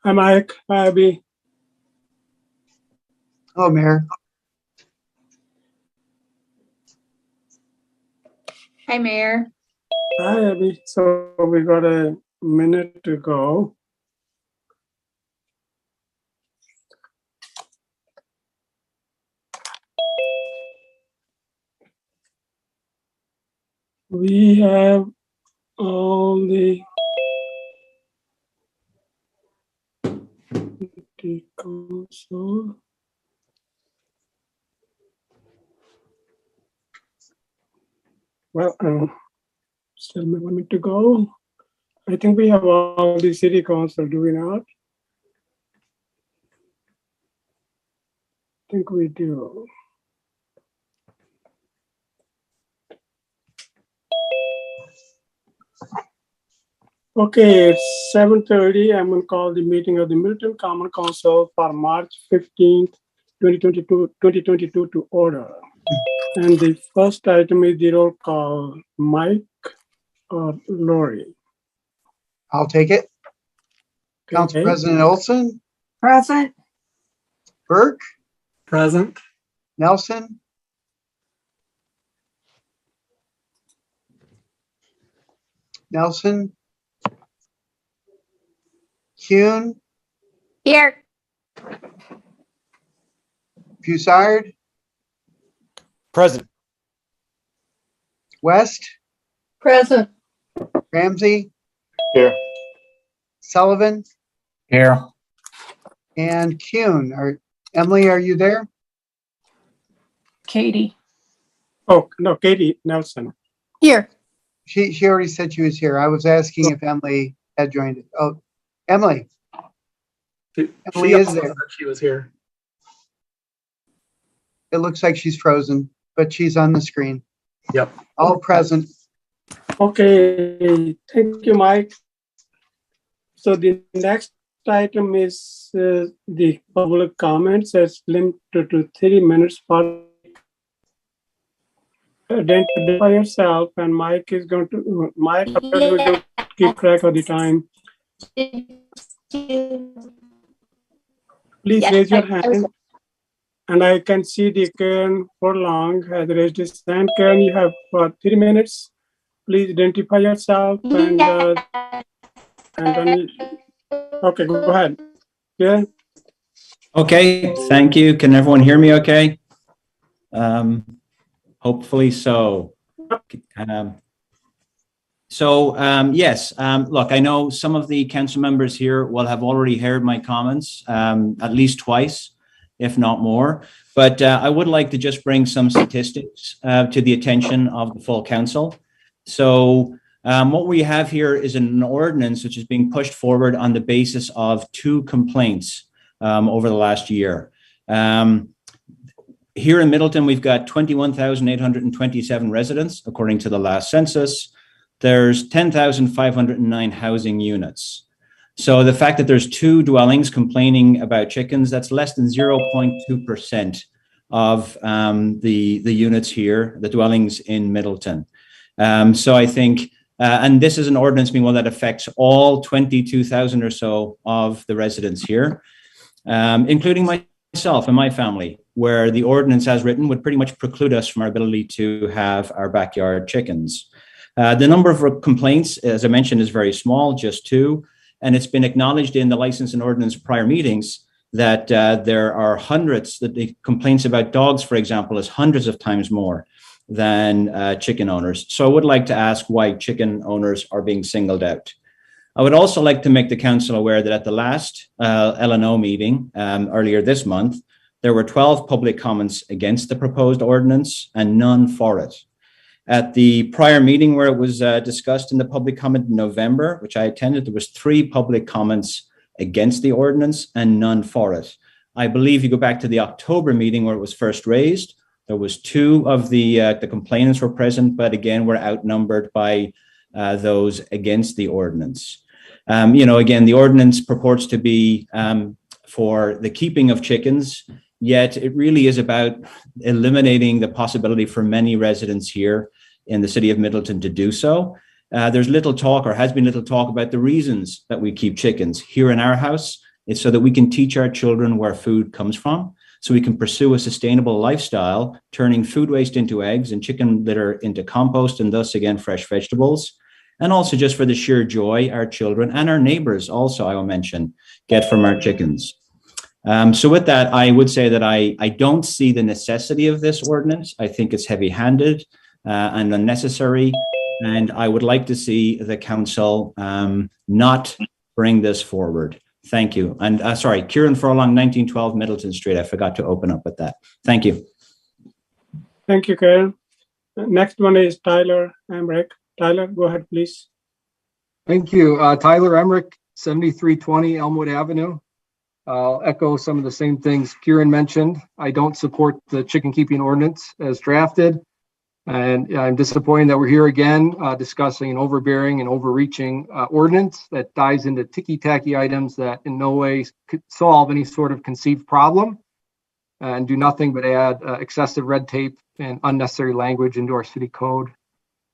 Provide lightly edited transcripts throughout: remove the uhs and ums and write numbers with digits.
Hi, Mike. Hi, Abby. Hello, Mayor. Hi, Mayor. Hi, Abby. So we got a minute to go. We have all the council. Well, still a minute to go. I think we have all the city council, do we not? I think we do. Okay, it's 7:30. I'm going to call the meeting of the Middleton Common Council for March 15th, 2022 to order. And the first item is the roll call. Mike or Lori? I'll take it. Council Okay. President Olson, Present. Burke, Present. Nelson, Kuhn, Here. Bussard, Present. West, Present. Ramsey, Here. Sullivan, Here. and Kuhn. Emily, are you there? Katie. Oh, no, Katie Nelson. Here. She already said she was here. I was asking if Emily had joined it. Oh, Emily. Emily is there. She was here. It looks like she's frozen, but she's on the screen. Yep. All present. Okay, thank you, Mike. So the next item is the public comments as limited to 3 minutes for identify yourself, and Mike is going to keep track of the time. Please raise your hand. And I can see the Karen Forlong has raised his hand. Karen, you have 3 minutes. Please identify yourself and then, okay, go ahead. Yeah. Okay, thank you. Can everyone hear me okay? Hopefully so. Yes, look, I know some of the council members here will have already heard my comments at least twice, if not more. But I would like to just bring some statistics to the attention of the full council. So what we have here is an ordinance which is being pushed forward on the basis of 2 complaints over the last year. Here in Middleton, we've got 21,827 residents, according to the last census. There's 10,509 housing units. So the fact that there's 2 dwellings complaining about chickens, that's less than 0.2% of the units here, the dwellings in Middleton. So I think, and this is an ordinance meanwhile that affects all 22,000 or so of the residents here, including myself and my family, where the ordinance as written would pretty much preclude us from our ability to have our backyard chickens. The number of complaints, as I mentioned, is very small, just 2. And it's been acknowledged in the license and ordinance prior meetings that there are hundreds, that the complaints about dogs, for example, is hundreds of times more than chicken owners. So I would like to ask why chicken owners are being singled out. I would also like to make the council aware that at the last LNO meeting earlier this month, there were 12 public comments against the proposed ordinance and none for it. At the prior meeting where it was discussed in the public comment in November, which I attended, there was 3 public comments against the ordinance and none for it. I believe you go back to the October meeting where it was first raised, there was 2 of the complainants were present, but again, were outnumbered by those against the ordinance. Again, the ordinance purports to be for the keeping of chickens, yet it really is about eliminating the possibility for many residents here in the city of Middleton to do so. There's little talk, or has been little talk, about the reasons that we keep chickens. Here in our house, It's so that we can teach our children where food comes from, so we can pursue a sustainable lifestyle, turning food waste into eggs and chicken litter into compost, and thus again, fresh vegetables. And also just for the sheer joy our children and our neighbors also, I will mention, get from our chickens. So with that, I would say that I don't see the necessity of this ordinance. I think it's heavy-handed and unnecessary. And I would like to see the council not bring this forward. Thank you. And sorry, Kieran Furlong, 1912 Middleton Street. I forgot to open up with that. Thank you. Thank you, Karen. Next one is Tyler Emmerich. Tyler, go ahead, please. Thank you. Tyler Emmerich, 7320 Elmwood Avenue. I'll echo some of the same things Kieran mentioned. I don't support the chicken keeping ordinance as drafted. And I'm disappointed that we're here again discussing an overbearing and overreaching ordinance that dives into ticky-tacky items that in no way could solve any sort of conceived problem and do nothing but add excessive red tape and unnecessary language into our city code.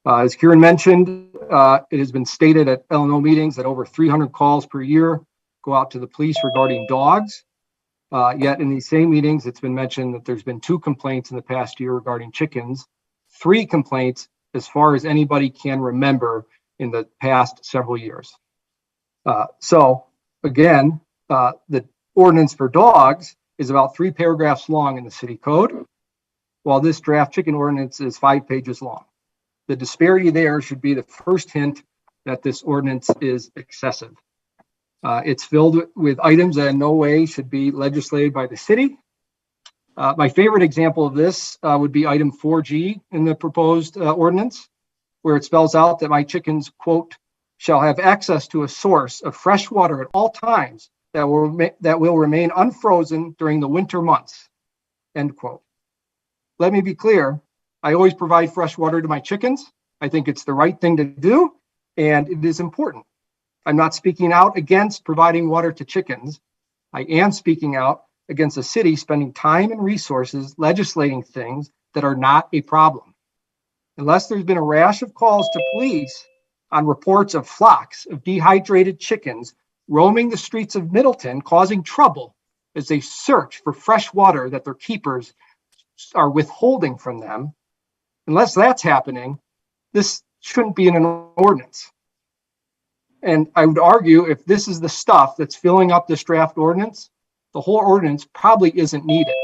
As Kieran mentioned, it has been stated at LNO meetings that over 300 calls per year go out to the police regarding dogs. Yet in these same meetings, it's been mentioned that there's been 2 complaints in the past year regarding chickens, 3 complaints as far as anybody can remember in the past several years. So again, the ordinance for dogs is about 3 paragraphs long in the city code, while this draft chicken ordinance is 5 pages long. The disparity there should be the first hint that this ordinance is excessive. It's filled with items that in no way should be legislated by the city. My favorite example of this would be item 4G in the proposed ordinance, where it spells out that my chickens, quote, shall have access to a source of fresh water at all times that will remain unfrozen during the winter months, end quote. Let me be clear. I always provide fresh water to my chickens. I think it's the right thing to do, and it is important. I'm not speaking out against providing water to chickens. I am speaking out against a city spending time and resources legislating things that are not a problem. Unless there's been a rash of calls to police on reports of flocks of dehydrated chickens roaming the streets of Middleton, causing trouble as they search for fresh water that their keepers are withholding from them, unless that's happening, this shouldn't be in an ordinance. And I would argue if this is the stuff that's filling up this draft ordinance, the whole ordinance probably isn't needed.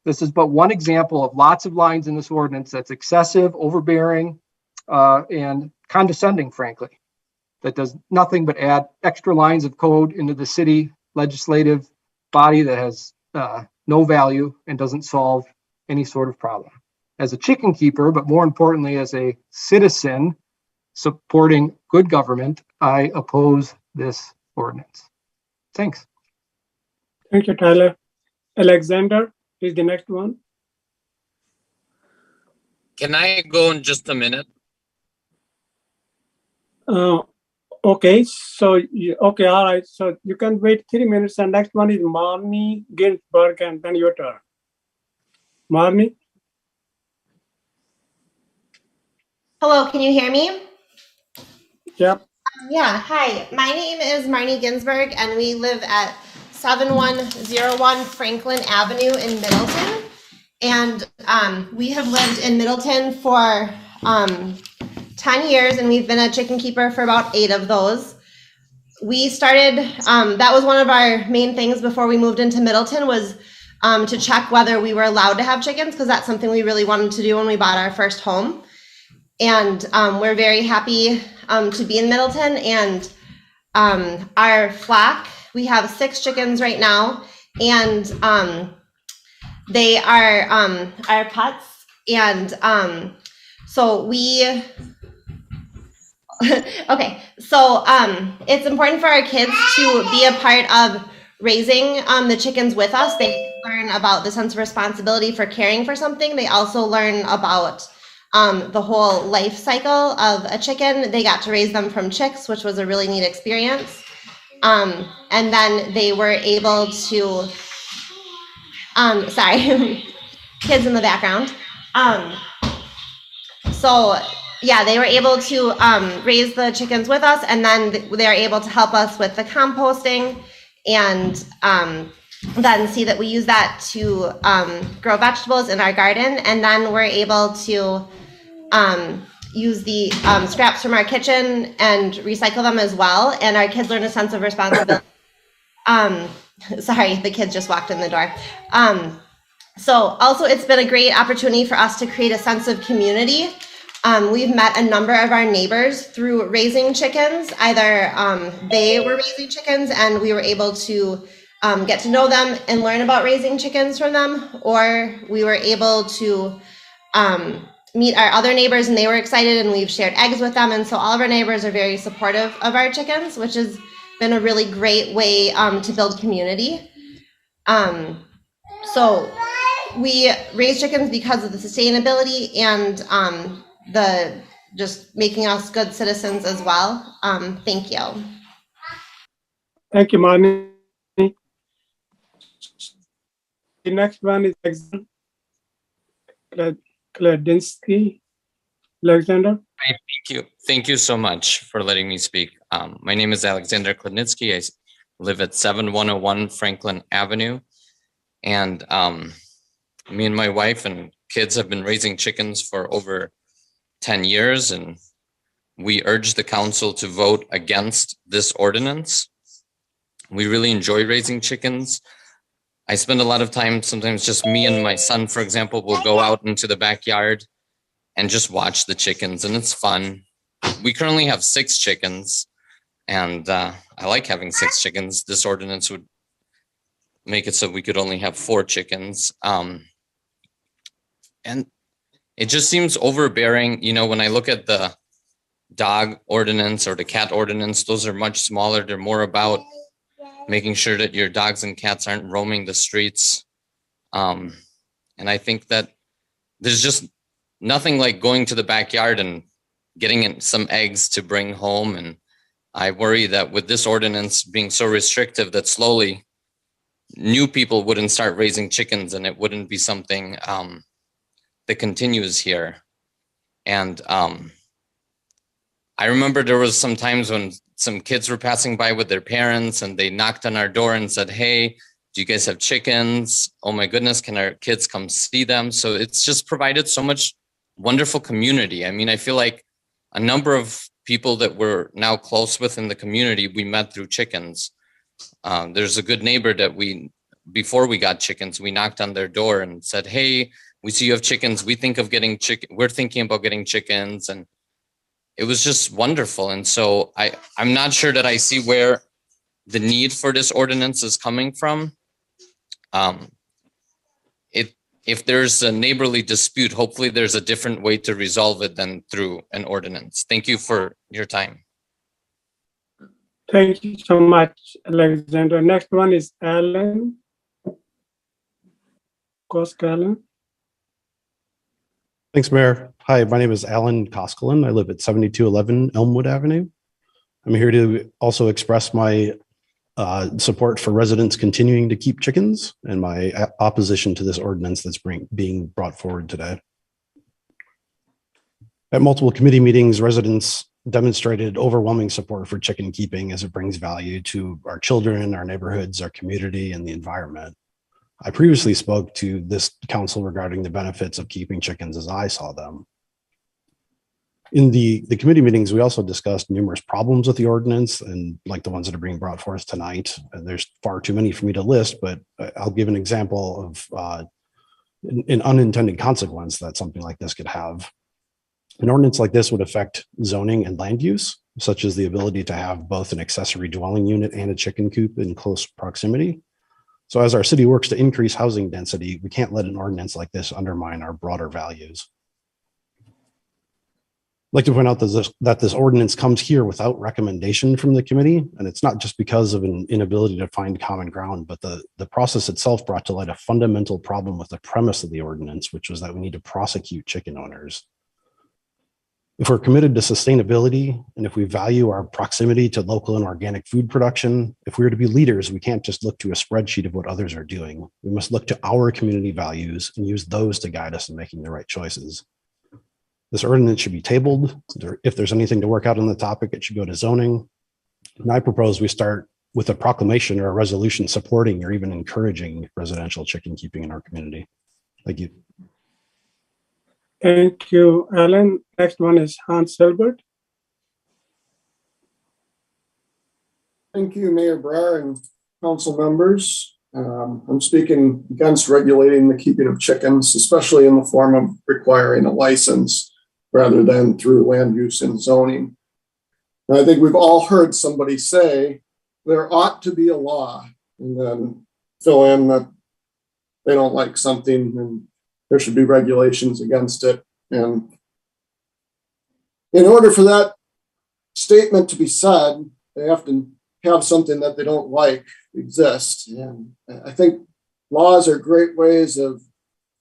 This is but one example of lots of lines in this ordinance that's excessive, overbearing, and condescending, frankly, that does nothing but add extra lines of code into the city legislative body that has no value and doesn't solve any sort of problem. As a chicken keeper, but more importantly, as a citizen supporting good government, I oppose this ordinance. Thanks. Thank you, Tyler. Alexander is the next one. Can I go in just a minute? Okay, so okay, all right. So you can wait 3 minutes, and next one is Marnie Ginsburg, and then your turn. Marnie? Hello, can you hear me? Yep. Yeah, hi. My name is Marnie Ginsburg, and we live at 7101 Franklin Avenue in Middleton. And we have lived in Middleton for 10 years, and we've been a chicken keeper for about 8 of those. We started, that was one of our main things before we moved into Middleton, was to check whether we were allowed to have chickens, because that's something we really wanted to do when we bought our first home. And we're very happy to be in Middleton. And our flock, we have 6 chickens right now, and they are our pets. And so we, okay, so it's important for our kids to be a part of raising the chickens with us. They learn about the sense of responsibility for caring for something. They also learn about the whole life cycle of a chicken. They got to raise them from chicks, which was a really neat experience. And then they were able to, sorry, kids in the background. So yeah, they were able to raise the chickens with us, and then they're able to help us with the composting and then see that we use that to grow vegetables in our garden. And then we're able to use the scraps from our kitchen and recycle them as well. And our kids learn a sense of responsibility. Sorry, the kids just walked in the door. So also it's been a great opportunity for us to create a sense of community. We've met a number of our neighbors through raising chickens. Either they were raising chickens and we were able to get to know them and learn about raising chickens from them, or we were able to meet our other neighbors and they were excited and we've shared eggs with them. And so all of our neighbors are very supportive of our chickens, which has been a really great way to build community. So we raise chickens because of the sustainability and the just making us good citizens as well. Thank you. Thank you, Marnie. The next one is Kladinsky. Alexander. Hi, thank you. Thank you so much for letting me speak. My name is Alexander Kladnitsky. I live at 7101 Franklin Avenue. And me and my wife and kids have been raising chickens for over 10 years. And we urge the council to vote against this ordinance. We really enjoy raising chickens. I spend a lot of time, sometimes just me and my son, for example, will go out into the backyard and just watch the chickens, and it's fun. We currently have 6 chickens, and I like having 6 chickens. This ordinance would make it so we could only have 4 chickens. And it just seems overbearing. You know, when I look at the dog ordinance or the cat ordinance, those are much smaller. They're more about making sure that your dogs and cats aren't roaming the streets. And I think that there's just nothing like going to the backyard and getting in some eggs to bring home. And I worry that with this ordinance being so restrictive that slowly new people wouldn't start raising chickens and it wouldn't be something that continues here. And I remember there was some times when some kids were passing by with their parents and they knocked on our door and said, "Hey, do you guys have chickens? Oh my goodness, can our kids come see them?" So it's just provided so much wonderful community. I mean, I feel like a number of people that we're now close with in the community, we met through chickens. There's a good neighbor that before we got chickens, we knocked on their door and said, "Hey, we see you have chickens. We're thinking about getting chickens." And it was just wonderful. And so I'm not sure that I see where the need for this ordinance is coming from. If there's a neighborly dispute, hopefully there's a different way to resolve it than through an ordinance. Thank you for your time. Thank you so much, Alexander. Next one is Alan. Koskalen. Thanks, Mayor. Hi, my name is Alan Koskelen. I live at 7211 Elmwood Avenue. I'm here to also express my support for residents continuing to keep chickens and my opposition to this ordinance that's being brought forward today. At multiple committee meetings, residents demonstrated overwhelming support for chicken keeping as it brings value to our children, our neighborhoods, our community, and the environment. I previously spoke to this council regarding the benefits of keeping chickens as I saw them. In the committee meetings, we also discussed numerous problems with the ordinance, and like the ones that are being brought forth tonight. And there's far too many for me to list, but I'll give an example of an unintended consequence that something like this could have. An ordinance like this would affect zoning and land use, such as the ability to have both an accessory dwelling unit and a chicken coop in close proximity. So as our city works to increase housing density, we can't let an ordinance like this undermine our broader values. I'd like to point out that this ordinance comes here without recommendation from the committee, and it's not just because of an inability to find common ground, but the process itself brought to light a fundamental problem with the premise of the ordinance, which was that we need to prosecute chicken owners. If we're committed to sustainability, and if we value our proximity to local and organic food production, if we are to be leaders, we can't just look to a spreadsheet of what others are doing. We must look to our community values and use those to guide us in making the right choices. This ordinance should be tabled. If there's anything to work out on the topic, it should go to zoning. And I propose we start with a proclamation or a resolution supporting or even encouraging residential chicken keeping in our community. Thank you. Thank you, Alan. Next one is Hans Silbert. Thank you, Mayor Brar and council members. I'm speaking against regulating the keeping of chickens, especially in the form of requiring a license rather than through land use and zoning. And I think we've all heard somebody say there ought to be a law, and then fill in that they don't like something and there should be regulations against it. And in order for that statement to be said, they have to have something that they don't like exist. And I think laws are great ways of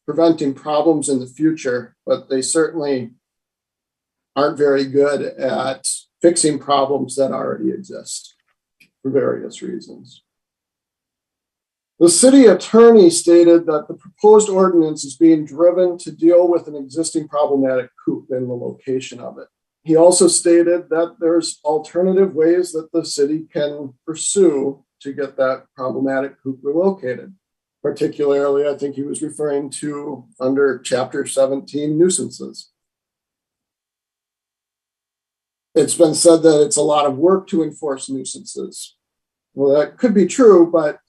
preventing problems in the future, but they certainly aren't very good at fixing problems that already exist for various reasons. The city attorney stated that the proposed ordinance is being driven to deal with an existing problematic coop in the location of it. He also stated that there's alternative ways that the city can pursue to get that problematic coop relocated. Particularly, I think he was referring to under Chapter 17 nuisances. It's been said that it's a lot of work to enforce nuisances. Well, that could be true, but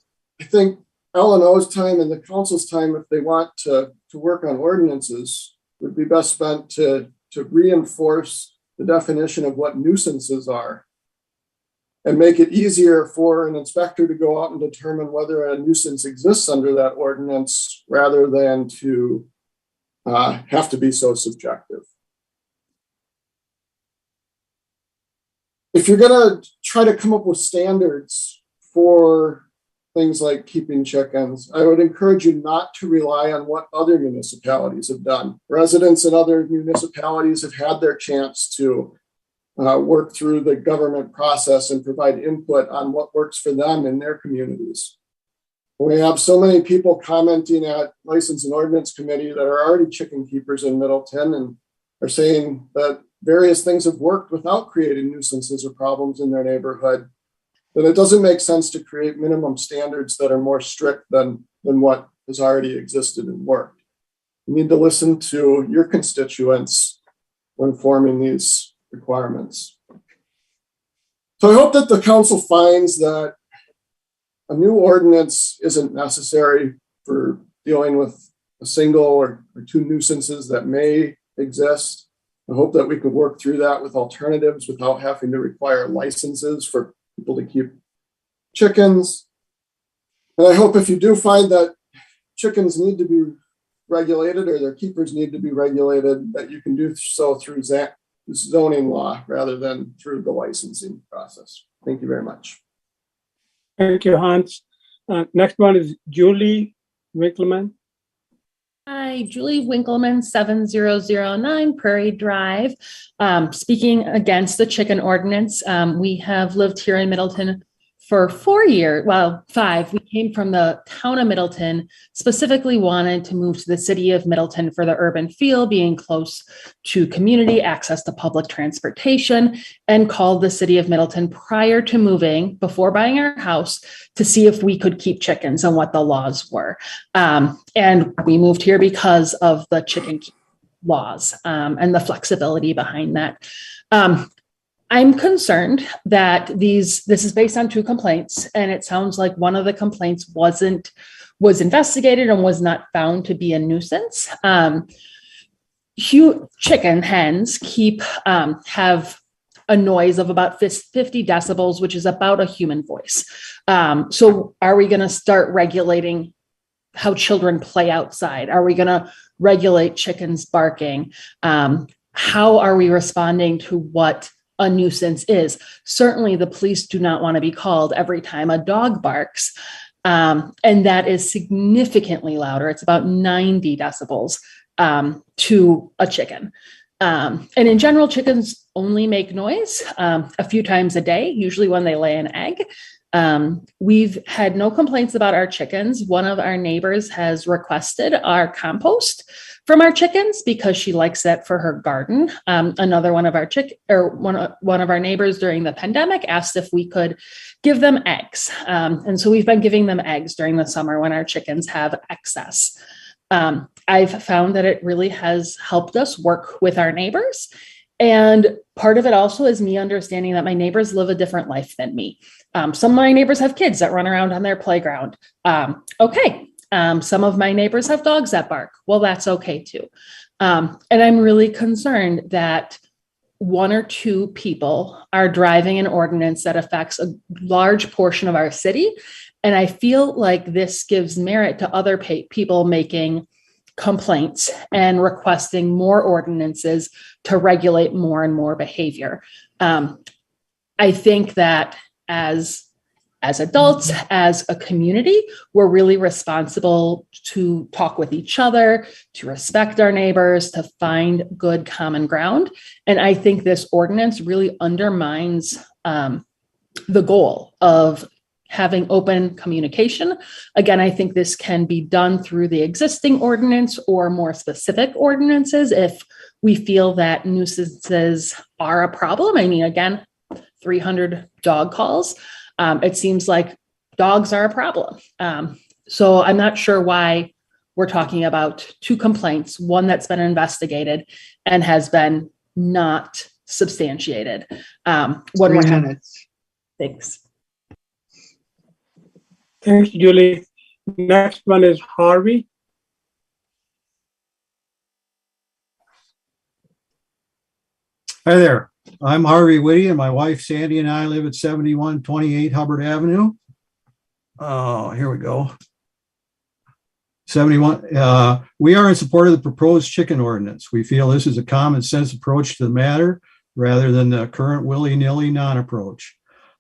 I think L&O's time and the council's time, if they want to work on ordinances, would be best spent to reinforce the definition of what nuisances are and make it easier for an inspector to go out and determine whether a nuisance exists under that ordinance rather than to have to be so subjective. If you're going to try to come up with standards for things like keeping chickens, I would encourage you not to rely on what other municipalities have done. Residents in other municipalities have had their chance to work through the government process and provide input on what works for them in their communities. We have so many people commenting at License and Ordinance Committee that are already chicken keepers in Middleton and are saying that various things have worked without creating nuisances or problems in their neighborhood. Then it doesn't make sense to create minimum standards that are more strict than what has already existed and worked. You need to listen to your constituents when forming these requirements. So I hope that the council finds that a new ordinance isn't necessary for dealing with a single or two nuisances that may exist. I hope that we could work through that with alternatives without having to require licenses for people to keep chickens. And I hope if you do find that chickens need to be regulated or their keepers need to be regulated, that you can do so through zoning law rather than through the licensing process. Thank you very much. Thank you, Hans. Next one is Julie Winkleman. Hi, Julie Winkleman, 7009 Prairie Drive. Speaking against the chicken ordinance, we have lived here in Middleton for 4 years, well, 5. We came from the town of Middleton, specifically wanted to move to the city of Middleton for the urban feel, being close to community, access to public transportation, and called the city of Middleton prior to moving, before buying our house, to see if we could keep chickens and what the laws were. And we moved here because of the chicken laws and the flexibility behind that. I'm concerned that this is based on 2 complaints, and it sounds like one of the complaints was investigated and was not found to be a nuisance. Chicken hens have a noise of about 50 decibels, which is about a human voice. So are we going to start regulating how children play outside? Are we going to regulate chickens barking? How are we responding to what a nuisance is? Certainly the police do not want to be called every time a dog barks. And that is significantly louder. It's about 90 decibels to a chicken. And in general, chickens only make noise a few times a day, usually when they lay an egg. We've had no complaints about our chickens. One of our neighbors has requested our compost from our chickens because she likes it for her garden. Another one of our neighbors during the pandemic asked if we could give them eggs. And so we've been giving them eggs during the summer when our chickens have excess. I've found that it really has helped us work with our neighbors. And part of it also is me understanding that my neighbors live a different life than me. Some of my neighbors have kids that run around on their playground. Some of my neighbors have dogs that bark. Well, that's okay too. And I'm really concerned that one or two people are driving an ordinance that affects a large portion of our city. And I feel like this gives merit to other people making complaints and requesting more ordinances to regulate more and more behavior. I think that as adults, as a community, we're really responsible to talk with each other, to respect our neighbors, to find good common ground. And I think this ordinance really undermines the goal of having open communication. Again, I think this can be done through the existing ordinance or more specific ordinances if we feel that nuisances are a problem. I mean, again, 300 dog calls. It seems like dogs are a problem. So I'm not sure why we're talking about two complaints, one that's been investigated and has been not substantiated. 3 minutes. Thanks. Thanks, Julie. Next one is Harvey. Hi there. I'm Harvey Whitty, and my wife Sandy and I live at 7128 Hubbard Avenue. Oh, here we go. 71. We are in support of the proposed chicken ordinance. We feel this is a common sense approach to the matter rather than the current willy-nilly non-approach.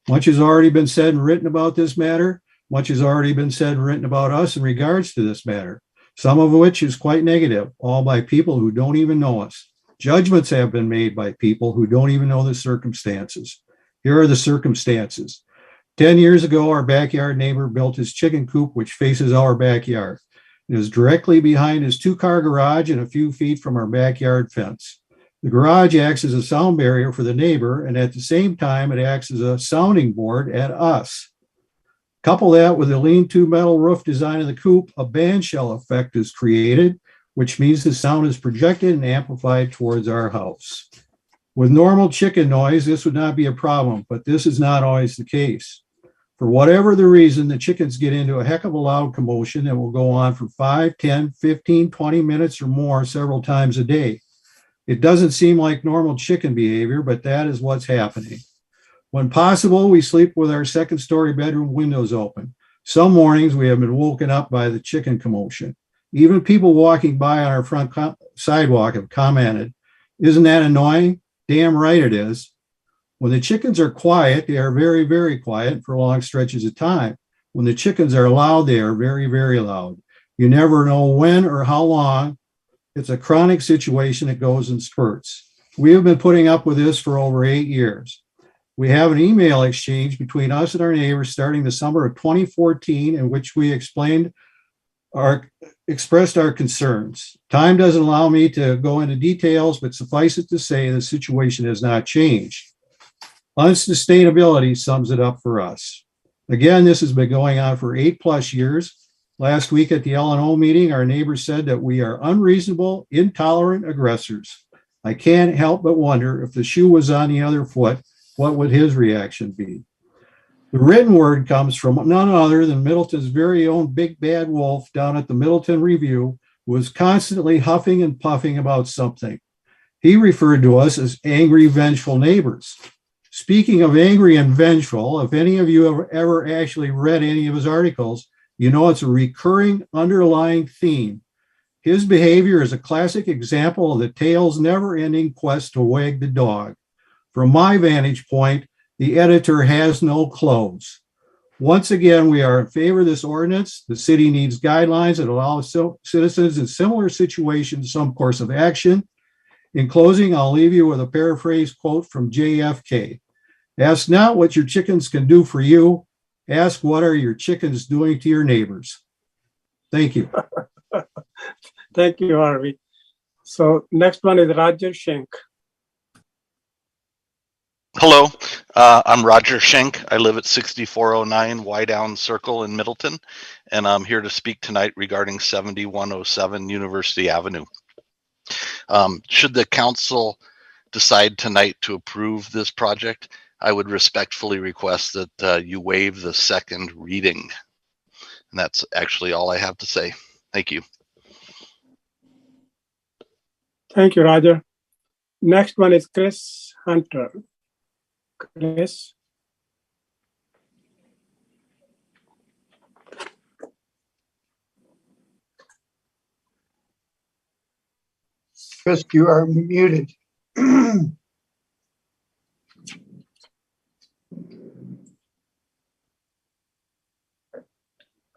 Much has already been said and written about this matter. Much has already been said and written about us in regards to this matter, some of which is quite negative, all by people who don't even know us. Judgments have been made by people who don't even know the circumstances. Here are the circumstances. 10 years ago, our backyard neighbor built his chicken coop, which faces our backyard. It is directly behind his 2-car garage and a few feet from our backyard fence. The garage acts as a sound barrier for the neighbor, and at the same time, it acts as a sounding board at us. Couple that with the lean-to metal roof design of the coop, a bandshell effect is created, which means the sound is projected and amplified towards our house. With normal chicken noise, this would not be a problem, but this is not always the case. For whatever the reason, the chickens get into a heck of a loud commotion that will go on for 5, 10, 15, 20 minutes or more several times a day. It doesn't seem like normal chicken behavior, but that is what's happening. When possible, we sleep with our second-story bedroom windows open. Some mornings we have been woken up by the chicken commotion. Even people walking by on our front sidewalk have commented, "Isn't that annoying?" Damn right it is. When the chickens are quiet, they are very, very quiet for long stretches of time. When the chickens are loud, they are very, very loud. You never know when or how long. It's a chronic situation that goes in spurts. We have been putting up with this for over 8 years. We have an email exchange between us and our neighbors starting the summer of 2014 in which we expressed our concerns. Time doesn't allow me to go into details, but suffice it to say the situation has not changed. Unsustainability sums it up for us. Again, this has been going on for 8+ years. Last week at the L&O meeting, our neighbors said that we are unreasonable, intolerant aggressors. I can't help but wonder if the shoe was on the other foot, what would his reaction be? The written word comes from none other than Middleton's very own big bad wolf down at the Middleton Review, who was constantly huffing and puffing about something. He referred to us as angry, vengeful neighbors. Speaking of angry and vengeful, if any of you have ever actually read any of his articles, you know it's a recurring underlying theme. His behavior is a classic example of the tail's never-ending quest to wag the dog. From my vantage point, the editor has no clothes. Once again, we are in favor of this ordinance. The city needs guidelines that allow citizens in similar situations some course of action. In closing, I'll leave you with a paraphrase quote from JFK. Ask not what your chickens can do for you. Ask what are your chickens doing to your neighbors. Thank you. Thank you, Harvey. So next one is Roger Schenk. Hello, I'm Roger Schenk. I live at 6409 Wydown Circle in Middleton, and I'm here to speak tonight regarding 7107 University Avenue. Should the council decide tonight to approve this project, I would respectfully request that you waive the second reading. And that's actually all I have to say. Thank you. Thank you, Roger. Next one is Chris Hunter. Chris. Chris, you are muted.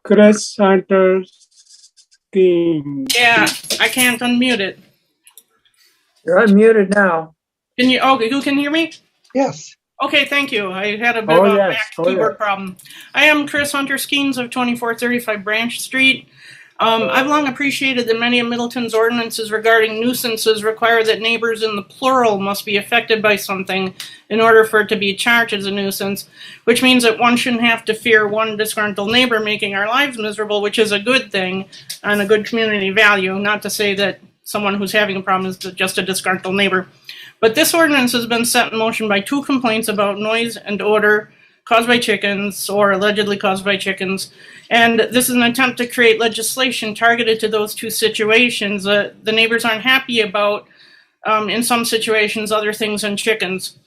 Chris Hunter King. Yeah, I can't unmute it. You're unmuted now. Can you, okay, who can hear me? Yes. Okay, thank you. I had a bit of a yes. Mac keyboard problem. I am Chris Hunter Skeens of 2435 Branch Street. I've long appreciated that many of Middleton's ordinances regarding nuisances require that neighbors in the plural must be affected by something in order for it to be charged as a nuisance, which means that one shouldn't have to fear one disgruntled neighbor making our lives miserable, which is a good thing and a good community value, not to say that someone who's having a problem is just a disgruntled neighbor. But this ordinance has been set in motion by 2 complaints about noise and odor caused by chickens or allegedly caused by chickens. And this is an attempt to create legislation targeted to those 2 situations that the neighbors aren't happy about, in some situations, other things than chickens.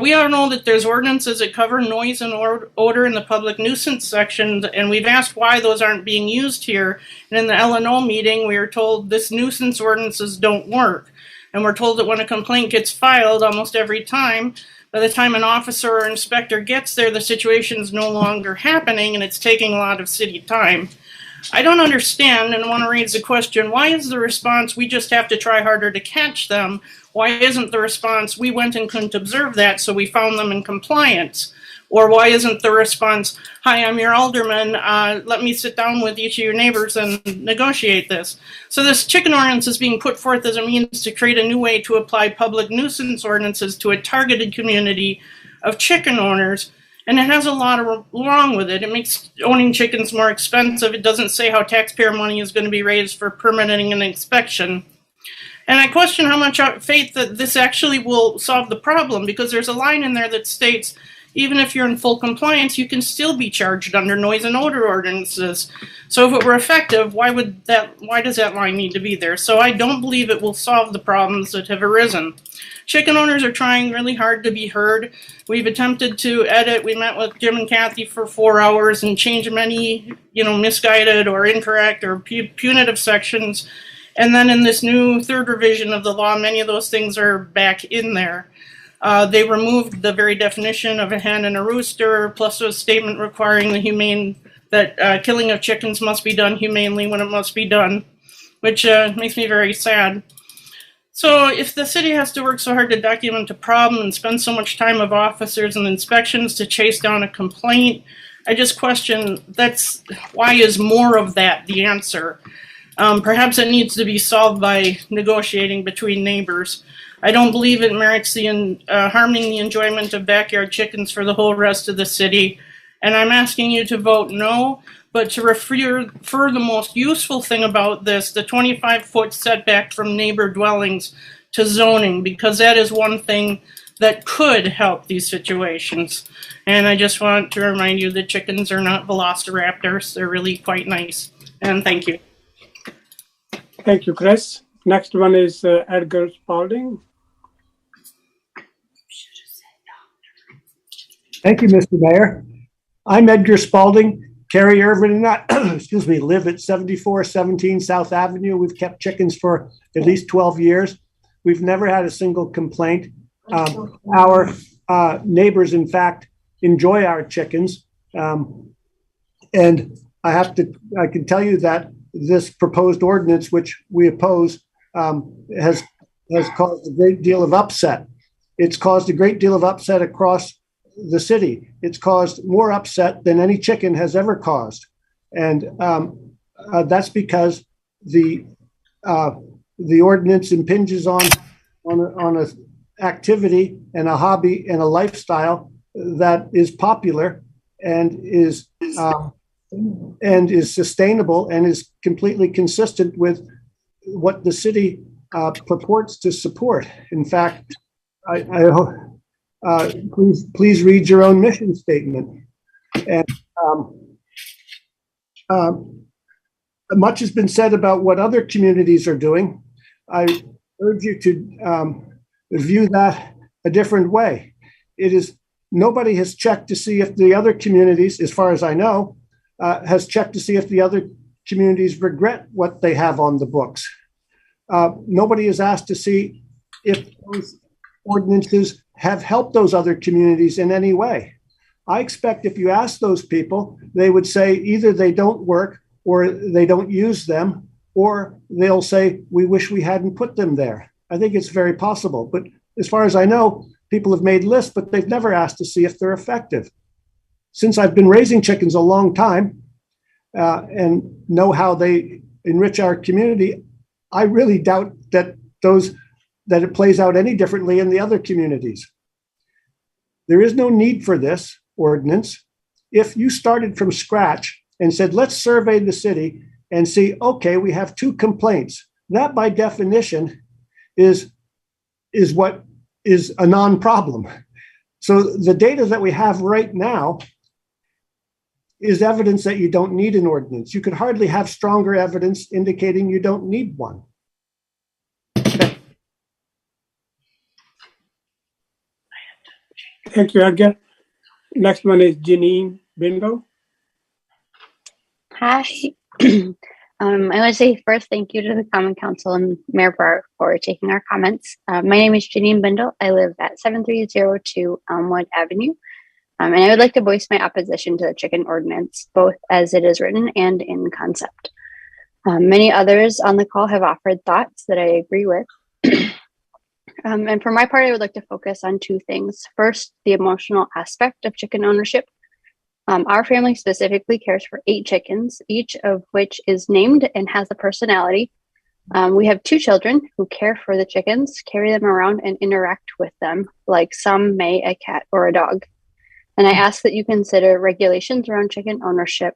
We all know that there's ordinances that cover noise and odor in the public nuisance section, and we've asked why those aren't being used here. And in the LNO meeting, we were told this nuisance ordinances don't work. And we're told that when a complaint gets filed, almost every time, by the time an officer or inspector gets there, the situation's no longer happening and it's taking a lot of city time. I don't understand and want to raise the question, why is the response, we just have to try harder to catch them? Why isn't the response, we went and couldn't observe that, so we found them in compliance? Or why isn't the response, hi, I'm your alderman, let me sit down with each of your neighbors and negotiate this? So this chicken ordinance is being put forth as a means to create a new way to apply public nuisance ordinances to a targeted community of chicken owners. And it has a lot wrong with it. It makes owning chickens more expensive. It doesn't say how taxpayer money is going to be raised for permitting and inspection. And I question how much faith that this actually will solve the problem, because there's a line in there that states, even if you're in full compliance, you can still be charged under noise and odor ordinances. So if it were effective, why does that line need to be there? So I don't believe it will solve the problems that have arisen. Chicken owners are trying really hard to be heard. We've attempted to edit. We met with Jim and Kathy for 4 hours and changed many, misguided or incorrect or punitive sections. And then in this new 3rd revision of the law, many of those things are back in there. They removed the very definition of a hen and a rooster, plus a statement requiring that killing of chickens must be done humanely when it must be done, which makes me very sad. So if the city has to work so hard to document a problem and spend so much time of officers and inspections to chase down a complaint, I just question, why is more of that the answer? Perhaps it needs to be solved by negotiating between neighbors. I don't believe it merits harming the enjoyment of backyard chickens for the whole rest of the city. And I'm asking you to vote no, but to refer the most useful thing about this, the 25-foot setback from neighbor dwellings, to zoning, because that is one thing that could help these situations. And I just want to remind you that chickens are not velociraptors. They're really quite nice. And thank you. Thank you, Chris. Next one is Edgar Spalding. Thank you, Mr. Mayor. I'm Edgar Spalding, Carrie Urban, live at 7417 South Avenue. We've kept chickens for at least 12 years. We've never had a single complaint. Our neighbors, in fact, enjoy our chickens. And I can tell you that this proposed ordinance, which we oppose, has caused a great deal of upset. It's caused a great deal of upset across the city. It's caused more upset than any chicken has ever caused. And that's because the the ordinance impinges on a activity and a hobby and a lifestyle that is popular and is sustainable and is completely consistent with what the city purports to support. In fact, please read your own mission statement. And much has been said about what other communities are doing. I urge you to view that a different way. Nobody has checked to see if the other communities, as far as I know, has checked to see if the other communities regret what they have on the books. Nobody has asked to see if those ordinances have helped those other communities in any way. I expect if you ask those people, they would say either they don't work or they don't use them, or they'll say, we wish we hadn't put them there. I think it's very possible. But as far as I know, people have made lists, but they've never asked to see if they're effective. Since I've been raising chickens a long time and know how they enrich our community, I really doubt that it plays out any differently in the other communities. There is no need for this ordinance. If you started from scratch and said, let's survey the city and see, okay, we have 2 complaints. That by definition is what is a non-problem. So the data that we have right now is evidence that you don't need an ordinance. You could hardly have stronger evidence indicating you don't need one. Thank you, Edgar. Next one is Janine Bindle. Hi. I want to say first, thank you to the Common Council and Mayor Barr for taking our comments. My name is Janine Bindle. I live at 7302 Elmwood Avenue. And I would like to voice my opposition to the chicken ordinance, both as it is written and in concept. Many others on the call have offered thoughts that I agree with. And for my part, I would like to focus on 2 things. First, the emotional aspect of chicken ownership. Our family specifically cares for 8 chickens, each of which is named and has a personality. We have 2 children who care for the chickens, carry them around, and interact with them like some may a cat or a dog. And I ask that you consider regulations around chicken ownership.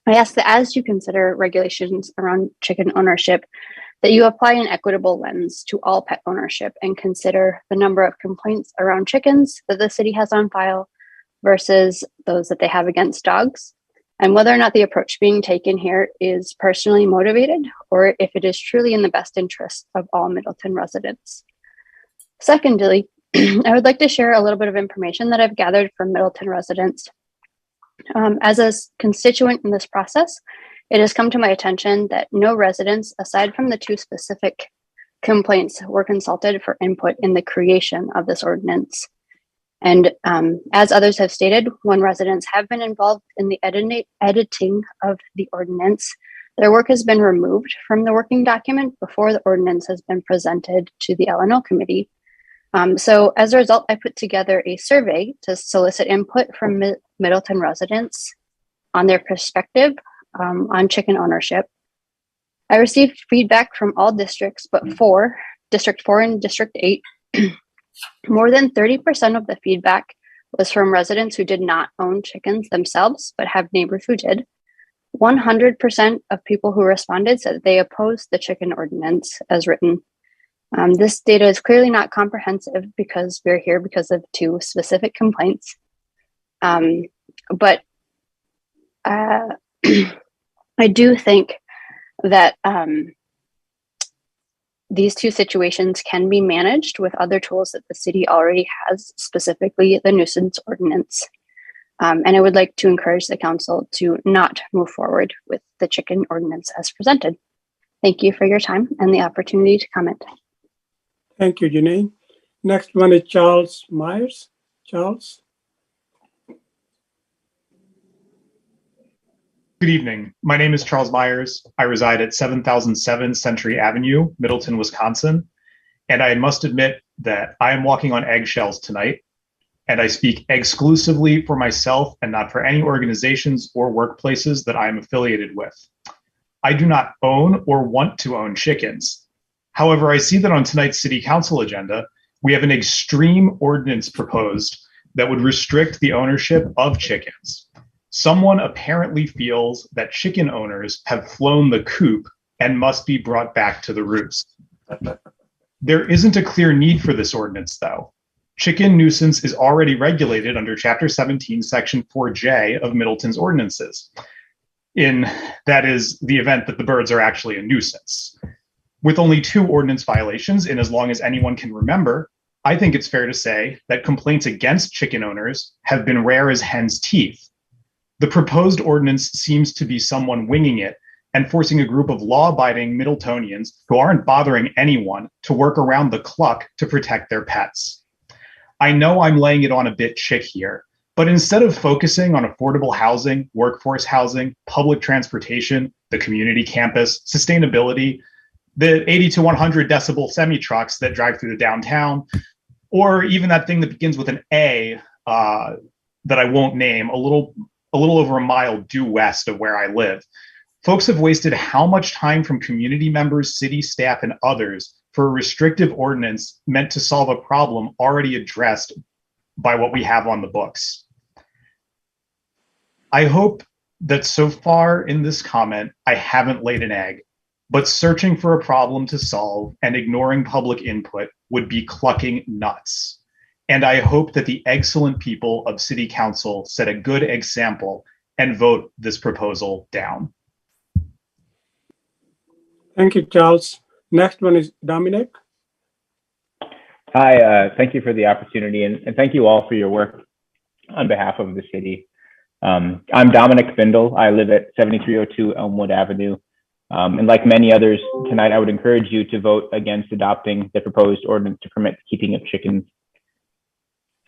I ask that as you consider regulations around chicken ownership, that you apply an equitable lens to all pet ownership and consider the number of complaints around chickens that the city has on file versus those that they have against dogs, and whether or not the approach being taken here is personally motivated or if it is truly in the best interest of all Middleton residents. Secondly, I would like to share a little bit of information that I've gathered from Middleton residents. As a constituent in this process, it has come to my attention that no residents, aside from the 2 specific complaints, were consulted for input in the creation of this ordinance. And as others have stated, when residents have been involved in the editing of the ordinance, their work has been removed from the working document before the ordinance has been presented to the L&O committee. So as a result, I put together a survey to solicit input from Middleton residents on their perspective on chicken ownership. I received feedback from all districts but 4, District 4 and District 8. More than 30% of the feedback was from residents who did not own chickens themselves, but have neighbors who did. 100% of people who responded said they opposed the chicken ordinance as written. This data is clearly not comprehensive because we're here because of 2 specific complaints. But I do think that these 2 situations can be managed with other tools that the city already has, specifically the Nuisance Ordinance. And I would like to encourage the council to not move forward with the chicken ordinance as presented. Thank you for your time and the opportunity to comment. Thank you, Janine. Next one is Charles Myers. Charles. Good evening. My name is Charles Myers. I reside at 7007 Century Avenue, Middleton, Wisconsin. And I must admit that I am walking on eggshells tonight. And I speak exclusively for myself and not for any organizations or workplaces that I am affiliated with. I do not own or want to own chickens. However, I see that on tonight's city council agenda, we have an extreme ordinance proposed that would restrict the ownership of chickens. Someone apparently feels that chicken owners have flown the coop and must be brought back to the roost. There isn't a clear need for this ordinance, though. Chicken nuisance is already regulated under Chapter 17, Section 4J of Middleton's Ordinances. That is the event that the birds are actually a nuisance. With only 2 ordinance violations, and as long as anyone can remember, I think it's fair to say that complaints against chicken owners have been rare as hen's teeth. The proposed ordinance seems to be someone winging it and forcing a group of law-abiding Middletonians who aren't bothering anyone to work around the clock to protect their pets. I know I'm laying it on a bit chick here, but instead of focusing on affordable housing, workforce housing, public transportation, the community campus, sustainability, the 80 to 100 decibel semi-trucks that drive through the downtown, or even that thing that begins with an A that I won't name, a little over a mile due west of where I live. Folks have wasted how much time from community members, city staff, and others for a restrictive ordinance meant to solve a problem already addressed by what we have on the books. I hope that so far in this comment, I haven't laid an egg, but searching for a problem to solve and ignoring public input would be clucking nuts. And I hope that the excellent people of City Council set a good example and vote this proposal down. Thank you, Charles. Next one is Dominic. Hi, thank you for the opportunity, and thank you all for your work on behalf of the city. I'm Dominic Bindle. I live at 7302 Elmwood Avenue. And like many others, tonight I would encourage you to vote against adopting the proposed ordinance to permit the keeping of chickens.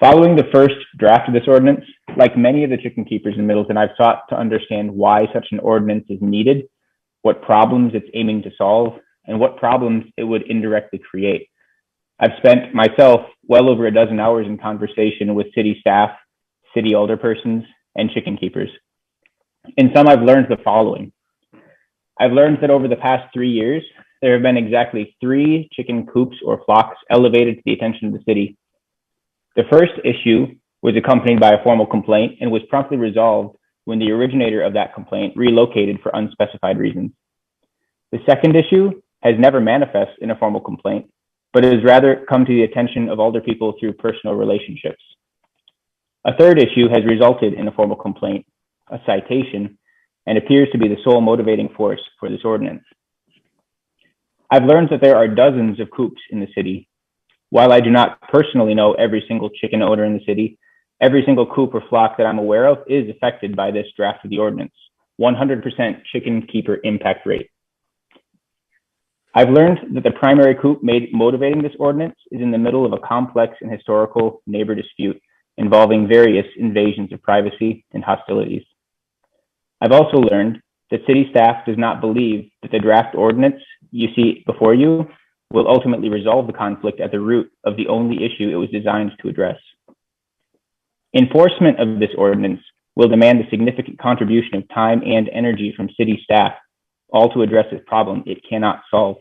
Following the first draft of this ordinance, like many of the chicken keepers in Middleton, I've sought to understand why such an ordinance is needed, what problems it's aiming to solve, and what problems it would indirectly create. I've spent myself well over a dozen hours in conversation with city staff, city alderpersons, and chicken keepers. In sum, I've learned the following. I've learned that over the past 3 years, there have been exactly 3 chicken coops or flocks elevated to the attention of the city. The first issue was accompanied by a formal complaint and was promptly resolved when the originator of that complaint relocated for unspecified reasons. The second issue has never manifested in a formal complaint, but has rather come to the attention of older people through personal relationships. A third issue has resulted in a formal complaint, a citation, and appears to be the sole motivating force for this ordinance. I've learned that there are dozens of coops in the city. While I do not personally know every single chicken owner in the city, every single coop or flock that I'm aware of is affected by this draft of the ordinance, 100% chicken keeper impact rate. I've learned that the primary coop motivating this ordinance is in the middle of a complex and historical neighbor dispute involving various invasions of privacy and hostilities. I've also learned that city staff does not believe that the draft ordinance you see before you will ultimately resolve the conflict at the root of the only issue it was designed to address. Enforcement of this ordinance will demand a significant contribution of time and energy from city staff, all to address this problem it cannot solve.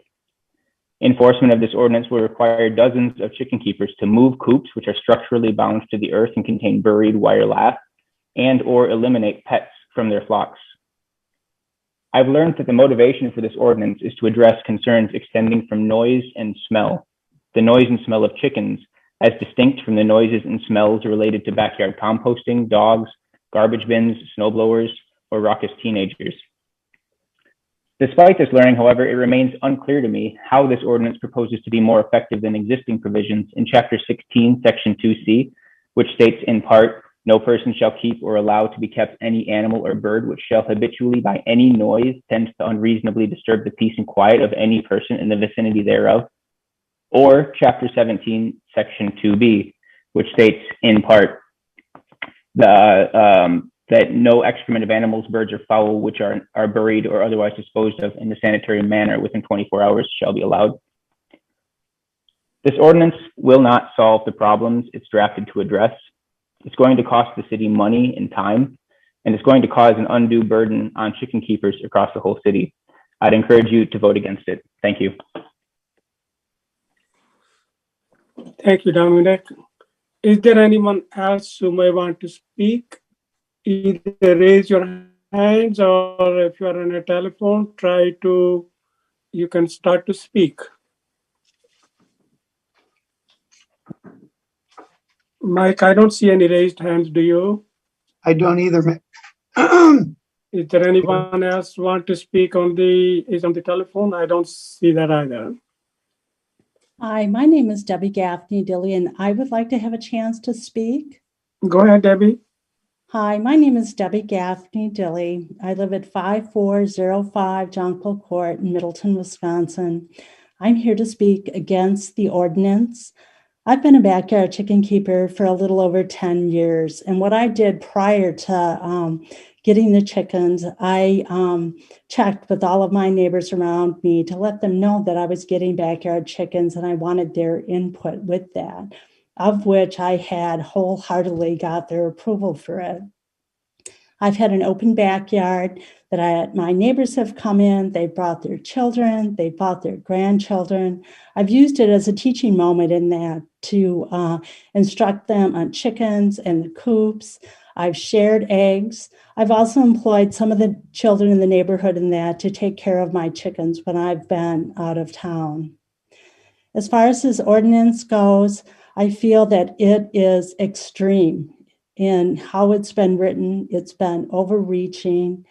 Enforcement of this ordinance will require dozens of chicken keepers to move coops which are structurally bound to the earth and contain buried wire lath, and or eliminate pets from their flocks. I've learned that the motivation for this ordinance is to address concerns extending from noise and smell, the noise and smell of chickens, as distinct from the noises and smells related to backyard composting, dogs, garbage bins, snowblowers, or raucous teenagers. Despite this learning, however, it remains unclear to me how this ordinance proposes to be more effective than existing provisions in Chapter 16, Section 2C, which states in part, "No person shall keep or allow to be kept any animal or bird which shall habitually by any noise tend to unreasonably disturb the peace and quiet of any person in the vicinity thereof," or Chapter 17, Section 2B, which states in part that no excrement of animals, birds, or fowl which are buried or otherwise disposed of in a sanitary manner within 24 hours shall be allowed. This ordinance will not solve the problems it's drafted to address. It's going to cost the city money and time, and it's going to cause an undue burden on chicken keepers across the whole city. I'd encourage you to vote against it. Thank you. Thank you, Dominic. Is there anyone else who may want to speak? Either raise your hands, or if you are on a telephone, you can start to speak. Mike, I don't see any raised hands. Do you? I don't either. Is there anyone else want to speak on the telephone? I don't see that either. Hi, my name is Debbie Gaffney Dilly, and I would like to have a chance to speak. Go ahead, Debbie. Hi, my name is Debbie Gaffney Dilly. I live at 5405 Jonquil Court in Middleton, Wisconsin. I'm here to speak against the ordinance. I've been a backyard chicken keeper for a little over 10 years. And what I did prior to getting the chickens, I checked with all of my neighbors around me to let them know that I was getting backyard chickens and I wanted their input with that, of which I had wholeheartedly got their approval for it. I've had an open backyard that my neighbors have come in, they brought their children, they brought their grandchildren. I've used it as a teaching moment in that to instruct them on chickens and the coops. I've shared eggs. I've also employed some of the children in the neighborhood in that to take care of my chickens when I've been out of town. As far as this ordinance goes, I feel that it is extreme in how it's been written. It's been overreaching.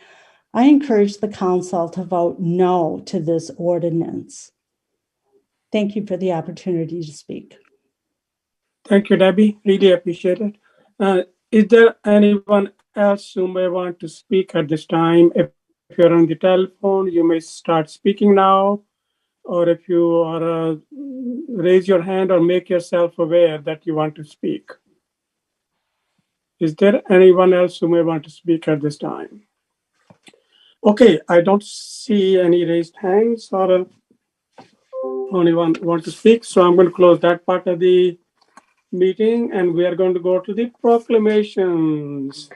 I encourage the council to vote no to this ordinance. Thank you for the opportunity to speak. Thank you, Debbie. Really appreciate it. Is there anyone else who may want to speak at this time? If you're on the telephone, you may start speaking now. Or if you are, raise your hand or make yourself aware that you want to speak. Is there anyone else who may want to speak at this time? Okay, I don't see any raised hands or anyone want to speak. So I'm going to close that part of the meeting and we are going to go to the proclamations.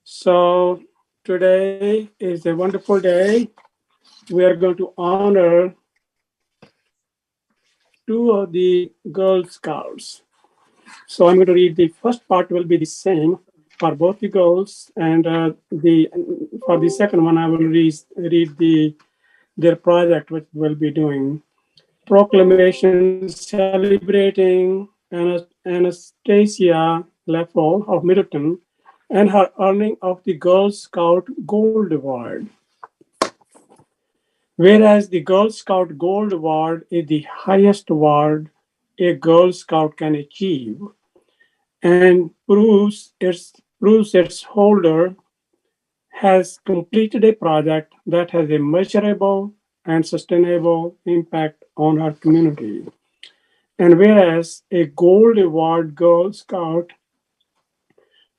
So today is a wonderful day. We are going to honor two of the Girl Scouts. So I'm going to read the first part will be the same for both the girls, and for the second one I will read their project which we'll be doing. Proclamation celebrating Anastasia Leffel of Middleton and her earning of the Girl Scout Gold Award. Whereas the Girl Scout Gold Award is the highest award a Girl Scout can achieve and proves its holder has completed a project that has a measurable and sustainable impact on her community. And whereas a Gold Award Girl Scout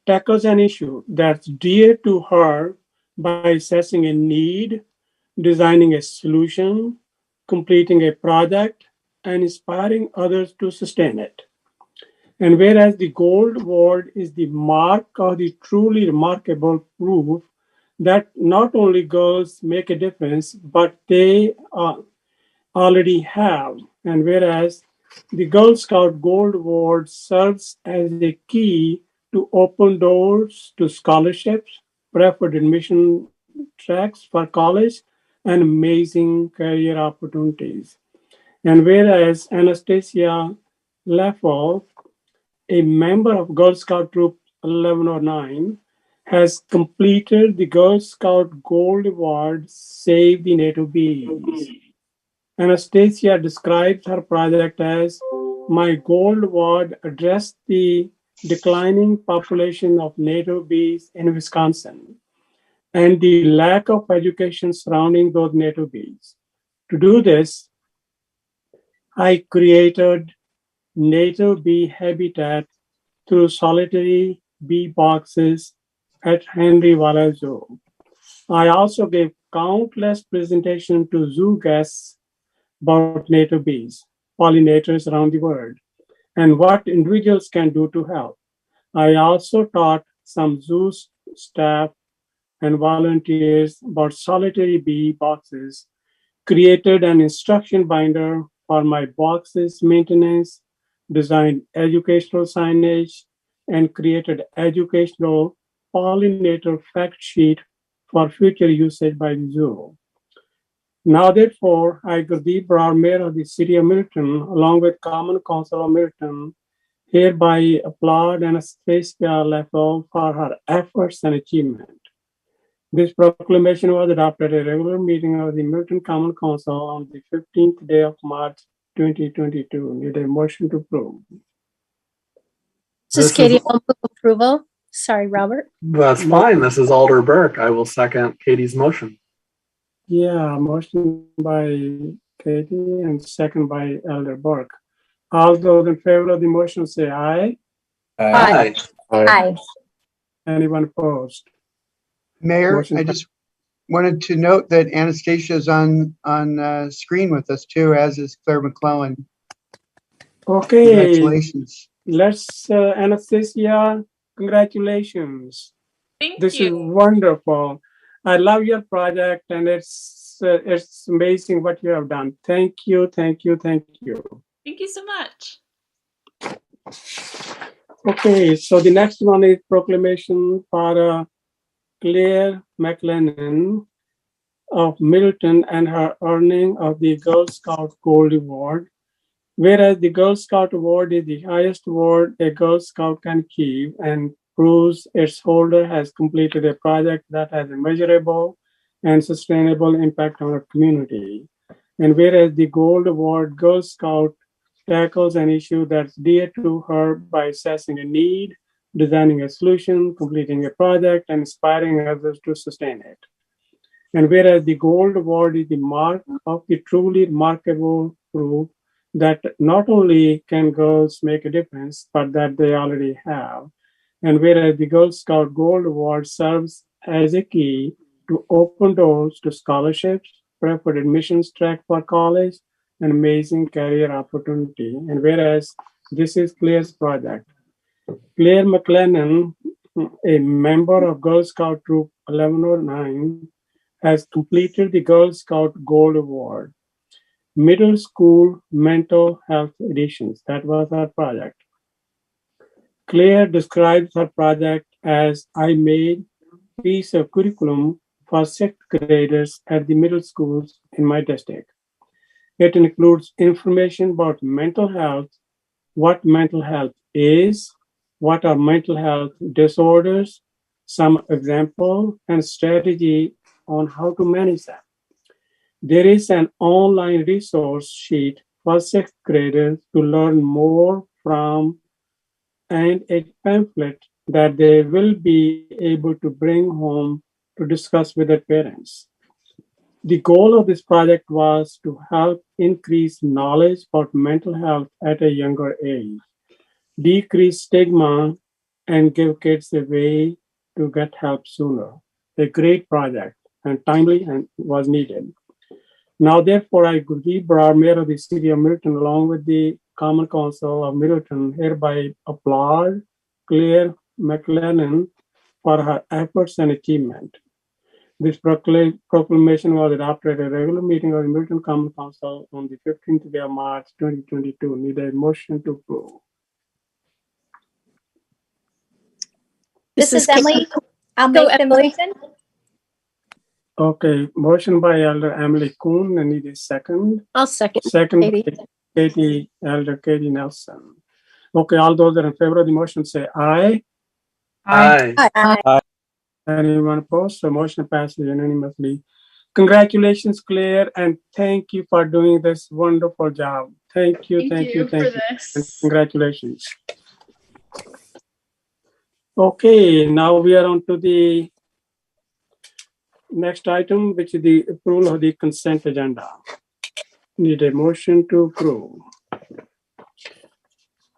tackles an issue that's dear to her by assessing a need, designing a solution, completing a project, and inspiring others to sustain it. And whereas the Gold Award is the mark of the truly remarkable proof that not only girls make a difference, but they already have. And whereas the Girl Scout Gold Award serves as a key to open doors to scholarships, preferred admission tracks for college, and amazing career opportunities. And whereas Anastasia Leffel, a member of Girl Scout Troop 1109, has completed the Girl Scout Gold Award Save the Native Bees. Anastasia describes her project as, "My Gold Award addressed the declining population of native bees in Wisconsin and the lack of education surrounding those native bees. To do this, I created native bee habitat through solitary bee boxes at Henry Wallace Zoo. I also gave countless presentations to zoo guests about native bees, pollinators around the world, and what individuals can do to help. I also taught some zoo staff and volunteers about solitary bee boxes, created an instruction binder for my boxes maintenance, designed educational signage, and created educational pollinator fact sheet for future usage by the zoo. Now, therefore, I, Gurdeep Brar, Mayor of the City of Middleton, along with Common Council of Middleton, hereby applaud Anastasia Leffel for her efforts and achievement. This proclamation was adopted at a regular meeting of the Middleton Common Council on the 15th day of March 2022. Need a motion to approve. This is Katie. I'll move approval. Sorry, Robert. That's fine. This is Alder Burke. I will second Katie's motion. Yeah, motion by Katie and second by Elder Burke. All those in favor of the motion say aye. Aye. Aye. Anyone opposed? Mayor, Motion I just wanted to note that Anastasia is on screen with us too, as is Claire McClellan. Okay. Congratulations. Let's, Anastasia, congratulations. This is wonderful. I love your project, and it's amazing what you have done. Thank you, thank you, thank you. Thank you so much. Okay, so the next one is proclamation for Claire McLennan of Middleton and her earning of the Girl Scout Gold Award. Whereas the Girl Scout Award is the highest award a Girl Scout can achieve and proves its holder has completed a project that has a measurable and sustainable impact on our community. And whereas the Gold Award Girl Scout tackles an issue that's dear to her by assessing a need, designing a solution, completing a project, and inspiring others to sustain it. And whereas the Gold Award is the mark of the truly remarkable proof that not only can girls make a difference, but that they already have. And whereas the Girl Scout Gold Award serves as a key to open doors to scholarships, preferred admissions track for college, and amazing career opportunity. And whereas this is Claire's project. Claire McLennan, a member of Girl Scout Troop 1109, has completed the Girl Scout Gold Award. Middle School Mental Health Editions. That was her project. Claire describes her project as I made a piece of curriculum for sixth graders at the middle schools in my district. It includes information about mental health, what mental health is, what are mental health disorders, some example and strategy on how to manage them. There is an online resource sheet for sixth graders to learn more from and a pamphlet that they will be able to bring home to discuss with their parents. The goal of this project was to help increase knowledge about mental health at a younger age, decrease stigma, and give kids a way to get help sooner. A great project and timely and was needed. Now, therefore, I, Gurdeep Brar, Mayor of the City of Middleton, along with the Common Council of Middleton, hereby applaud Claire McLennan for her efforts and achievement. This proclamation was adopted at a regular meeting of the Middleton Common Council on the 15th day of March 2022. Need a motion to approve. This is Emily. I'll make the motion. Okay, motion by Elder Emily Kuhn, and need a second. I'll second. Second, Katie. Elder Katie Nelson. Okay, all those that are in favor of the motion say aye. Aye. Aye. Anyone opposed? The motion passes unanimously. Congratulations, Claire, and thank you for doing this wonderful job. Thank you, thank you. And congratulations. Okay, now we are on to the next item, which is the approval of the consent agenda. Need a motion to approve.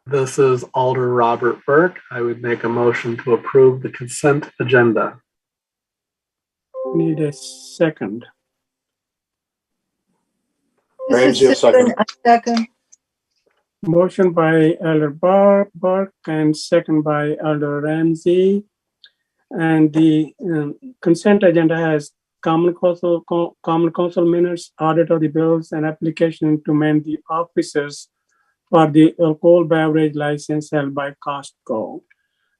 This is Alder Robert Burke. I would make a motion to approve the consent agenda. Need a second. Ramsey, second. Motion by Elder Burke and second by Elder Ramsey. And the consent agenda has Common Council minutes, audit of the bills, and application to amend the officers for the alcohol beverage license held by Costco.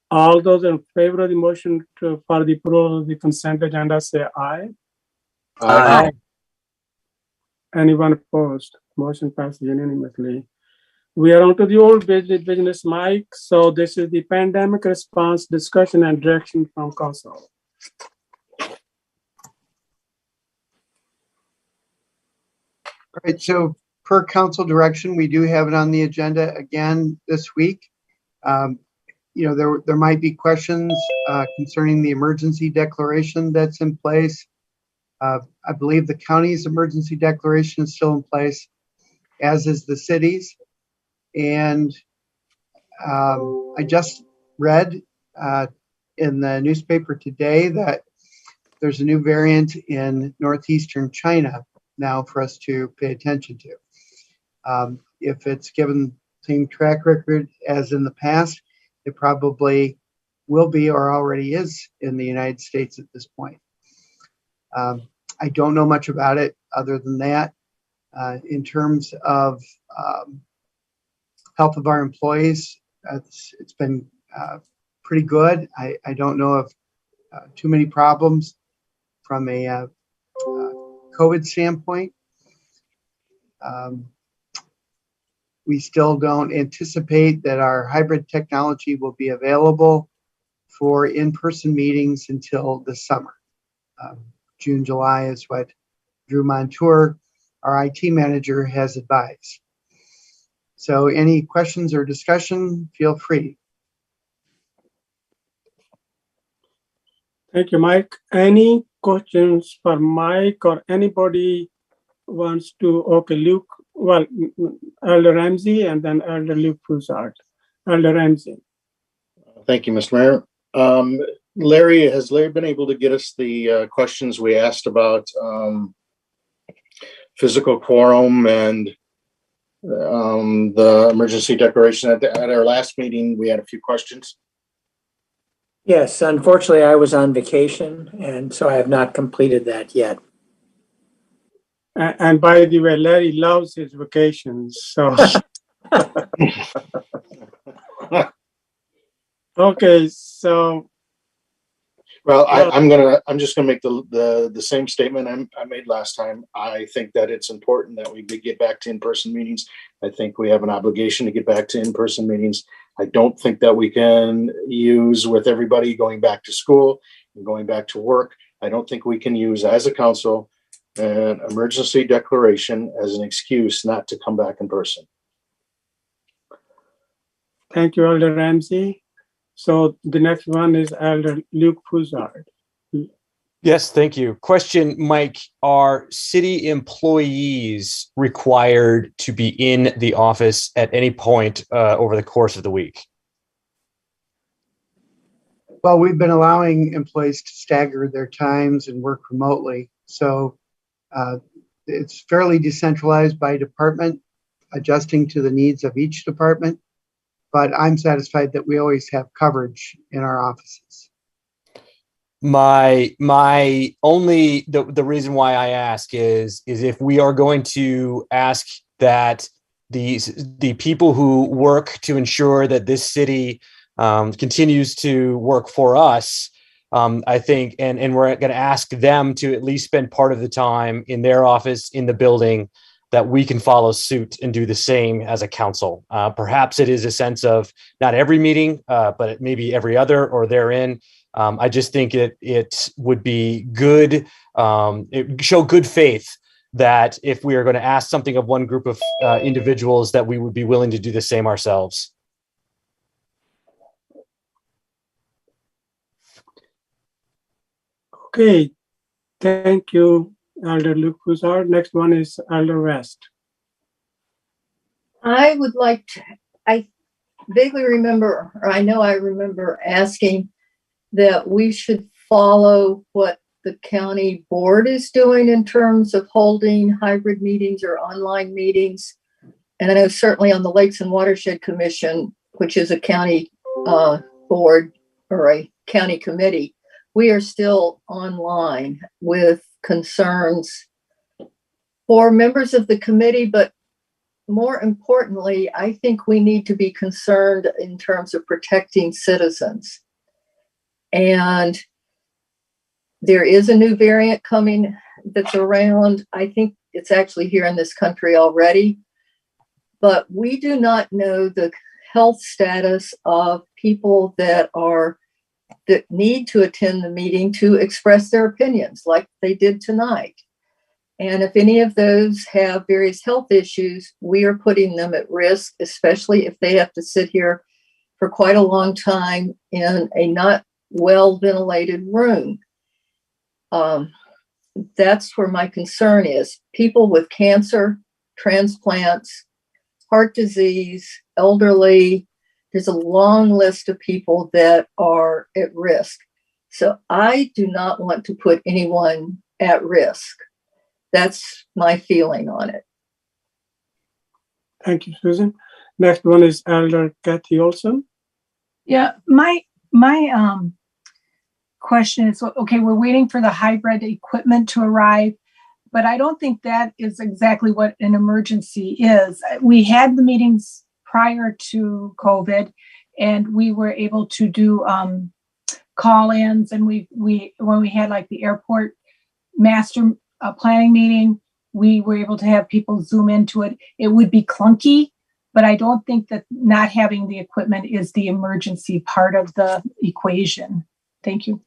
All those in favor of the motion for the approval of the consent agenda, say aye. Aye. Anyone opposed? Motion passes unanimously. We are on to the old business, Mike. So this is the pandemic response discussion and direction from council. All right, so per council direction, we do have it on the agenda again this week. There might be questions concerning the emergency declaration that's in place. I believe the county's emergency declaration is still in place, as is the city's. And I just read in the newspaper today that there's a new variant in northeastern China now for us to pay attention to. If it's given the same track record as in the past, it probably will be or already is in the United States at this point. I don't know much about it other than that. In terms of health of our employees, it's been pretty good. I don't know of too many problems from a COVID standpoint. We still don't anticipate that our hybrid technology will be available for in-person meetings until the summer. June, July is what Drew Montour, our IT manager, has advised. So any questions or discussion, feel free. Thank you, Mike. Any questions for Mike or anybody wants to? Okay, Luke. Well, Elder Ramsey and then Elder Luke Broussard. Elder Ramsey. Thank you, Mr. Mayor. Larry, has Larry been able to get us the questions we asked about physical quorum and the emergency declaration? At our last meeting, we had a few questions. Yes, unfortunately, I was on vacation, and so I have not completed that yet. And by the way, Larry loves his vacations. So, okay, so. Well, I'm just gonna make the same statement I made last time. I think that it's important that we get back to in-person meetings. I think we have an obligation to get back to in-person meetings. I don't think that we can use, with everybody going back to school and going back to work, I don't think we can use as a council an emergency declaration as an excuse not to come back in person. Thank you, Elder Ramsey. So the next one is Elder Luke Broussard. Yes, thank you. Question, Mike, are city employees required to be in the office at any point over the course of the week? Well, we've been allowing employees to stagger their times and work remotely. So it's fairly decentralized by department, adjusting to the needs of each department. But I'm satisfied that we always have coverage in our offices. My only the reason why I ask is if we are going to ask that the people who work to ensure that this city continues to work for us, I think, and we're going to ask them to at least spend part of the time in their office in the building, that we can follow suit and do the same as a council. Perhaps it is a sense of not every meeting, but it may be every other or therein. I just think it would be good, it show good faith that if we are going to ask something of one group of individuals, that we would be willing to do the same ourselves. Okay, thank you, Elder Luke Broussard. Next one is Elder West. I would like to, I vaguely remember, or I know I remember asking that we should follow what the county board is doing in terms of holding hybrid meetings or online meetings. And I know certainly on the Lakes and Watershed Commission, which is a county board or a county committee, we are still online with concerns for members of the committee, but more importantly, I think we need to be concerned in terms of protecting citizens. And there is a new variant coming that's around. I think it's actually here in this country already, but we do not know the health status of people that need to attend the meeting to express their opinions like they did tonight. And if any of those have various health issues, we are putting them at risk, especially if they have to sit here for quite a long time in a not well ventilated room. That's where my concern is. People with cancer, transplants, heart disease, elderly, there's a long list of people that are at risk. So I do not want to put anyone at risk. That's my feeling on it. Thank you, Susan. Next one is Elder Kathy Olson. Yeah, my question is, okay, we're waiting for the hybrid equipment to arrive, but I don't think that is exactly what an emergency is. We had the meetings prior to COVID, and we were able to do call-ins, and we when we had like the airport master planning meeting, we were able to have people Zoom into it. It would be clunky, but I don't think that not having the equipment is the emergency part of the equation. Thank you.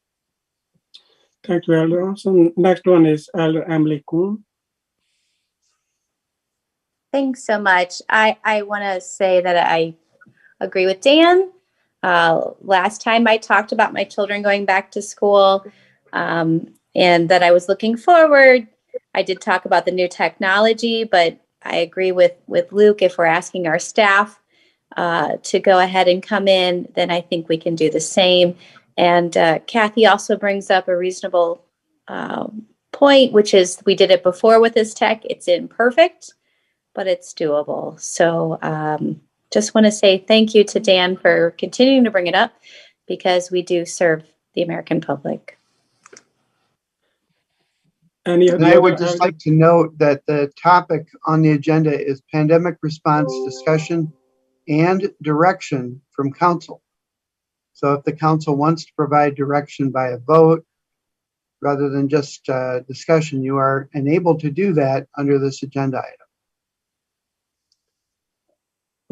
Thank you, Elder Olson. Next one is Elder Emily Kuhn. Thanks so much. I want to say that I agree with Dan. Last time I talked about my children going back to school, and that I was looking forward. I did talk about the new technology, but I agree with Luke. If we're asking our staff to go ahead and come in, then I think we can do the same. And Kathy also brings up a reasonable point, which is we did it before with this tech. It's imperfect, but it's doable. So just want to say thank you to Dan for continuing to bring it up, because we do serve the American public. And I would just like to note that the topic on the agenda is pandemic response discussion and direction from council. So if the council wants to provide direction by a vote, rather than just discussion, you are enabled to do that under this agenda item.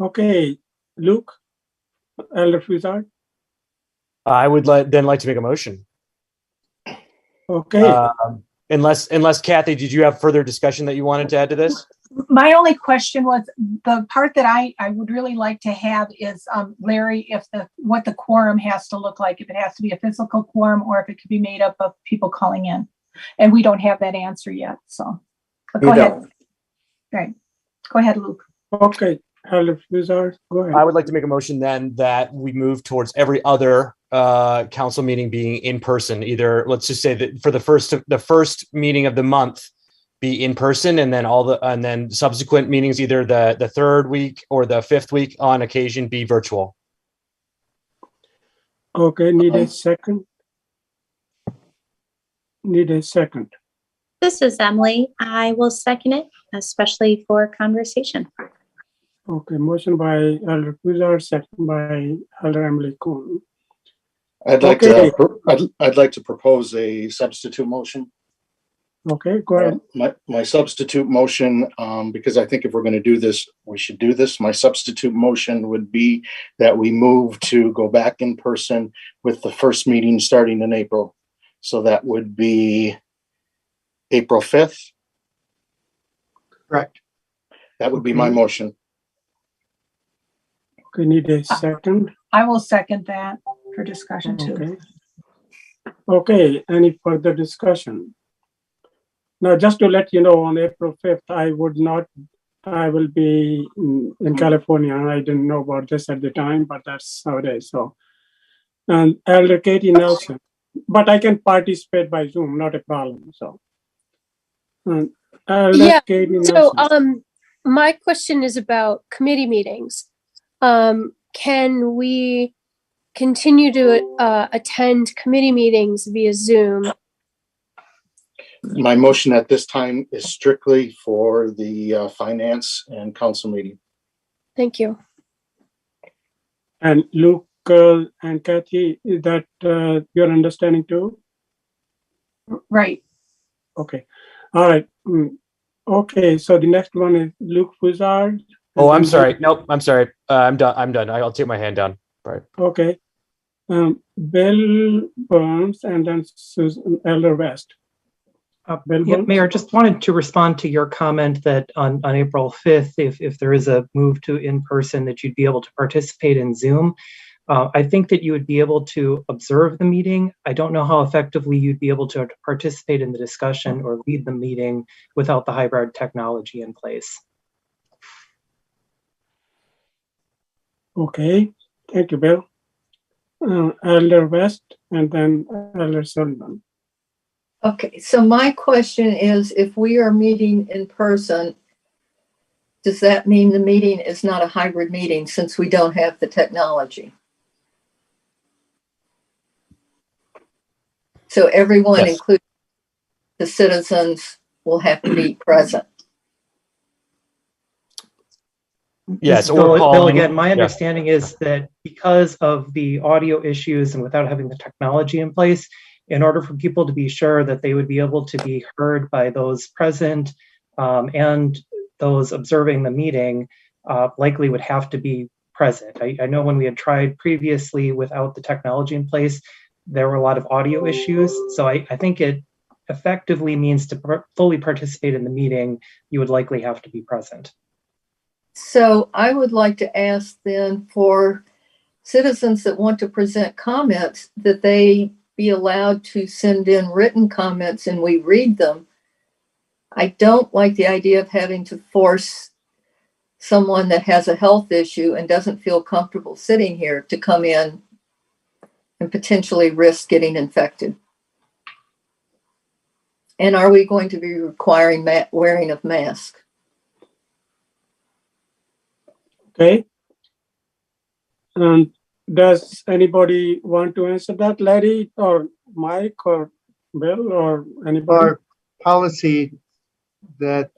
Okay, Luke, Elder Fuzard. I would then like to make a motion. Okay. Unless Kathy, did you have further discussion that you wanted to add to this? My only question was the part that I would really like to have is, Larry, if what the quorum has to look like, if it has to be a physical quorum or if it could be made up of people calling in. And we don't have that answer yet. So go ahead. Right. Go ahead, Luke. Okay. Elder Fuzard, go ahead. I would like to make a motion then that we move towards every other council meeting being in person. Either, let's just say that for the first meeting of the month be in person, and then subsequent meetings, either the third week or the fifth week on occasion, be virtual. Okay, need a second. This is Emily. I will second it, especially for conversation. Okay, motion by Elder Fuzard, second by Elder Emily Kuhn. I'd like to propose a substitute motion. Okay, go ahead. My substitute motion, because I think if we're going to do this, we should do this. My substitute motion would be that we move to go back in person with the first meeting starting in April. So that would be April 5th. Correct. That would be my motion. Okay, need a second. I will second that for discussion too. Okay, any further discussion? Now, just to let you know, on April 5th, I will be in California. I didn't know about this at the time, but that's how it is. So, and Elder Katie Nelson, but I can participate by Zoom, not a problem. So, yeah. Katie So, Nelson. my question is about committee meetings. Can we continue to attend committee meetings via Zoom? My motion at this time is strictly for the finance and council meeting. Thank you. And Luke and Kathy, is that your understanding too? Right. Okay. All right. Okay. So the next one is Luke Fuzard. Oh, I'm sorry. Nope, I'm sorry. I'm done. I'm done. I'll take my hand down. Right. Okay. Bill Burns and then Susan Elder West. Bill Yeah, Burns? Mayor, just wanted to respond to your comment that on April 5th, if there is a move to in-person, that you'd be able to participate in Zoom. I think that you would be able to observe the meeting. I don't know how effectively you'd be able to participate in the discussion or lead the meeting without the hybrid technology in place. Okay. Thank you, Bill. Elder West and then Elder Sullivan. Okay, so my question is, if we are meeting in person, does that mean the meeting is not a hybrid meeting since we don't have the technology? So everyone, Yes. including the citizens, will have to be present. Yes. Bill, Or calling. again, my Yeah. understanding is that because of the audio issues and without having the technology in place, in order for people to be sure that they would be able to be heard by those present and those observing the meeting, likely would have to be present. I know when we had tried previously without the technology in place, there were a lot of audio issues. So I think it effectively means to fully participate in the meeting, you would likely have to be present. So I would like to ask then for citizens that want to present comments that they be allowed to send in written comments and we read them. I don't like the idea of having to force someone that has a health issue and doesn't feel comfortable sitting here to come in and potentially risk getting infected. And are we going to be requiring wearing of masks? Okay. Does anybody want to answer that, Larry or Mike or Bill or anybody? Our policy that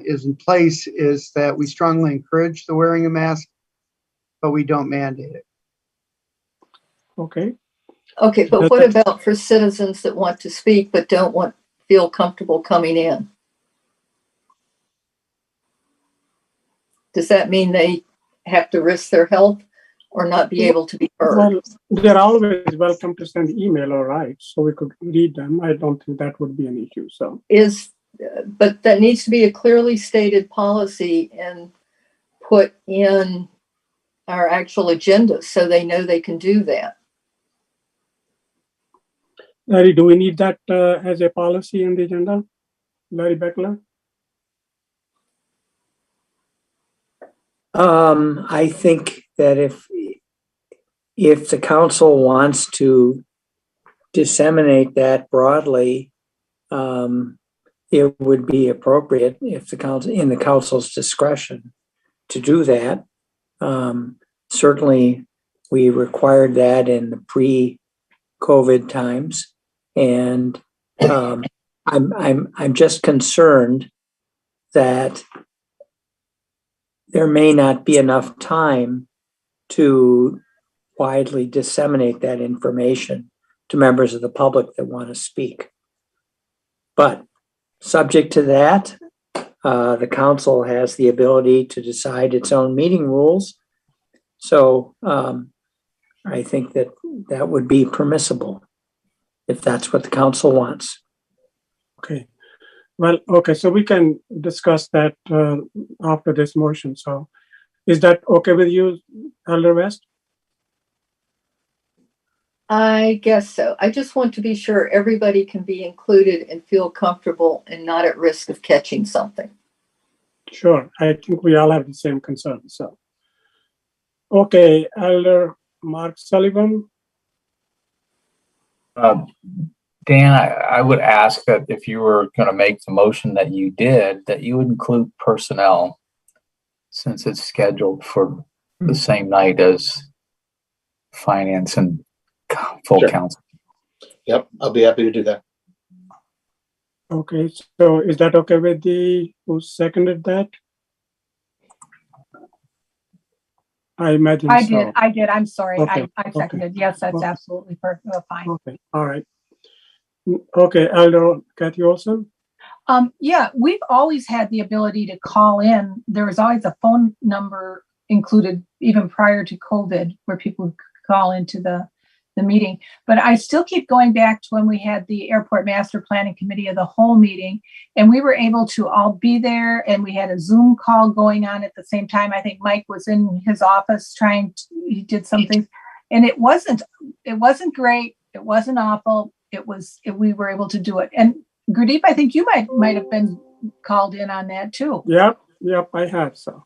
is in place is that we strongly encourage the wearing of masks, but we don't mandate it. Okay. Okay, but what about for citizens that want to speak but don't feel comfortable coming in? Does that mean they have to risk their health or not be able to be heard? Well, they're always welcome to send email or write, so we could read them. I don't think that would be an issue. So but that needs to be a clearly stated policy and put in our actual agenda so they know they can do that. Larry, do we need that as a policy in the agenda? Larry Beckler? I think that if the council wants to disseminate that broadly, it would be appropriate if the council, in the council's discretion, to do that. Certainly, we required that in the pre-COVID times, and I'm just concerned that there may not be enough time to widely disseminate that information to members of the public that want to speak. But subject to that, the council has the ability to decide its own meeting rules. So I think that would be permissible if that's what the council wants. Okay. Well, okay, so we can discuss that after this motion. So is that okay with you, Elder West? I guess so. I just want to be sure everybody can be included and feel comfortable and not at risk of catching something. Sure. I think we all have the same concern. So, okay, Elder Mark Sullivan. Dan, I would ask that if you were going to make the motion that you did, that you would include personnel, since it's scheduled for the same night as finance and full Sure. council. Yep, I'll be happy to do that. Okay, so is that okay with who seconded that? I imagine I so. did. I'm sorry. Okay, I seconded. Yes, that's okay. absolutely perfect. Fine. Okay, all right. Okay, Elder Kathy Olson? Yeah, we've always had the ability to call in. There was always a phone number included even prior to COVID where people could call into the meeting. But I still keep going back to when we had the Airport Master Planning Committee of the whole meeting, and we were able to all be there, and we had a Zoom call going on at the same time. I think Mike was in his office he did something, and it wasn't great. It wasn't awful. We were able to do it. And Gurdeep, I think you might have been called in on that too. Yep, I have so.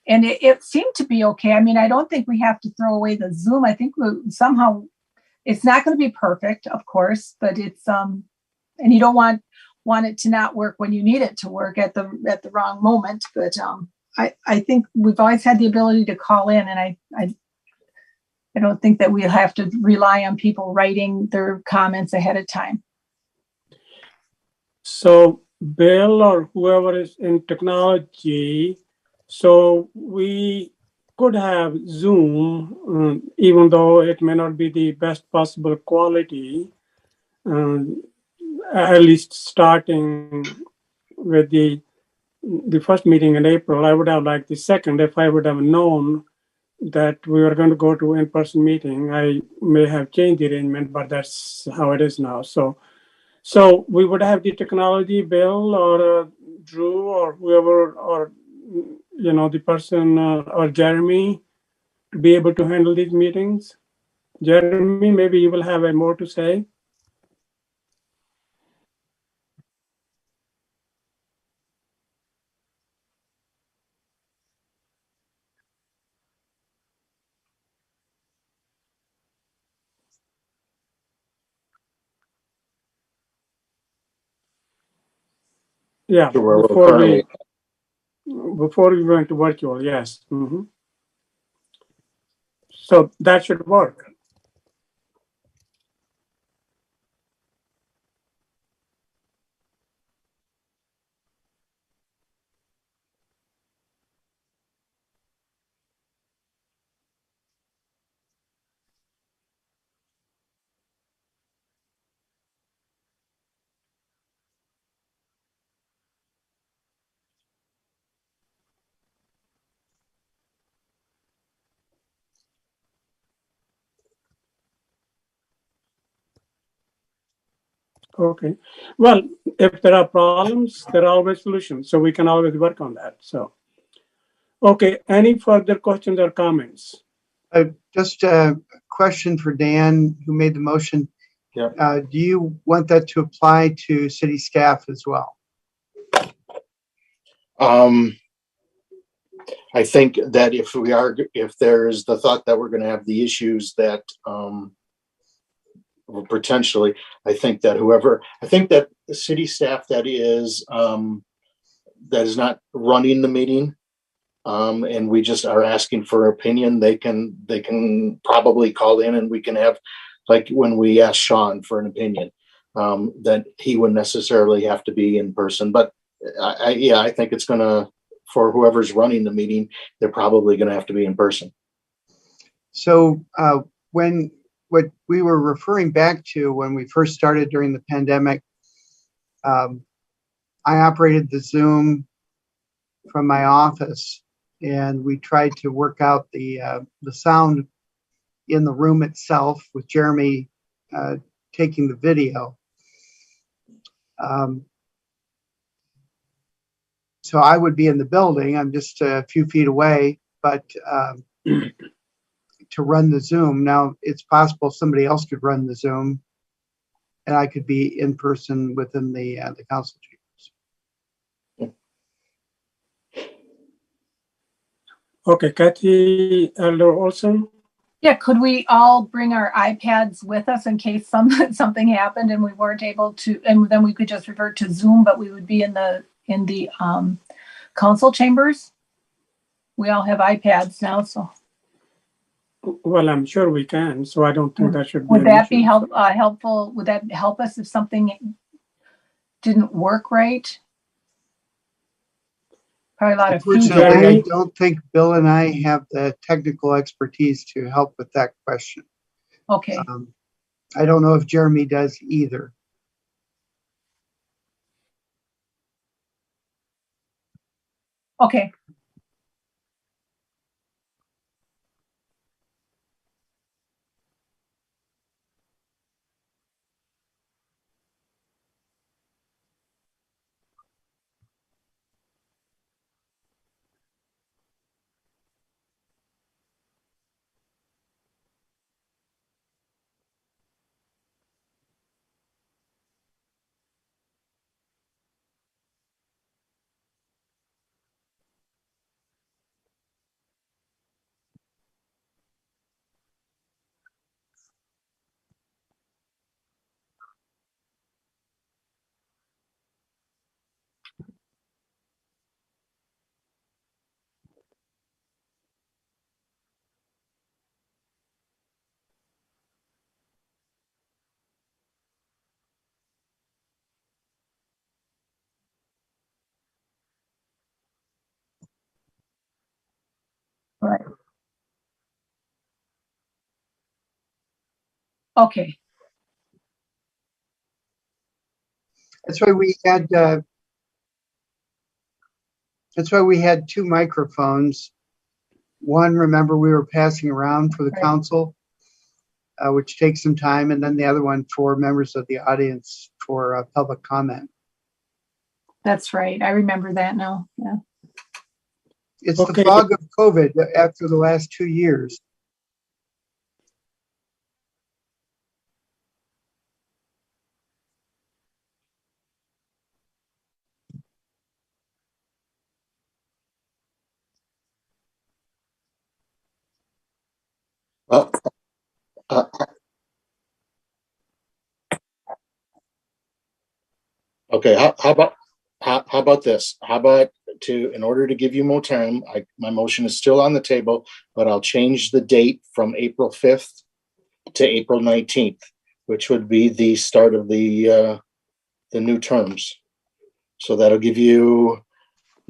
And it seemed to be okay. I mean, I don't think we have to throw away the Zoom. I think somehow it's not going to be perfect, of course, but it's and you don't want it to not work when you need it to work at the wrong moment. But I think we've always had the ability to call in, and I don't think that we'll have to rely on people writing their comments ahead of time. So Bill or whoever is in technology, so we could have Zoom, even though it may not be the best possible quality, at least starting with the first meeting in April. I would have liked the second. If I would have known that we were going to go to in-person meeting, I may have changed the arrangement, but that's how it is now. So we would have the technology, Bill or Drew or whoever, or the person or Jeremy, to be able to handle these meetings. Jeremy, maybe you will have more to say. Yeah, before we went to virtual, yes. Mm-hmm. So that should work. Okay. Well, if there are problems, there are always solutions. So we can always work on that. So, okay. Any further questions or comments? Just a question for Dan, who made the motion. Yeah. Do you want that to apply to city staff as well? I think that if there's the thought that we're going to have the issues that potentially, I think that the city staff that is not running the meeting, and we just are asking for opinion, they can probably call in, and we can have, like when we asked Sean for an opinion, that he wouldn't necessarily have to be in person. But I think it's gonna, for whoever's running the meeting, they're probably gonna have to be in person. So what we were referring back to when we first started during the pandemic, I operated the Zoom from my office, and we tried to work out the sound in the room itself with Jeremy taking the video. So I would be in the building. I'm just a few feet away, but to run the Zoom. Now, it's possible somebody else could run the Zoom, and I could be in person within the council chambers. Okay, Kathy, Elder Olson. Yeah, could we all bring our iPads with us in case something happened and we weren't able to, and then we could just revert to Zoom, but we would be in the council chambers? We all have iPads now, so. Well, I'm sure we can, so I don't think that should be. Would that be helpful? Would that help us if something didn't work right. Probably a lot of Unfortunately, feedback. I don't think Bill and I have the technical expertise to help with that question. Okay. I don't know if Jeremy does either. Okay. Right. Okay. That's why we had. That's why we had two microphones. One, remember, we were passing around for the council, which takes some time, and then the other one for members of the audience for public comment. That's right. I remember that now. Yeah. It's the fog of COVID after the last 2 years. Well, okay. How about this? How about in order to give you more time, my motion is still on the table, but I'll change the date from April 5th to April 19th, which would be the start of the new terms. So that'll give you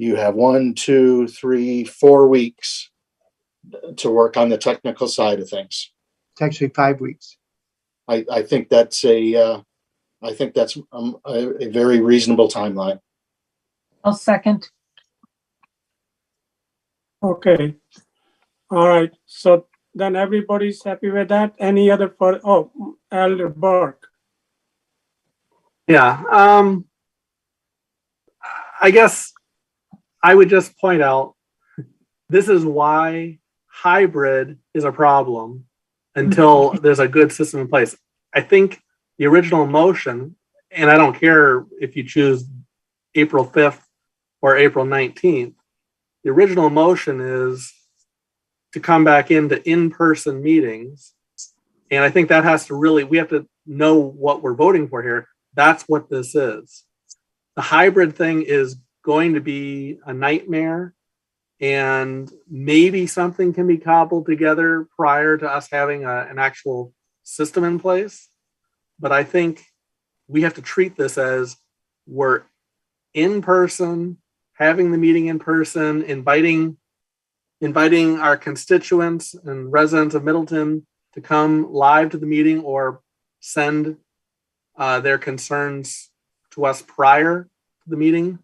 have 1, 2, 3, 4 weeks to work on the technical side of things. It's actually 5 weeks. I think that's a very reasonable timeline. I'll second. Okay. All right. So then everybody's happy with that. Any other Elder Burke? Yeah. I guess I would just point out this is why hybrid is a problem until there's a good system in place. I think the original motion, and I don't care if you choose April 5th or April 19th, the original motion is to come back into in-person meetings. And I think that has to we have to know what we're voting for here. That's what this is. The hybrid thing is going to be a nightmare, and maybe something can be cobbled together prior to us having an actual system in place. But I think we have to treat this as we're in person, having the meeting in person, inviting our constituents and residents of Middleton to come live to the meeting or send their concerns to us prior to the meeting,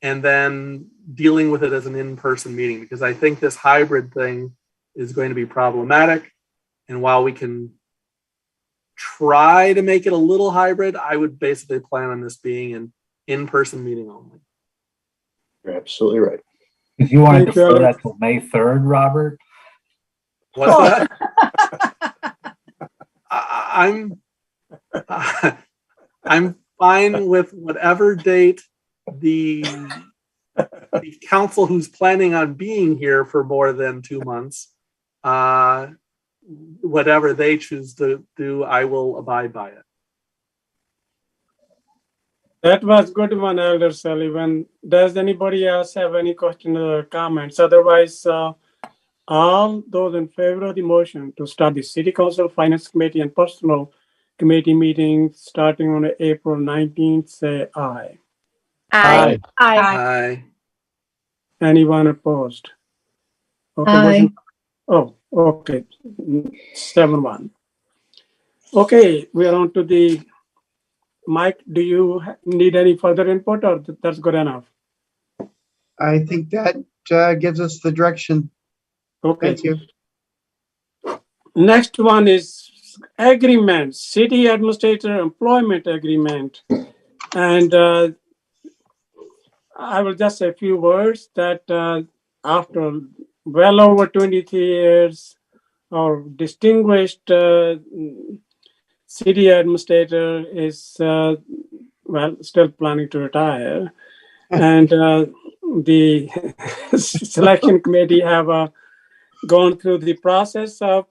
and then dealing with it as an in-person meeting, because I think this hybrid thing is going to be problematic. And while we can try to make it a little hybrid, I would basically plan on this being an in-person meeting only. You're absolutely right. If you want to defer that till May 3rd, Robert? What's that? I'm fine with whatever date the council who's planning on being here for more than 2 months, whatever they choose to do, I will abide by it. That was good one, Elder Sullivan. Does anybody else have any questions or comments? Otherwise, all those in favor of the motion to start the City Council, Finance Committee, and Personal committee meeting starting on April 19th, say aye. Aye. Aye. Anyone opposed? Okay, Aye. motion. Oh, okay. 7-1. Okay, we are on to the, Mike, do you need any further input or that's good enough? I think that gives us the direction. Okay. Thank you. Next one is agreement, city administrator employment agreement. And I will just say a few words that after well over 23 years, our distinguished city administrator is, well, still planning to retire. And the selection committee have gone through the process of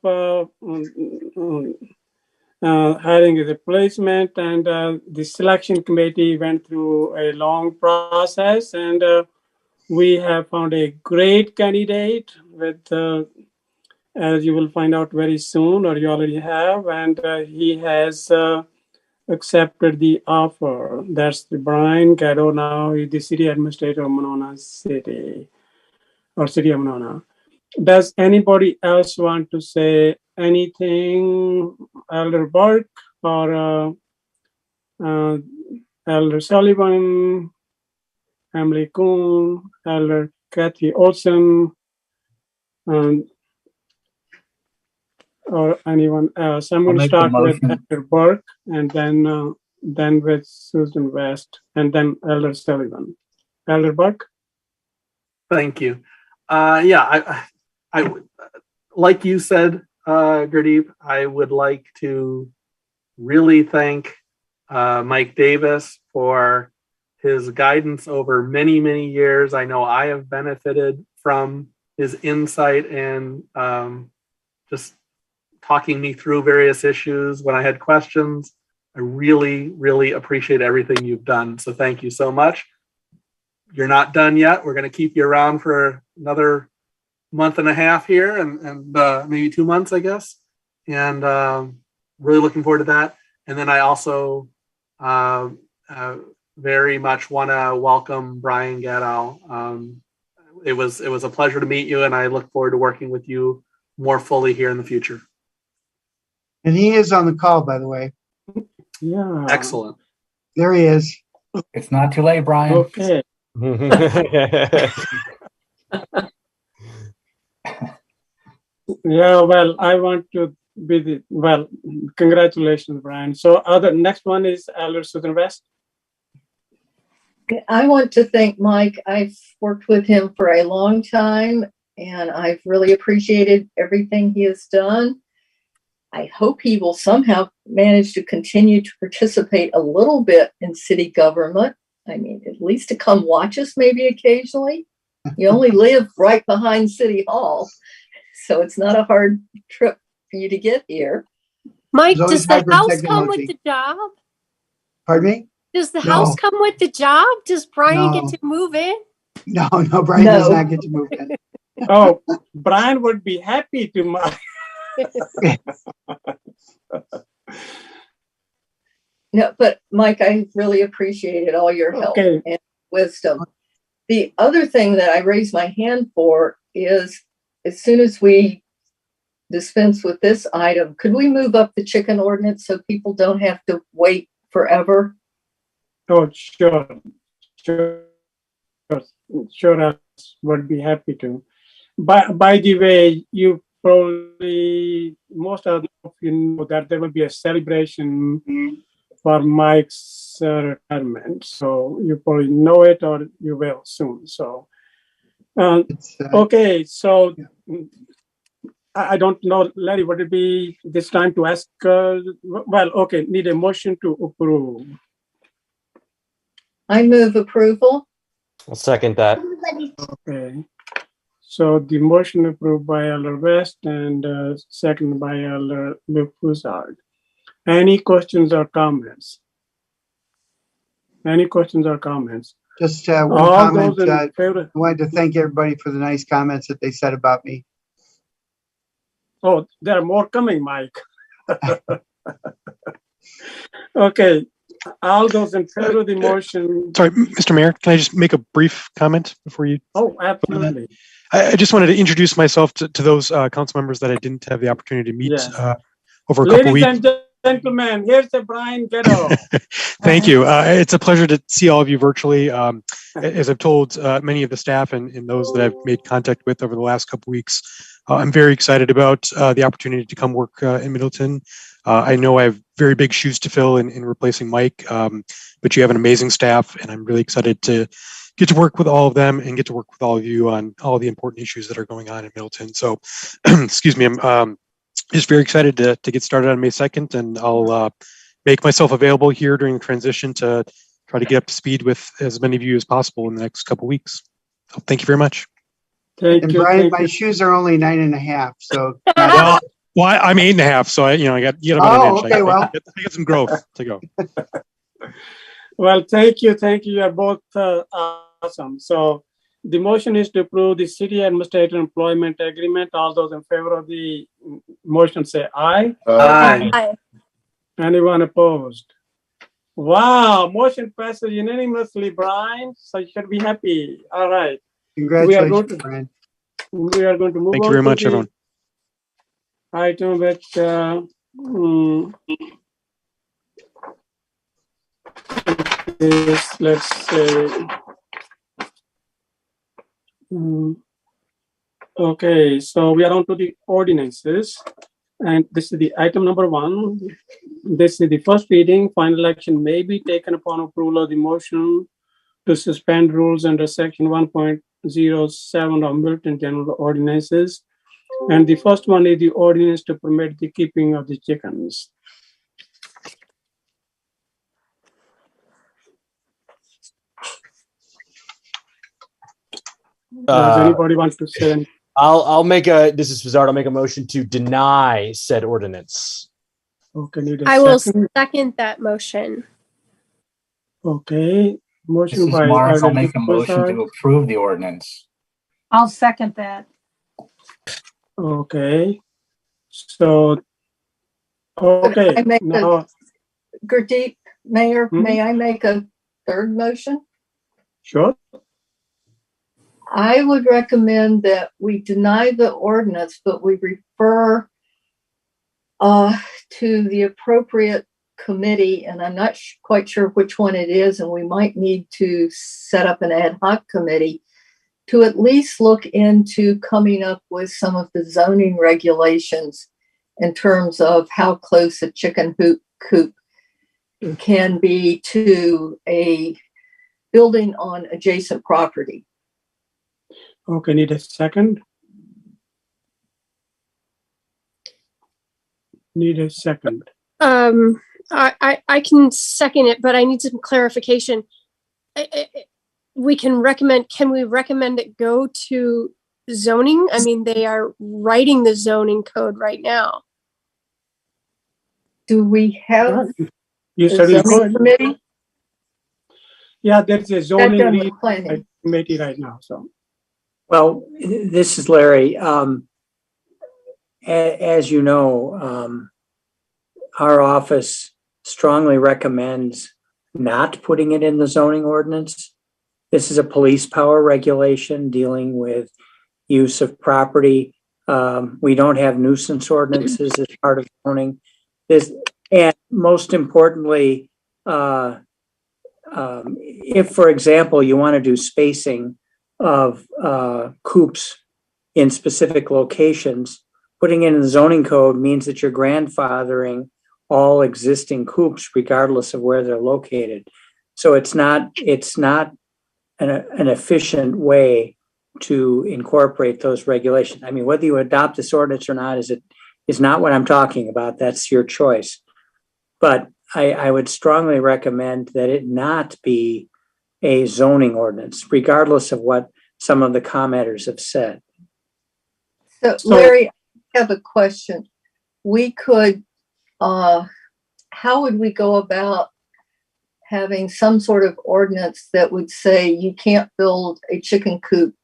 hiring a replacement, and the selection committee went through a long process, and we have found a great candidate with, as you will find out very soon, or you already have, and he has accepted the offer. That's the Brian Gatto. Now he's the city administrator of Monona City, or City of Monona. Does anybody else want to say anything? Elder Burke or Elder Sullivan, Emily Kuhn, Elder Kathy Olson, or anyone else? I'm going to start with Elder Burke, and then with Susan West, and then Elder Sullivan. Elder Burke. Thank you. Yeah, I like you said, Gurdeep, I would like to really thank Mike Davis for his guidance over many, many years. I know I have benefited from his insight and just talking me through various issues when I had questions. I really, really appreciate everything you've done. So thank you so much. You're not done yet. We're going to keep you around for another month and a half here, and maybe 2 months, I guess. And really looking forward to that. And then I also very much want to welcome Brian Gatto. It was a pleasure to meet you, and I look forward to working with you more fully here in the future. And he is on the call, by the way. Yeah. Excellent. There he is. It's not too late, Brian. Okay. Yeah, well, I want to be congratulations, Brian. So next one is Elder Susan West. I want to thank Mike. I've worked with him for a long time, and I've really appreciated everything he has done. I hope he will somehow manage to continue to participate a little bit in city government. I mean, at least to come watch us maybe occasionally. You only live right behind City Hall, so it's not a hard trip for you to get here. Mike, does the house come with the job? Pardon me? Does the house come with the job? Does Brian get to move in? No, Brian does not get to move in. Oh, Brian would be happy to move. No, but Mike, I really appreciated all your help and wisdom. The other thing that I raised my hand for is, as soon as we dispense with this item, could we move up the chicken ordinance so people don't have to wait forever? Oh, sure. I would be happy to. By the way, you probably, most of you know that there will be a celebration for Mike's retirement. So you probably know it, or you will soon. So, okay. So I don't know, Larry, would it be this time to ask? Okay, need a motion to approve. I move approval. I'll second that. Okay. So the motion approved by Elder West and seconded by Elder Luke Broussard. Any questions or comments? Just one comment. I wanted to thank everybody for the nice comments that they said about me. Oh, there are more coming, Mike. Okay, all those in favor of the motion? Sorry, Mr. Mayor, can I just make a brief comment before you? Oh, absolutely. I just wanted to introduce myself to those council members that I didn't have the opportunity to meet Yes. over a couple Ladies weeks. and gentlemen, here's the Brian Ghetto. Thank you. It's a pleasure to see all of you virtually. As I've told many of the staff and those that I've made contact with over the last couple weeks, I'm very excited about the opportunity to come work in Middleton. I know I have very big shoes to fill in replacing Mike, but you have an amazing staff, and I'm really excited to get to work with all of them and get to work with all of you on all the important issues that are going on in Middleton. So, excuse me, I'm just very excited to get started on May 2nd, and I'll make myself available here during the transition to try to get up to speed with as many of you as possible in the next couple weeks. So thank you very much. And Brian, my shoes are only 9.5, so. Well, I'm 8.5, so I got about an inch. Okay, I got some growth to go. Well, thank you. You are both awesome. So the motion is to approve the city administrator employment agreement. All those in favor of the motion say aye. Aye. Anyone opposed? Wow, motion passes unanimously, Brian. So you should be happy. All right. Congratulations, Brian. We are going to move on. Thank you very much, the everyone. item which is, let's say, okay, so we are on to the ordinances, and this is the item number 1. This is the first reading. Final action may be taken upon approval of the motion to suspend rules under section 1.07 of Middleton General Ordinances. And the first one is the ordinance to permit the keeping of the chickens. Does anybody want to say? I'll make this is Fazard. I'll make a motion to deny said ordinance. Okay, need a I will second. second that motion. Okay, motion This is by Morris. I'll Arlene make a motion Fazard. to approve the ordinance. I'll second that. Okay, so, okay, I make now, Gurdeep, Mayor, may I make a third motion? sure. I would recommend that we deny the ordinance, but we refer to the appropriate committee, and I'm not quite sure which one it is, and we might need to set up an ad hoc committee to at least look into coming up with some of the zoning regulations in terms of how close a chicken coop can be to a building on adjacent property. Okay, need a second. Need a second. I can second it, but I need some clarification. Can we recommend it go to zoning? I mean, they are writing the zoning code right now. Do we have You a certainly zoning could. committee? Yeah, there's a zoning done with lead planning. committee right now, so. Well, this is Larry. As you know, our office strongly recommends not putting it in the zoning ordinance. This is a police power regulation dealing with use of property. We don't have nuisance ordinances as part of zoning. And most importantly, if, for example, you want to do spacing of coops in specific locations, putting it in the zoning code means that you're grandfathering all existing coops regardless of where they're located. So it's not an efficient way to incorporate those regulations. I mean, whether you adopt this ordinance or not is not what I'm talking about. That's your choice. But I would strongly recommend that it not be a zoning ordinance, regardless of what some of the commenters have said. So Larry, I have a question. We could, how would we go about having some sort of ordinance that would say you can't build a chicken coop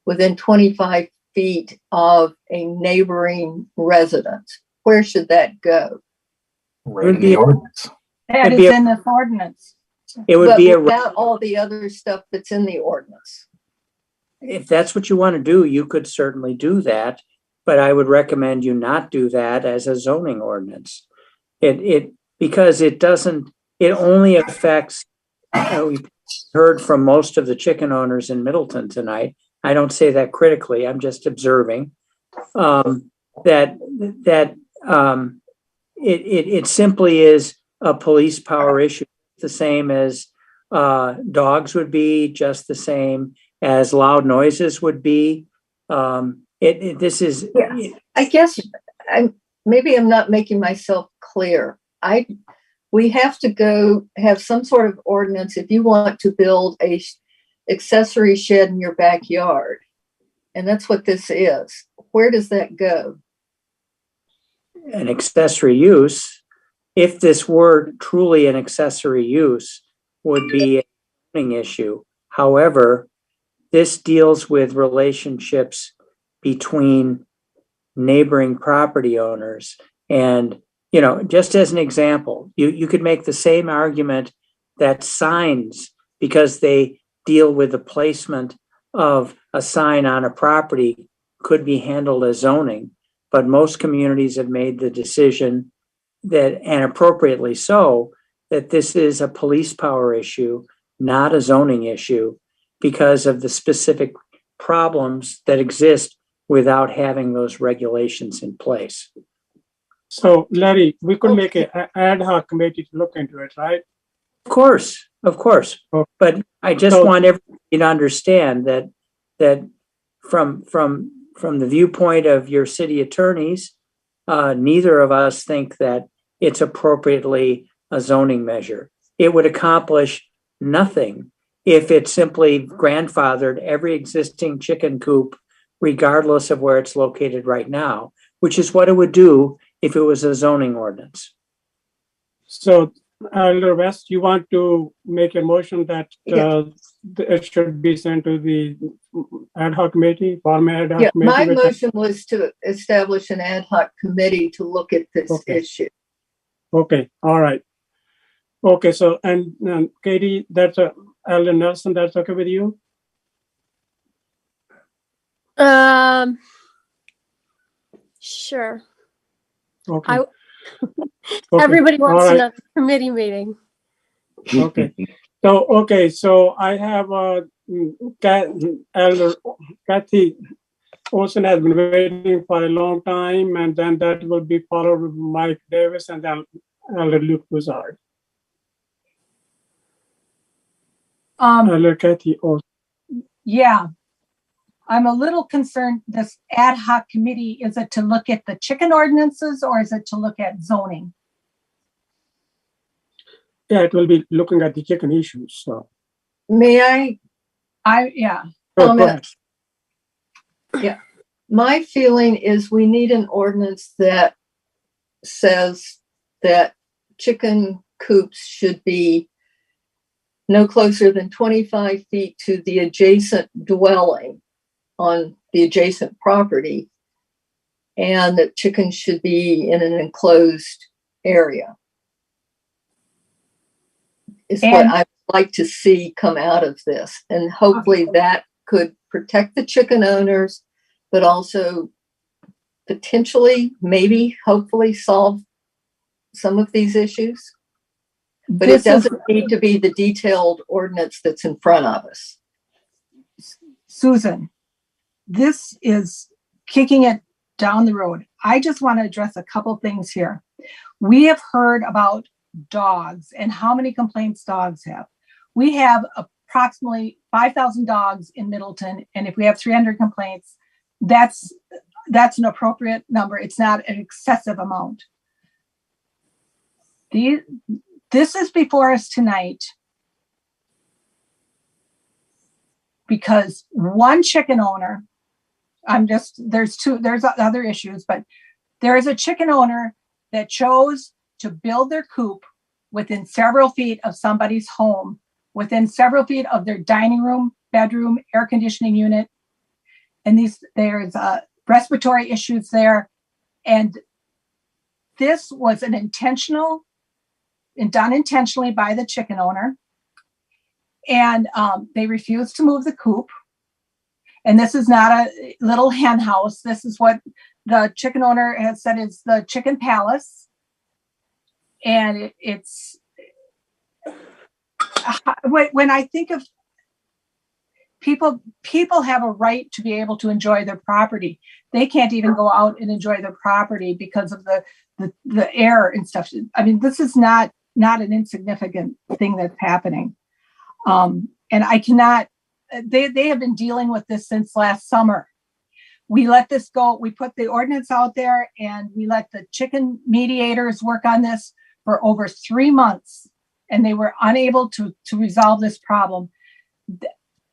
within 25 feet of a neighboring residence? Where should that go? It would be, That it'd is be a- in the ordinance. it would But be a, without all the other stuff that's in the ordinance. if that's what you want to do, you could certainly do that. But I would recommend you not do that as a zoning ordinance. Because it doesn't, it only affects, we heard from most of the chicken owners in Middleton tonight. I don't say that critically, I'm just observing, it simply is a police power issue, the same as dogs would be, just the same as loud noises would be. This is. I guess maybe I'm not making myself clear. We have to have some sort of ordinance if you want to build a accessory shed in your backyard. And that's what this is. Where does that go? An accessory use, if this were truly an accessory use, would be a zoning issue. However, this deals with relationships between neighboring property owners. And, you know, just as an example, you could make the same argument that signs, because they deal with the placement of a sign on a property, could be handled as zoning. But most communities have made the decision that, and appropriately so, that this is a police power issue, not a zoning issue, because of the specific problems that exist without having those regulations in place. So Larry, we could make an ad hoc committee to look into it, right? Of course. But I just want everybody to understand that from the viewpoint of your city attorneys, neither of us think that it's appropriately a zoning measure. It would accomplish nothing if it simply grandfathered every existing chicken coop, regardless of where it's located right now, which is what it would do if it was a zoning ordinance. So, Elder West, you want to make a motion that it should be sent to the ad hoc committee, former ad hoc committee? My motion was to establish an ad hoc committee to look at this issue. Okay, all right. Okay, so, and Katie, that's Elder Nelson, that's okay with you? Sure. Okay. Everybody wants All right. another committee meeting. Okay. So I have Elder Kathy Olson has been waiting for a long time, and then that will be followed with Mike Davis and then Elder Luke Bouchard. Elder Kathy Olson. Yeah. I'm a little concerned, this ad hoc committee, is it to look at the chicken ordinances or is it to look at zoning? Yeah, it will be looking at the chicken issues. So. May I? Yeah. Comment? Yeah. My feeling is we need an ordinance that says that chicken coops should be no closer than 25 feet to the adjacent dwelling on the adjacent property, and that chickens should be in an enclosed area. Is what I'd like to see come out of this. And hopefully that could protect the chicken owners, but also potentially, maybe, hopefully solve some of these issues. But it doesn't need to be the detailed ordinance that's in front of us. Susan, this is kicking it down the road. I just want to address a couple things here. We have heard about dogs and how many complaints dogs have. We have approximately 5,000 dogs in Middleton, and if we have 300 complaints, that's an appropriate number. It's not an excessive amount. This is before us tonight because one chicken owner, there's other issues, but there is a chicken owner that chose to build their coop within several feet of somebody's home, within several feet of their dining room, bedroom, air conditioning unit. And there's respiratory issues there. And this was an intentional and done intentionally by the chicken owner. And they refused to move the coop. And this is not a little hen house. This is what the chicken owner has said is the chicken palace. And it's when I think of people have a right to be able to enjoy their property. They can't even go out and enjoy their property because of the air and stuff. I mean, this is not an insignificant thing that's happening. And I cannot, they have been dealing with this since last summer. We let this go. We put the ordinance out there and we let the chicken mediators work on this for over 3 months, and they were unable to resolve this problem.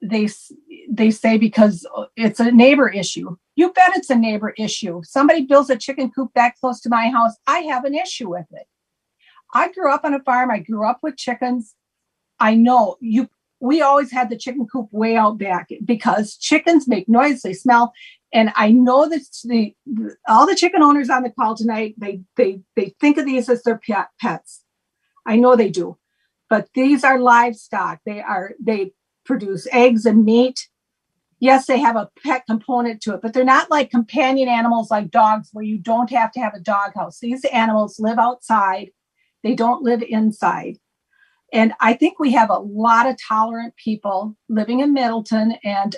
They say because it's a neighbor issue. You bet it's a neighbor issue. Somebody builds a chicken coop that close to my house, I have an issue with it. I grew up on a farm. I grew up with chickens. I know we always had the chicken coop way out back because chickens make noise, they smell. And I know that all the chicken owners on the call tonight, they think of these as their pets. I know they do, but these are livestock. They produce eggs and meat. Yes, they have a pet component to it, but they're not like companion animals like dogs where you don't have to have a doghouse. These animals live outside. They don't live inside. And I think we have a lot of tolerant people living in Middleton. And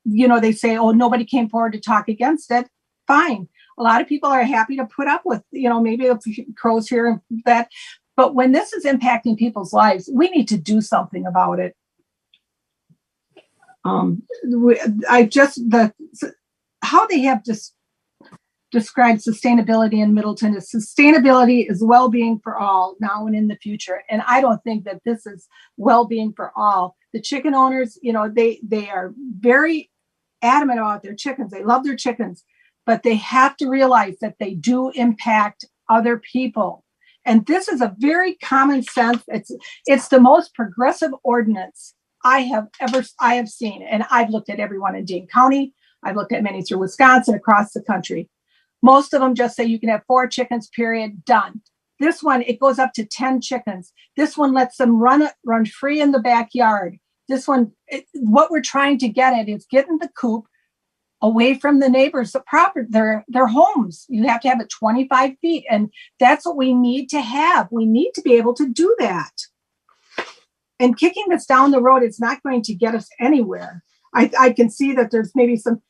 they say, oh, nobody came forward to talk against it. Fine. A lot of people are happy to put up with, maybe a few crows here and that. But when this is impacting people's lives, we need to do something about it. How they have described sustainability in Middleton is sustainability is well-being for all now and in the future. And I don't think that this is well-being for all. The chicken owners, they are very adamant about their chickens. They love their chickens, but they have to realize that they do impact other people. And this is a very common sense. It's the most progressive ordinance I have seen. And I've looked at everyone in Dane County. I've looked at many through Wisconsin, across the country. Most of them just say you can have 4 chickens, period, done. This one, it goes up to 10 chickens. This one lets them run free in the backyard. This one, what we're trying to get at is getting the coop away from the neighbors, the property, their homes. You have to have it 25 feet. And that's what we need to have. We need to be able to do that. And kicking this down the road is not going to get us anywhere. I can see that there's maybe some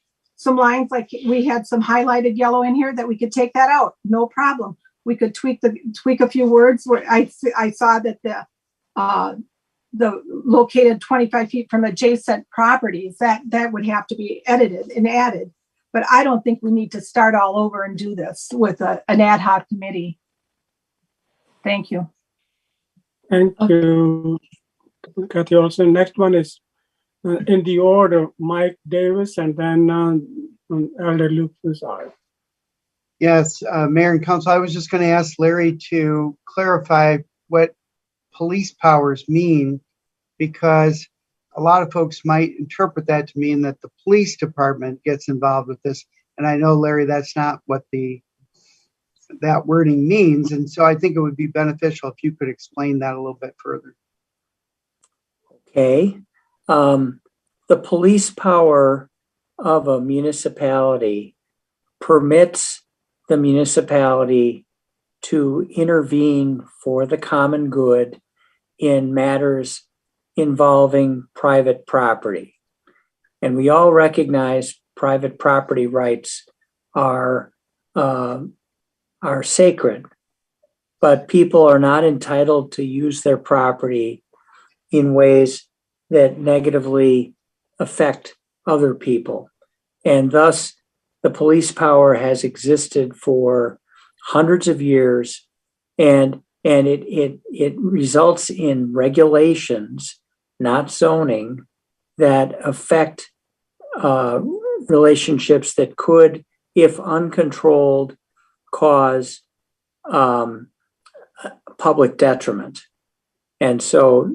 lines, like we had some highlighted yellow in here, that we could take that out. No problem. We could tweak a few words where I saw that the located 25 feet from adjacent properties, that would have to be edited and added. But I don't think we need to start all over and do this with an ad hoc committee. Thank you. Thank you, Kathy. Also, next one is in the order, Mike Davis, and then Elder Luke Lazar. Yes, Mayor and Council, I was just going to ask Larry to clarify what police powers mean, because a lot of folks might interpret that to mean that the police department gets involved with this. And I know, Larry, that's not what that wording means. And so I think it would be beneficial if you could explain that a little bit further. Okay. The police power of a municipality permits the municipality to intervene for the common good in matters involving private property. And we all recognize private property rights are sacred, but people are not entitled to use their property in ways that negatively affect other people. And thus, the police power has existed for hundreds of years, and it results in regulations, not zoning, that affect relationships that could, if uncontrolled, cause public detriment. And so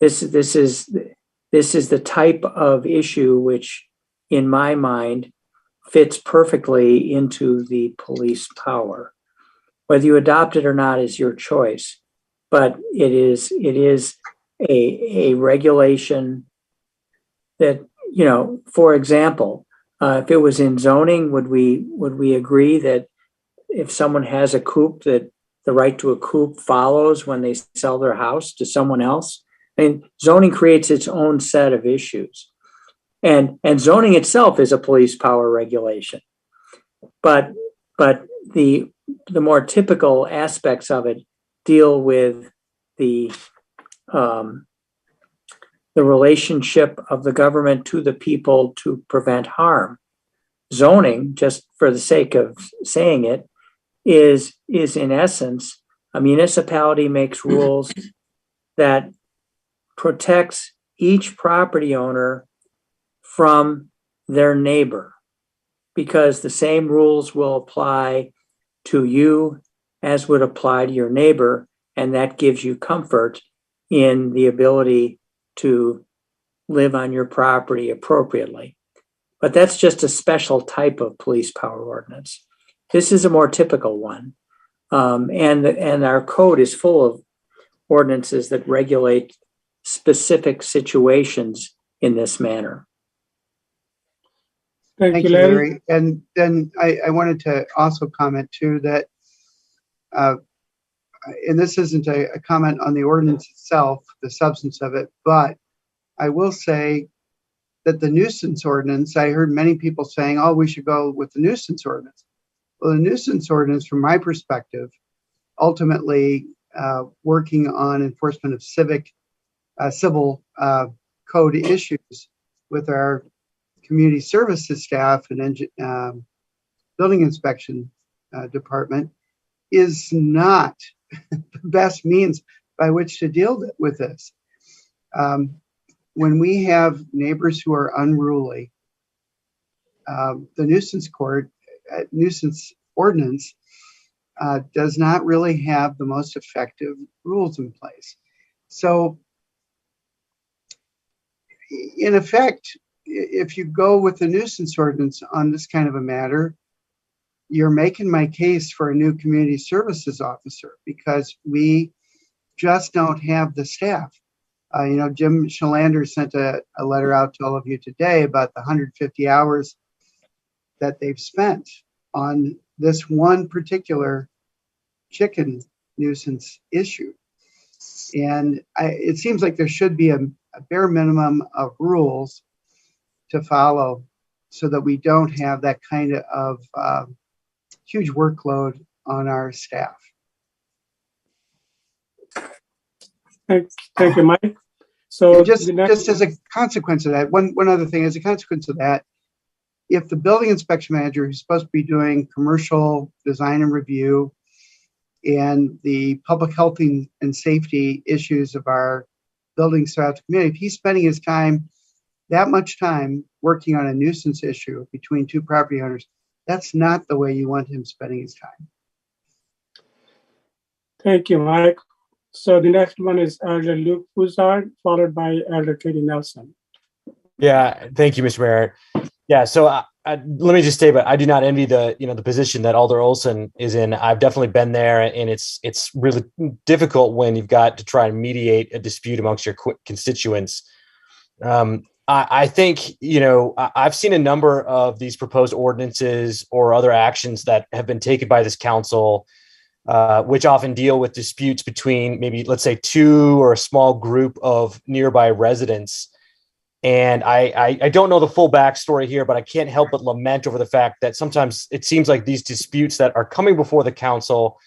this is the type of issue which, in my mind, fits perfectly into the police power. Whether you adopt it or not is your choice, but it is a regulation that, you know, for example, if it was in zoning, would we agree that if someone has a coop, that the right to a coop follows when they sell their house to someone else? I mean, zoning creates its own set of issues, and zoning itself is a police power regulation. But the more typical aspects of it deal with the relationship of the government to the people to prevent harm. Zoning, just for the sake of saying it, is in essence, a municipality makes rules that protects each property owner from their neighbor, because the same rules will apply to you as would apply to your neighbor, and that gives you comfort in the ability to live on your property appropriately. But that's just a special type of police power ordinance. This is a more typical one. And our code is full of ordinances that regulate specific situations in this manner. Thank you, Larry. And then I wanted to also comment too that, and this isn't a comment on the ordinance itself, the substance of it, but I will say that the nuisance ordinance, I heard many people saying, oh, we should go with the nuisance ordinance. Well, the nuisance ordinance, from my perspective, ultimately working on enforcement of civil code issues with our community services staff and building inspection department is not the best means by which to deal with this. When we have neighbors who are unruly, the nuisance ordinance does not really have the most effective rules in place. So, in effect, if you go with the nuisance ordinance on this kind of a matter, you're making my case for a new community services officer, because we just don't have the staff. Jim Shalander sent a letter out to all of you today about the 150 hours that they've spent on this one particular chicken nuisance issue. And it seems like there should be a bare minimum of rules to follow so that we don't have that kind of huge workload on our staff. Thank you, Mike. So and just as a consequence of that, one other thing, as a consequence of that, if the building inspection manager who's supposed to be doing commercial design and review and the public health and safety issues of our buildings throughout the community, if he's spending his time, that much time working on a nuisance issue between two property owners, that's not the way you want him spending his time. Thank you, Mike. So the next one is Elder Luke Bouchard, followed by Elder Katie Nelson. Yeah, thank you, Mr. Mayor. Yeah, so let me just say, but I do not envy the position that Alder Olson is in. I've definitely been there, and it's really difficult when you've got to try and mediate a dispute amongst your constituents. I think, I've seen a number of these proposed ordinances or other actions that have been taken by this council, which often deal with disputes between maybe, let's say, two or a small group of nearby residents. And I don't know the full backstory here, but I can't help but lament over the fact that sometimes it seems like these disputes that are coming before the council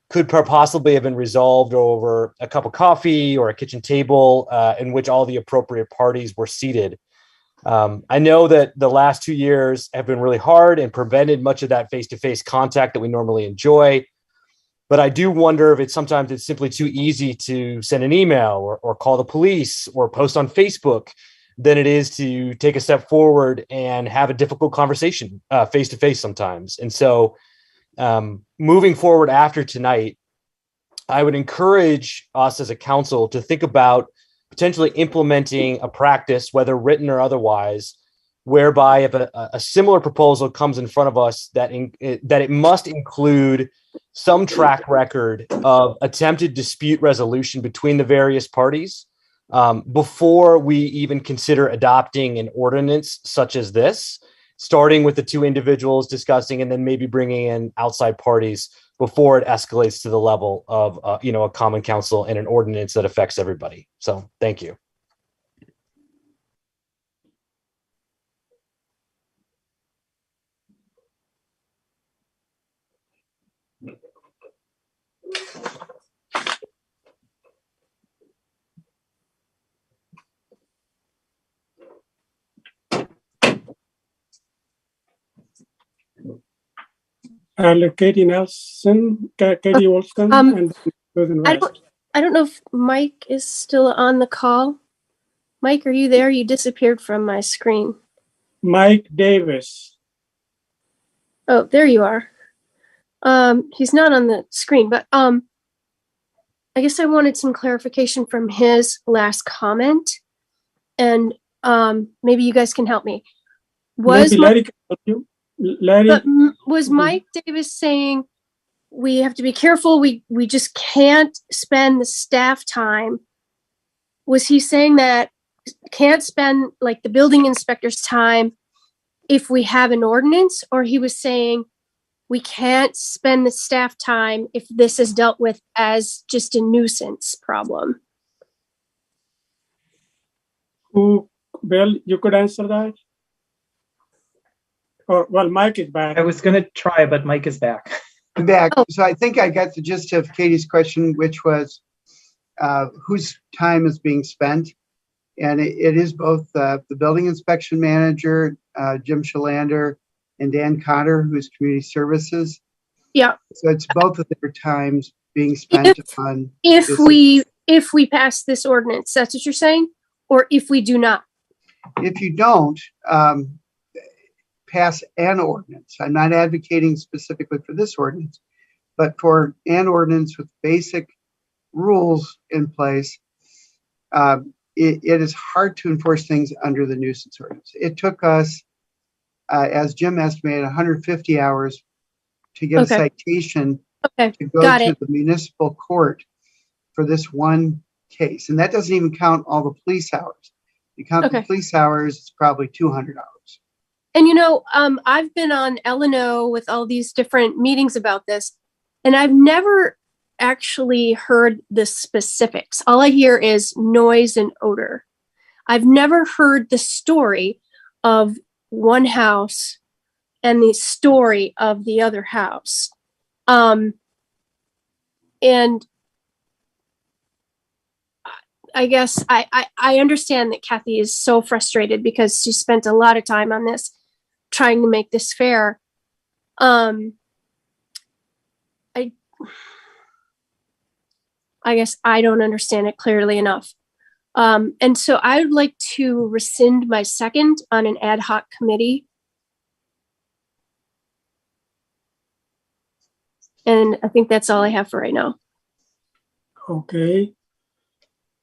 could possibly have been resolved over a cup of coffee or a kitchen table in which all the appropriate parties were seated. I know that the last 2 years have been really hard and prevented much of that face-to-face contact that we normally enjoy. But I do wonder if sometimes it's simply too easy to send an email or call the police or post on Facebook than it is to take a step forward and have a difficult conversation face-to-face sometimes. And so moving forward after tonight, I would encourage us as a council to think about potentially implementing a practice, whether written or otherwise, whereby if a similar proposal comes in front of us, that it must include some track record of attempted dispute resolution between the various parties before we even consider adopting an ordinance such as this, starting with the two individuals discussing and then maybe bringing in outside parties before it escalates to the level of a common council and an ordinance that affects everybody. So thank you. Katie Nelson, Katie Wolfson, and Susan West. I don't know if Mike is still on the call. Mike, are you there? You disappeared from my screen. Mike Davis. Oh, there you are. He's not on the screen, but I guess I wanted some clarification from his last comment, and maybe you guys can help me. Was Mike Davis saying we have to be careful, we just can't spend the staff time? Was he saying that can't spend like the building inspector's time if we have an ordinance, or he was saying we can't spend the staff time if this is dealt with as just a nuisance problem? Bill, you could answer that? Or, well, Mike is back. I was going to try, but Mike is back. I'm back. So I think I got the gist of Katie's question, which was whose time is being spent. And it is both the building inspection manager, Jim Shalander, and Dan Cotter, who's community services. Yeah. So it's both of their times being spent on. If we pass this ordinance, that's what you're saying? Or if we do not? If you don't pass an ordinance, I'm not advocating specifically for this ordinance, but for an ordinance with basic rules in place, it is hard to enforce things under the nuisance ordinance. It took us, as Jim estimated, 150 hours to get a citation to go to the municipal court for this one case. And that doesn't even count all the police hours. You count the police hours, it's probably 200 hours. And I've been on L&O with all these different meetings about this, and I've never actually heard the specifics. All I hear is noise and odor. I've never heard the story of one house and the story of the other house. And I guess I understand that Kathy is so frustrated because she spent a lot of time on this, trying to make this fair. I guess I don't understand it clearly enough. And so I would like to rescind my second on an ad hoc committee. And I think that's all I have for right now. Okay.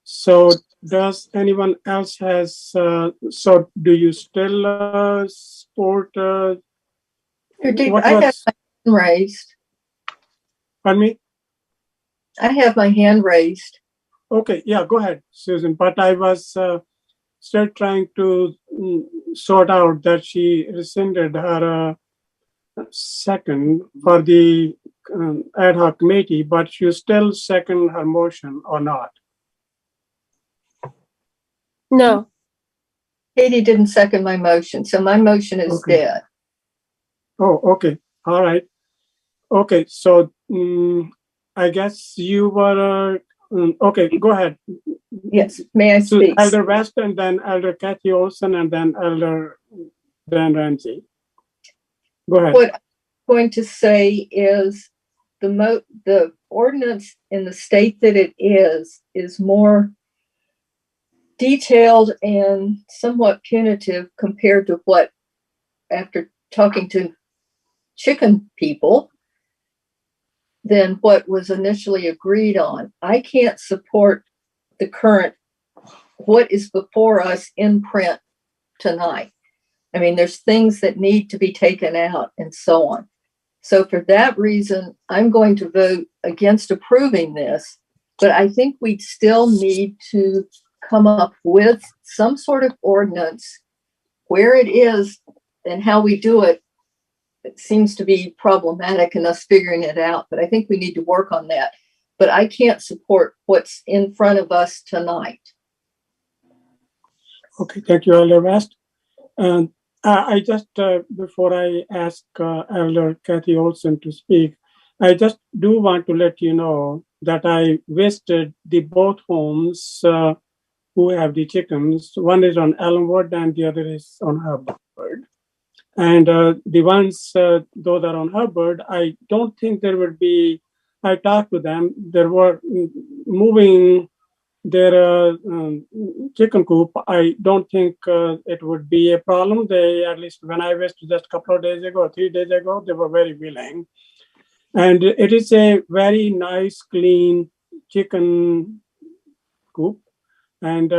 So does anyone else has, so do you still support? I have my hand raised. Pardon me? I have my hand raised. Okay, yeah, go ahead, Susan. But I was still trying to sort out that she rescinded her second for the ad hoc committee, but you still second her motion or not? No. Katie didn't second my motion, so my motion is dead. Oh, okay. All right. Okay, so I guess you were, okay, go ahead. Yes, may I speak? So Elder West and then Elder Kathy Olson and then Elder Dan Ramsey. Go ahead. What I'm going to say is the ordinance in the state that it is more detailed and somewhat punitive compared to what, after talking to chicken people, than what was initially agreed on. I can't support the current, what is before us in print tonight. I mean, there's things that need to be taken out and so on. So for that reason, I'm going to vote against approving this, but I think we still need to come up with some sort of ordinance where it is and how we do it. It seems to be problematic in us figuring it out, but I think we need to work on that. But I can't support what's in front of us tonight. Okay, thank you, Elder West. And I just, before I ask Elder Kathy Olson to speak, I just do want to let you know that I visited the both homes who have the chickens. One is on Elmwood and the other is on Hubbard. And the ones, those are on Hubbard, I don't think there would be, I talked to them, there were moving their chicken coop. I don't think it would be a problem. They, at least when I visited just a couple of days ago, 3 days ago, they were very willing. And it is a very nice, clean chicken coop. And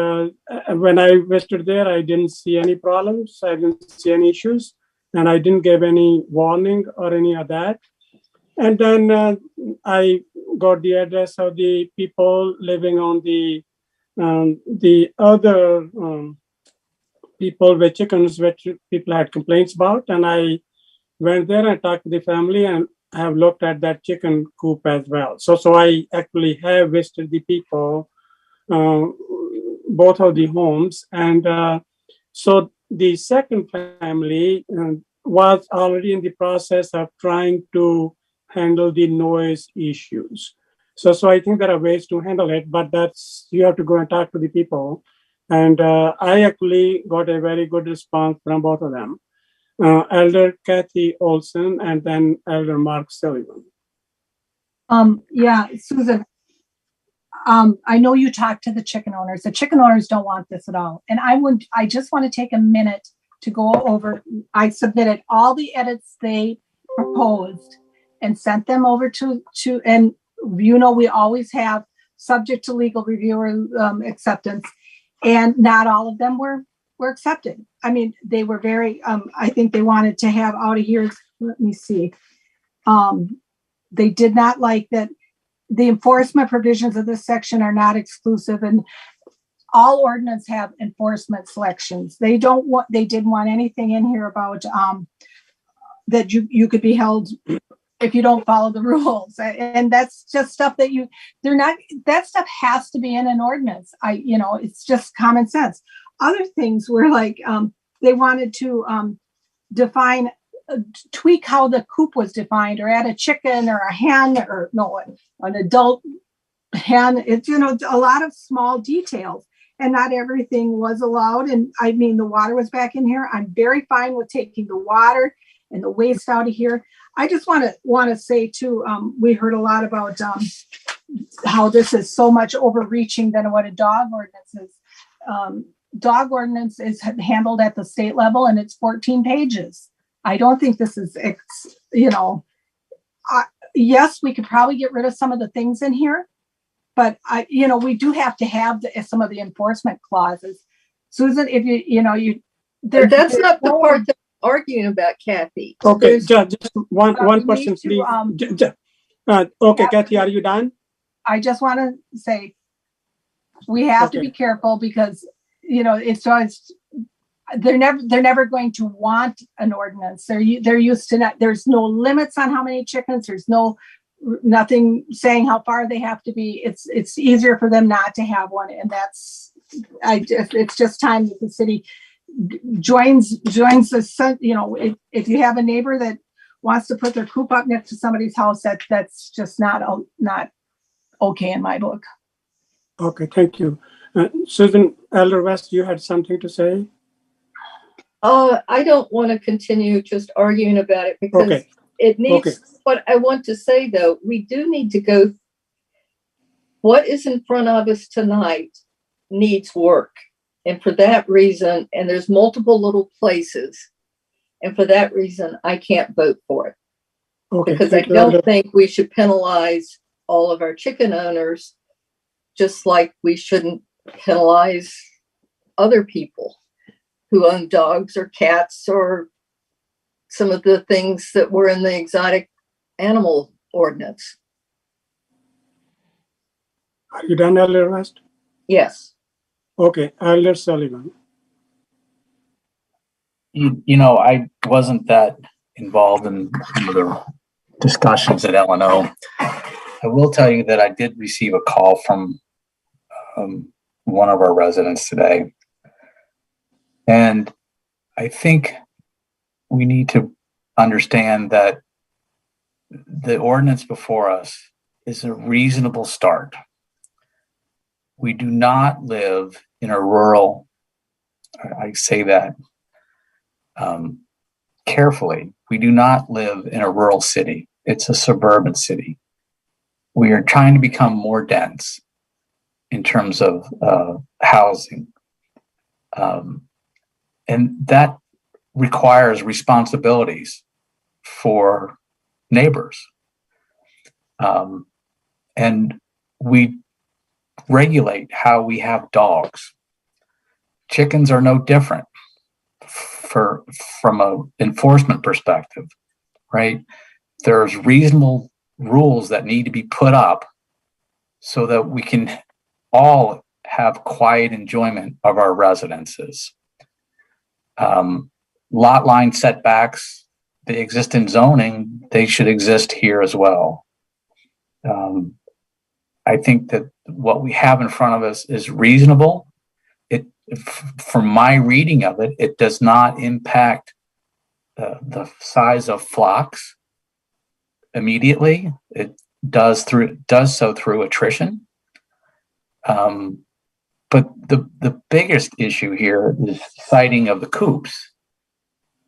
when I visited there, I didn't see any problems. I didn't see any issues. And I didn't give any warning or any of that. And then I got the address of the people living on the other people with chickens, which people had complaints about. And I went there and talked to the family and have looked at that chicken coop as well. So I actually have visited the people, both of the homes. And so the second family was already in the process of trying to handle the noise issues. So I think there are ways to handle it, but that's, you have to go and talk to the people. And I actually got a very good response from both of them. Elder Kathy Olson and then Elder Mark Sullivan. Yeah, Susan, I know you talked to the chicken owners. The chicken owners don't want this at all. And I just want to take a minute to go over, I submitted all the edits they proposed and sent them over to and you know, we always have subject to legal review or acceptance, and not all of them were accepted. I mean, they were very, I think they wanted to have out of here, let me see. They did not like that the enforcement provisions of this section are not exclusive, and all ordinance have enforcement selections. They didn't want anything in here about that you could be held if you don't follow the rules. And that's just stuff that that stuff has to be in an ordinance. It's just common sense. Other things were like, they wanted to tweak how the coop was defined, or add a chicken or a hen, or no, an adult hen. It's, a lot of small details, and not everything was allowed. And I mean, the water was back in here. I'm very fine with taking the water and the waste out of here. I just want to say too, we heard a lot about how this is so much overreaching than what a dog ordinance is. Dog ordinance is handled at the state level, and it's 14 pages. I don't think this is, yes, we could probably get rid of some of the things in here, but we do have to have some of the enforcement clauses. Susan, if that's not the part that I'm arguing about, Kathy. Okay, just one question, please. Okay, Kathy, are you done? I just want to say we have to be careful, because it's just, they're never going to want an ordinance. They're used to there's no limits on how many chickens. There's nothing saying how far they have to be. It's easier for them not to have one, and it's just time that the city joins the, if you have a neighbor that wants to put their coop up next to somebody's house, that's just not okay in my book. Okay, thank you. Susan, Elder West, you had something to say? I don't want to continue just arguing about it, because it needs, what I want to say though, we do need to go, what is in front of us tonight needs work. And for that reason, and there's multiple little places, and for that reason, I can't vote for it. Because I don't think we should penalize all of our chicken owners, just like we shouldn't penalize other people. who own dogs or cats or some of the things that were in the exotic animal ordinance. Are you done, Elder West? Yes. Okay, Elder Sullivan. You know, I wasn't that involved in the discussions at LNO. I will tell you that I did receive a call from one of our residents today. And I think we need to understand that the ordinance before us is a reasonable start. We do not live in a rural, I say that carefully, we do not live in a rural city. It's a suburban city. We are trying to become more dense in terms of housing. And that requires responsibilities for neighbors. And we regulate how we have dogs. Chickens are no different from an enforcement perspective, right? There's reasonable rules that need to be put up so that we can all have quiet enjoyment of our residences. Lot line setbacks, they exist in zoning, they should exist here as well. I think that what we have in front of us is reasonable. From my reading of it, it does not impact the size of flocks immediately. It does so through attrition. But the biggest issue here is siting of the coops.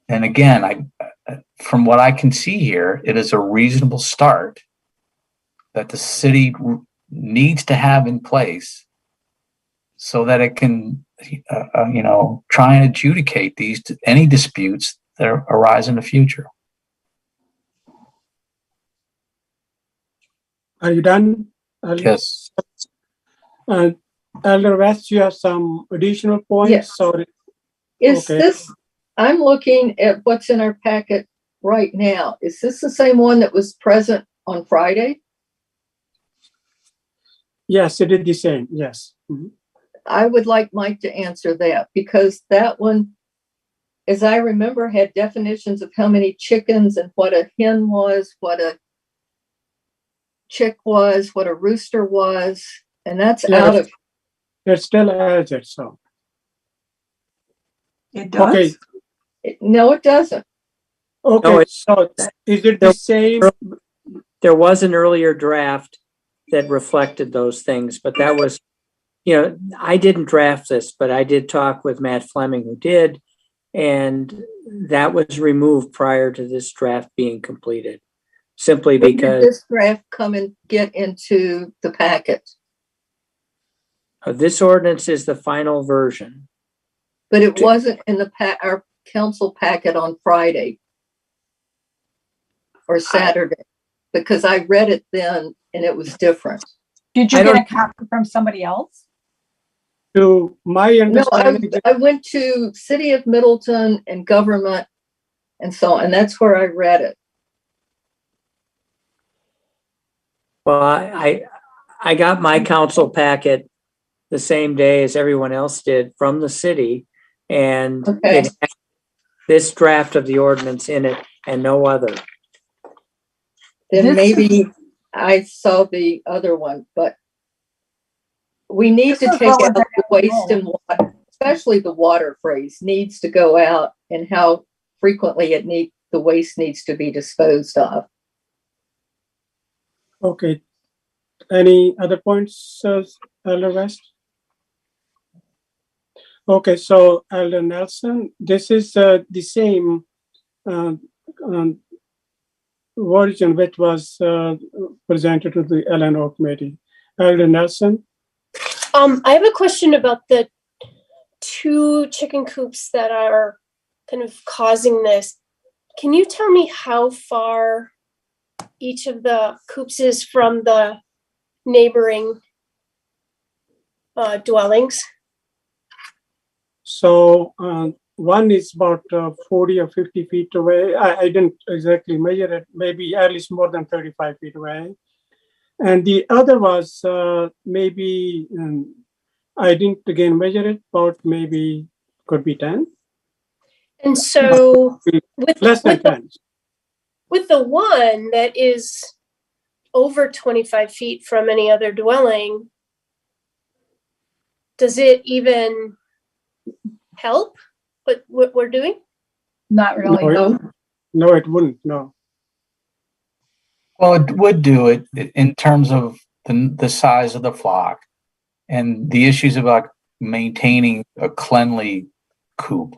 And again, from what I can see here, it is a reasonable start that the city needs to have in place so that it can, try and adjudicate any disputes that arise in the future. Are you done? Yes. Elder West, you have some additional points? Yes. Sorry. Is Okay. this, I'm looking at what's in our packet right now. Is this the same one that was present on Friday? Yes, it is the same. Yes. Mhm. I would like Mike to answer that because that one, as I remember, had definitions of how many chickens and what a hen was, what a chick was, what a rooster was, and that's out of. It still has it, so. It does? Okay. No, it doesn't. Okay, No, so is it the same? There was an earlier draft that reflected those things, but that was, I didn't draft this, but I did talk with Matt Fleming who did, and that was removed prior to this draft being completed, simply When did because this draft come and get into the packet? this ordinance is the final version. But it wasn't in our council packet on Friday or Saturday, because I read it then and it was different. Did you get a copy from somebody else? To my understanding, No, I went to City of Middleton and government and so on, and that's where I read it. Well, I got my council packet the same day as everyone else did from the city, and it had this draft of the ordinance in it and no other. Then maybe I saw the other one, but we need to take out the waste and water, especially the water phrase needs to go out, and how frequently the waste needs to be disposed of. Okay. Any other points, Elder West? Okay, so Elder Nelson, this is the same version which was presented to the LNO committee. Elder Nelson? I have a question about the 2 chicken coops that are kind of causing this. Can you tell me how far each of the coops is from the neighboring dwellings? So one is about 40 or 50 feet away. I didn't exactly measure it, maybe at least more than 35 feet away. And the other was maybe, I didn't again measure it, but maybe could be 10. And so Less than 10. With the one that is over 25 feet from any other dwelling, does it even help what we're doing? Not really. No, it wouldn't. No. Well, it would do it in terms of the size of the flock and the issues about maintaining a cleanly coop.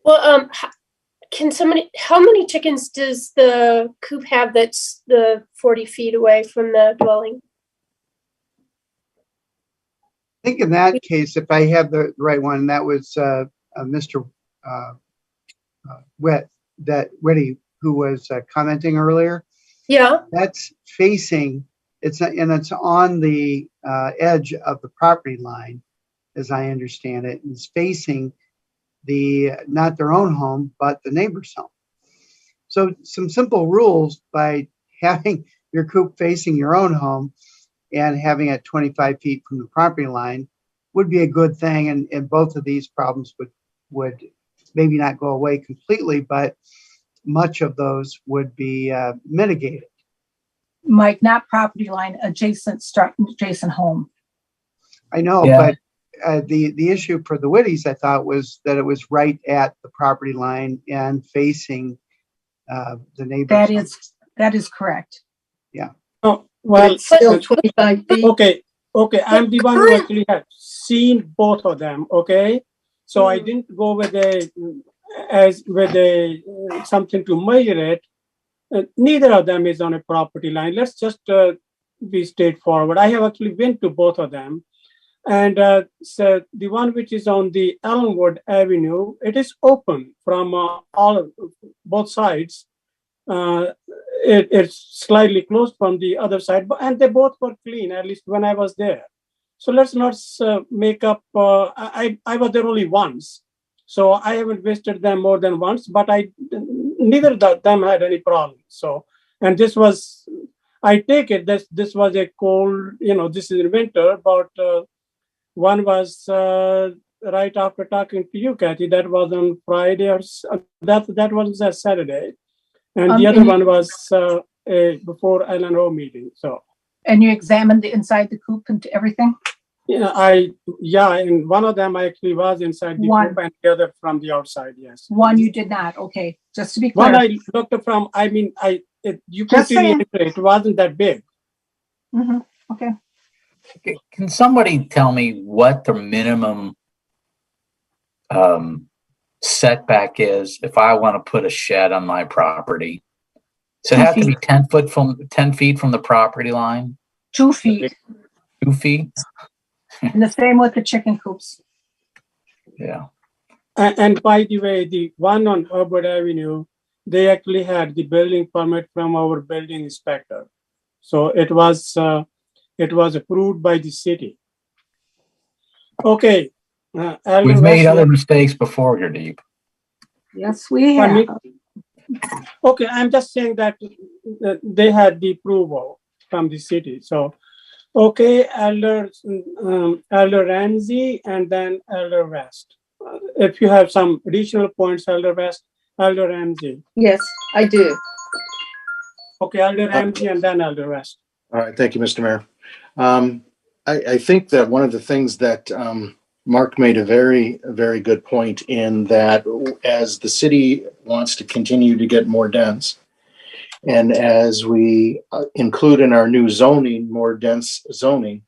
Well, how many chickens does the coop have that's the 40 feet away from the dwelling? I think in that case, if I have the right one, that was Mr. Whitty, who was commenting earlier. Yeah. That's facing, it's on the edge of the property line, as I understand it. It's facing not their own home, but the neighbor's home. So some simple rules by having your coop facing your own home and having it 25 feet from the property line would be a good thing. And both of these problems would maybe not go away completely, but much of those would be mitigated. Mike, not property line, adjacent home. I know, Yeah. But the issue for the Whitties, I thought, was that it was right at the property line and facing the neighbors. That is correct. Yeah. Oh, well, it's still 25 feet. Okay. I'm the one who actually had seen both of them. Okay. So I didn't go with something to measure it. Neither of them is on a property line. Let's just be straightforward. I have actually been to both of them. And so the one which is on the Elmwood Avenue, it is open from both sides. It's slightly closed from the other side, and they both were clean, at least when I was there. So let's not make up. I was there only once, so I haven't visited them more than once. But neither of them had any problem. So, and this was, I take it this was a cold. This is in winter, but one was right after talking to you, Kathy. That was on Friday, or that was a Saturday. And the other one was before LNO meeting. So. And you examined the inside the coop and everything? Yeah, and one of them I actually was inside the coop, and the other from the outside. Yes. One you did not. Okay, just to be clear. One I looked from. I mean, you could see it wasn't that big. Mm-hmm. Okay. Can somebody tell me what the minimum setback is if I want to put a shed on my property? Does it have to be 10 feet from the property line? 2 feet. 2 feet? And the same with the chicken coops. Yeah. And by the way, the one on Hubbard Avenue, they actually had the building permit from our building inspector. So it was approved by the city. Okay. We've made other mistakes before here, Deep. Yes, we have. Okay, I'm just saying that they had the approval from the city. So, okay, Elder Ramsey and then Elder West. If you have some additional points, Elder West, Elder Ramsey. Yes, I do. Okay, Elder Ramsey and then Elder West. All right, thank you, Mr. Mayor. I think that one of the things that Mark made a very, very good point in that as the city wants to continue to get more dense, and as we include in our new zoning, more dense zoning,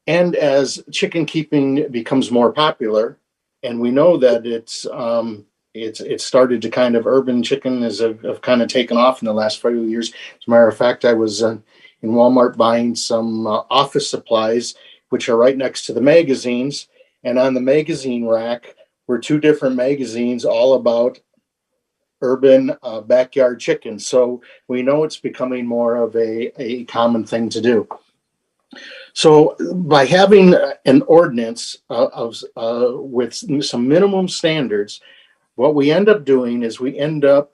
and as chicken keeping becomes more popular, and we know that it's started to kind of urban chicken have kind of taken off in the last few years. As a matter of fact, I was in Walmart buying some office supplies, which are right next to the magazines. And on the magazine rack were two different magazines all about urban backyard chickens. So we know it's becoming more of a common thing to do. So by having an ordinance with some minimum standards, what we end up doing is we end up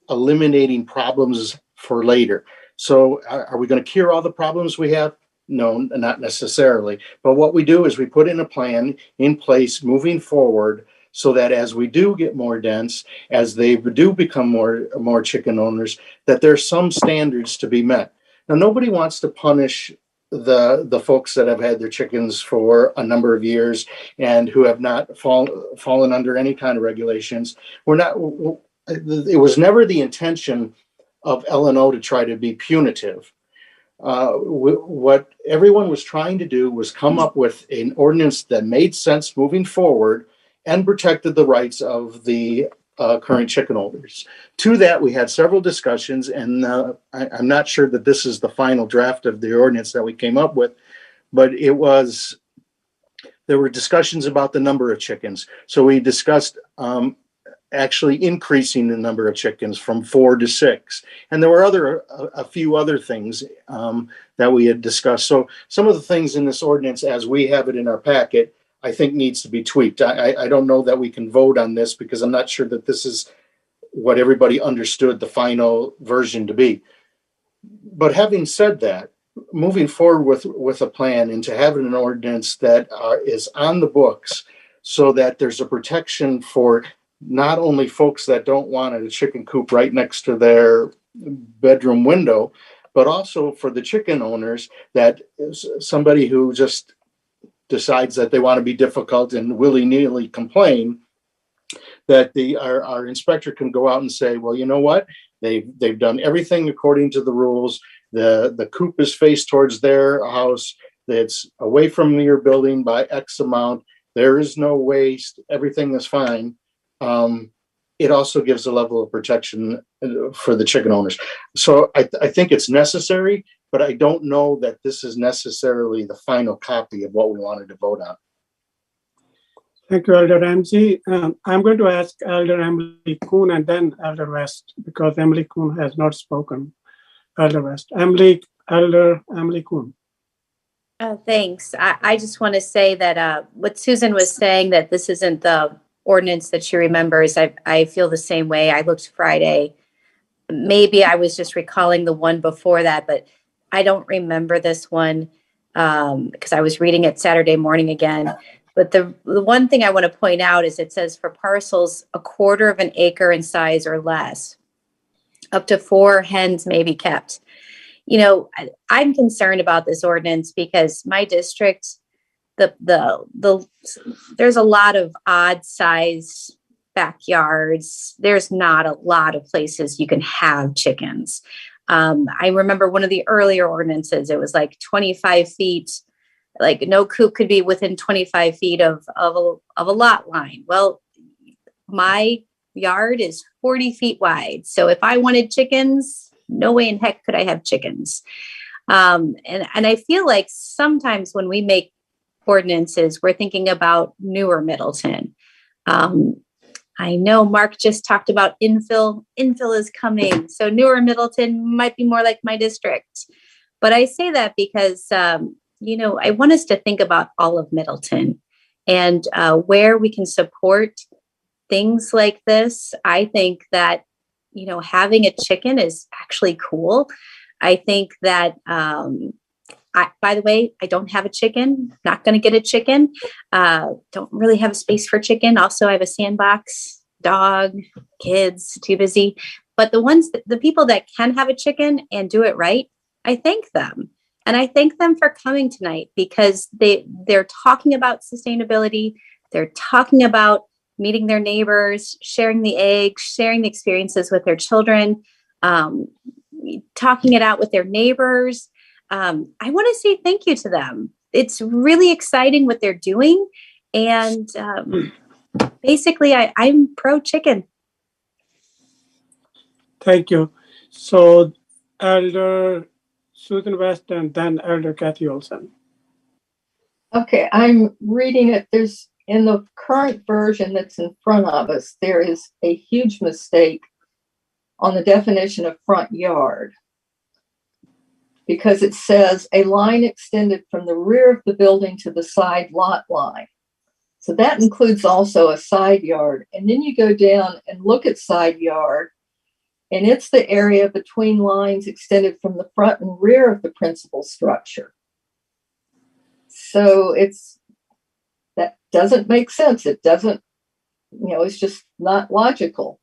eliminating problems for later. So are we going to cure all the problems we have? No, not necessarily. But what we do is we put in a plan in place moving forward so that as we do get more dense, as they do become more chicken owners, that there's some standards to be met. Now, nobody wants to punish the folks that have had their chickens for a number of years and who have not fallen under any kind of regulations. It was never the intention of L&O to try to be punitive. What everyone was trying to do was come up with an ordinance that made sense moving forward and protected the rights of the current chicken owners. To that, we had several discussions, and I'm not sure that this is the final draft of the ordinance that we came up with, but there were discussions about the number of chickens. So we discussed actually increasing the number of chickens from 4 to 6. And there were a few other things that we had discussed. So some of the things in this ordinance, as we have it in our packet, I think needs to be tweaked. I don't know that we can vote on this because I'm not sure that this is what everybody understood the final version to be. But having said that, moving forward with a plan into having an ordinance that is on the books so that there's a protection for not only folks that don't want a chicken coop right next to their bedroom window, but also for the chicken owners, that somebody who just decides that they want to be difficult and willy-nilly complain, that our inspector can go out and say, well, you know what? They've done everything according to the rules. The coop is faced towards their house. It's away from your building by X amount. There is no waste. Everything is fine. It also gives a level of protection for the chicken owners. So I think it's necessary, but I don't know that this is necessarily the final copy of what we wanted to vote on. Thank you, Elder Ramsey. I'm going to ask Elder Emily Kuhn and then Elder West, because Emily Kuhn has not spoken. Elder West. Elder Emily Kuhn. Thanks. I just want to say that what Susan was saying, that this isn't the ordinance that she remembers, I feel the same way. I looked Friday. Maybe I was just recalling the one before that, but I don't remember this one because I was reading it Saturday morning again. But the one thing I want to point out is it says for parcels 1/4 of an acre in size or less, up to 4 hens may be kept. You know, I'm concerned about this ordinance because my district, there's a lot of odd size backyards. There's not a lot of places you can have chickens. I remember one of the earlier ordinances, it was like 25 feet, like no coop could be within 25 feet of a lot line. Well, my yard is 40 feet wide. So if I wanted chickens, no way in heck could I have chickens. And I feel like sometimes when we make ordinances, we're thinking about newer Middleton. I know Mark just talked about infill. Infill is coming. So newer Middleton might be more like my district. But I say that because, you know, I want us to think about all of Middleton and where we can support things like this. I think that, you know, having a chicken is actually cool. I think that, by the way, I don't have a chicken, not going to get a chicken. Don't really have a space for chicken. Also, I have a sandbox, dog, kids, too busy. But the people that can have a chicken and do it right, I thank them. And I thank them for coming tonight because they're talking about sustainability. They're talking about meeting their neighbors, sharing the eggs, sharing the experiences with their children, talking it out with their neighbors. I want to say thank you to them. It's really exciting what they're doing. And basically, I'm pro chicken. Thank you. So, Elder Susan West and then Elder Kathy Olson. Okay, I'm reading it. There's in the current version that's in front of us, there is a huge mistake on the definition of front yard. because it says a line extended from the rear of the building to the side lot line. So that includes also a side yard. And then you go down and look at side yard, and it's the area between lines extended from the front and rear of the principal structure. So that doesn't make sense. It doesn't, it's just not logical.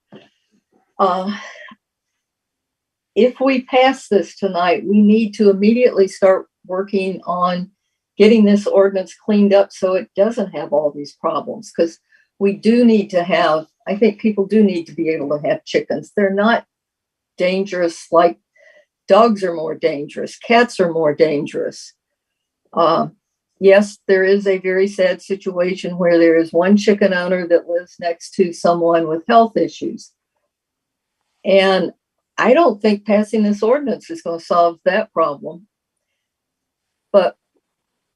If we pass this tonight, we need to immediately start working on getting this ordinance cleaned up so it doesn't have all these problems, because we do need to have, I think people do need to be able to have chickens. They're not dangerous like dogs are more dangerous, cats are more dangerous. Yes, there is a very sad situation where there is one chicken owner that lives next to someone with health issues. And I don't think passing this ordinance is going to solve that problem. But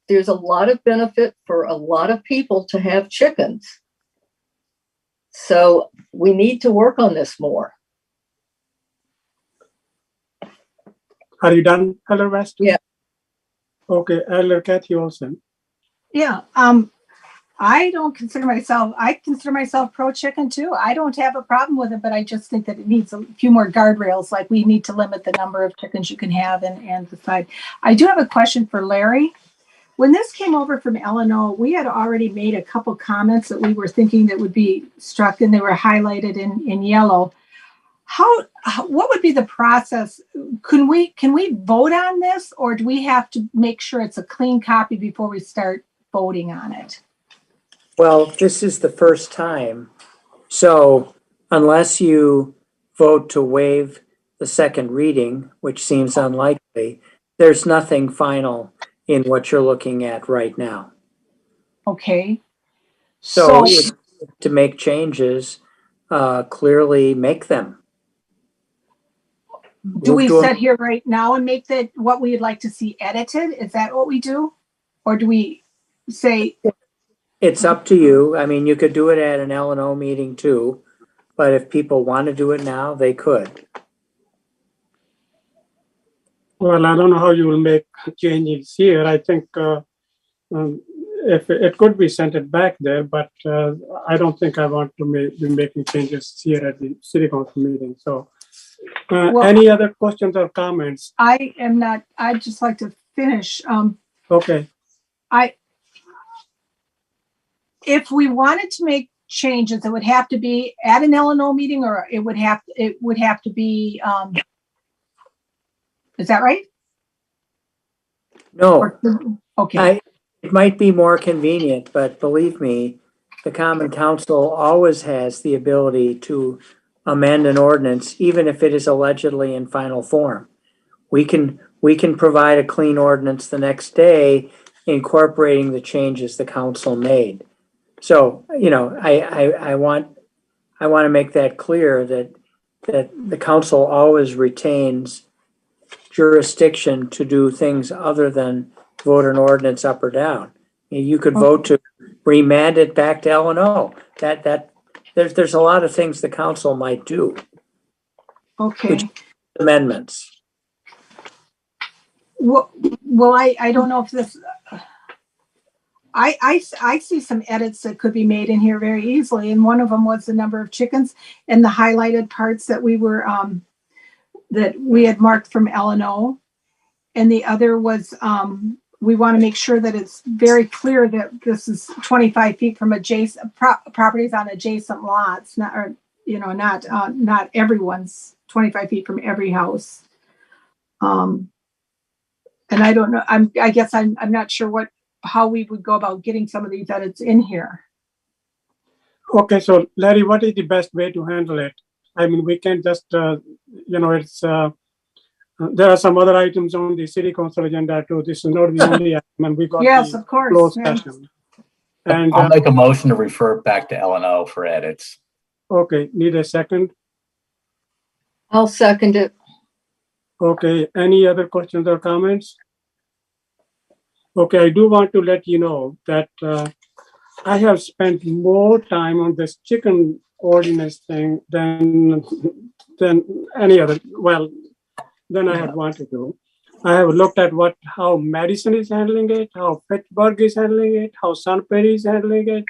there's a lot of benefit for a lot of people to have chickens. So we need to work on this more. Are you done, Elder West? Yeah. Okay, Elder Kathy Olson. Yeah. I consider myself pro-chicken too. I don't have a problem with it, but I just think that it needs a few more guardrails. Like we need to limit the number of chickens you can have and the side. I do have a question for Larry. When this came over from L&O, we had already made a couple comments that we were thinking that would be struck, and they were highlighted in yellow. What would be the process? Can we vote on this, or do we have to make sure it's a clean copy before we start voting on it? Well, this is the first time. So unless you vote to waive the second reading, which seems unlikely, there's nothing final in what you're looking at right now. Okay. So to make changes, clearly make them. Do we sit here right now and make what we'd like to see edited? Is that what we do? Or do we say? It's up to you. I mean, you could do it at an L&O meeting too, but if people want to do it now, they could. Well, I don't know how you will make changes here. I think if it could be sent it back there, but I don't think I want to be making changes here at the city council meeting. So any other questions or comments? I am not, I'd just like to finish. Okay. If we wanted to make changes, it would have to be at an L&O meeting, or it would have to be, is that right? No. Okay. It might be more convenient, but believe me, the Common Council always has the ability to amend an ordinance, even if it is allegedly in final form. We can provide a clean ordinance the next day, incorporating the changes the council made. So, I want to make that clear that the council always retains jurisdiction to do things other than vote an ordinance up or down. You could vote to remand it back to L&O. There's a lot of things the council might do. Okay. Amendments. Well, I don't know if this. I see some edits that could be made in here very easily, and one of them was the number of chickens and the highlighted parts that we were that we had marked from L&O, and the other was we want to make sure that it's very clear that this is 25 feet from adjacent properties on adjacent lots, not everyone's 25 feet from every house. And I don't know. I guess I'm not sure how we would go about getting some of these edits in here. Okay, so Larry, what is the best way to handle it? I mean, we can't just, it's, there are some other items on the city council agenda too. This is not the only item, and we got yes, of course. Closed session. And I'll make a motion to refer it back to L&O for edits. Okay, need a second? I'll second it. Okay, any other questions or comments? Okay, I do want to let you know that I have spent more time on this chicken ordinance thing than any other, than I had wanted to. I have looked at how Madison is handling it, how Pittsburgh is handling it, how San Pedro is handling it,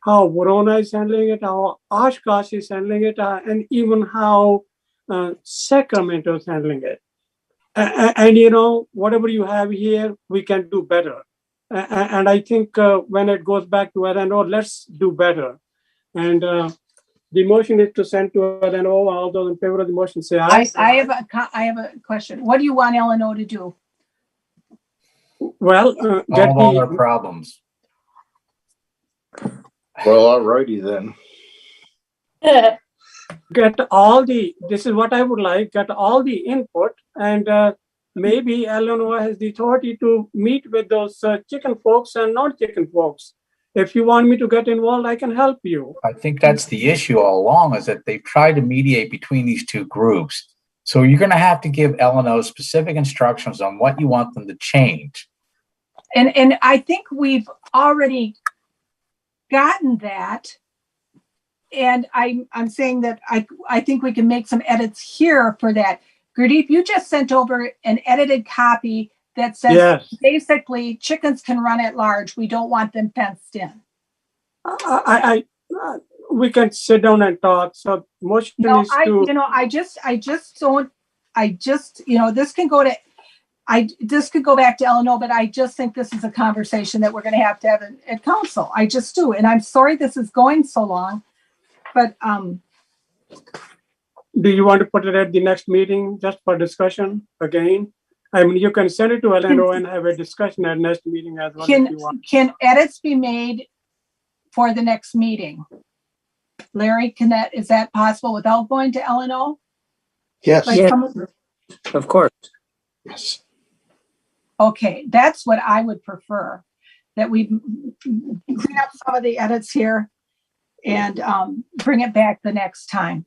how Verona is handling it, how Oshkosh is handling it, and even how Sacramento is handling it. And you know, whatever you have here, we can do better. And I think when it goes back to LNO, let's do better. And the motion is to send to LNO. All those in favor of the motion say aye. I have a question. What do you want LNO to do? Well, get Solve all our problems. Well, alrighty then. Get all the, this is what I would like, get all the input, and maybe LNO has the authority to meet with those chicken folks and non-chicken folks. If you want me to get involved, I can help you. I think that's the issue all along, is that they've tried to mediate between these two groups. So you're going to have to give LNO specific instructions on what you want them to change. And I think we've already gotten that. And I'm saying that I think we can make some edits here for that. Gurdeep, you just sent over an edited copy that says basically chickens can run at large. We don't want them fenced in. We can sit down and talk. So motion is to. This can go to. This could go back to LNO, but I just think this is a conversation that we're going to have at council. I just do, and I'm sorry this is going so long, but do you want to put it at the next meeting just for discussion again? I mean, you can send it to LNO and have a discussion at next meeting as well. If you want. Can edits be made for the next meeting? Larry, is that possible without going to LNO? Yes. Of course. Yes. Okay, that's what I would prefer, that we clean up some of the edits here and bring it back the next time.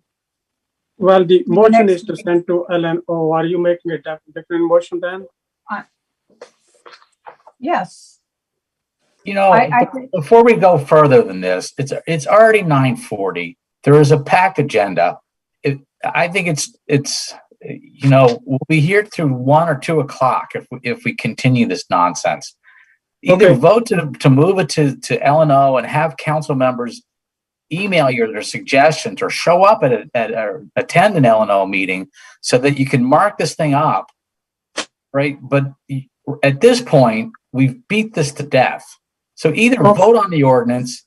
Well, the motion is to send to LNO. Are you making a different motion then? Yes. You know, before we go further than this, it's already 9:40. There is a packed agenda. I think it's we'll be here through 1 or 2 o'clock if we continue this nonsense. Either vote to move it to LNO and have council members email you their suggestions, or show up or attend an LNO meeting so that you can mark this thing up, right? But at this point, we've beat this to death. So either vote on the ordinance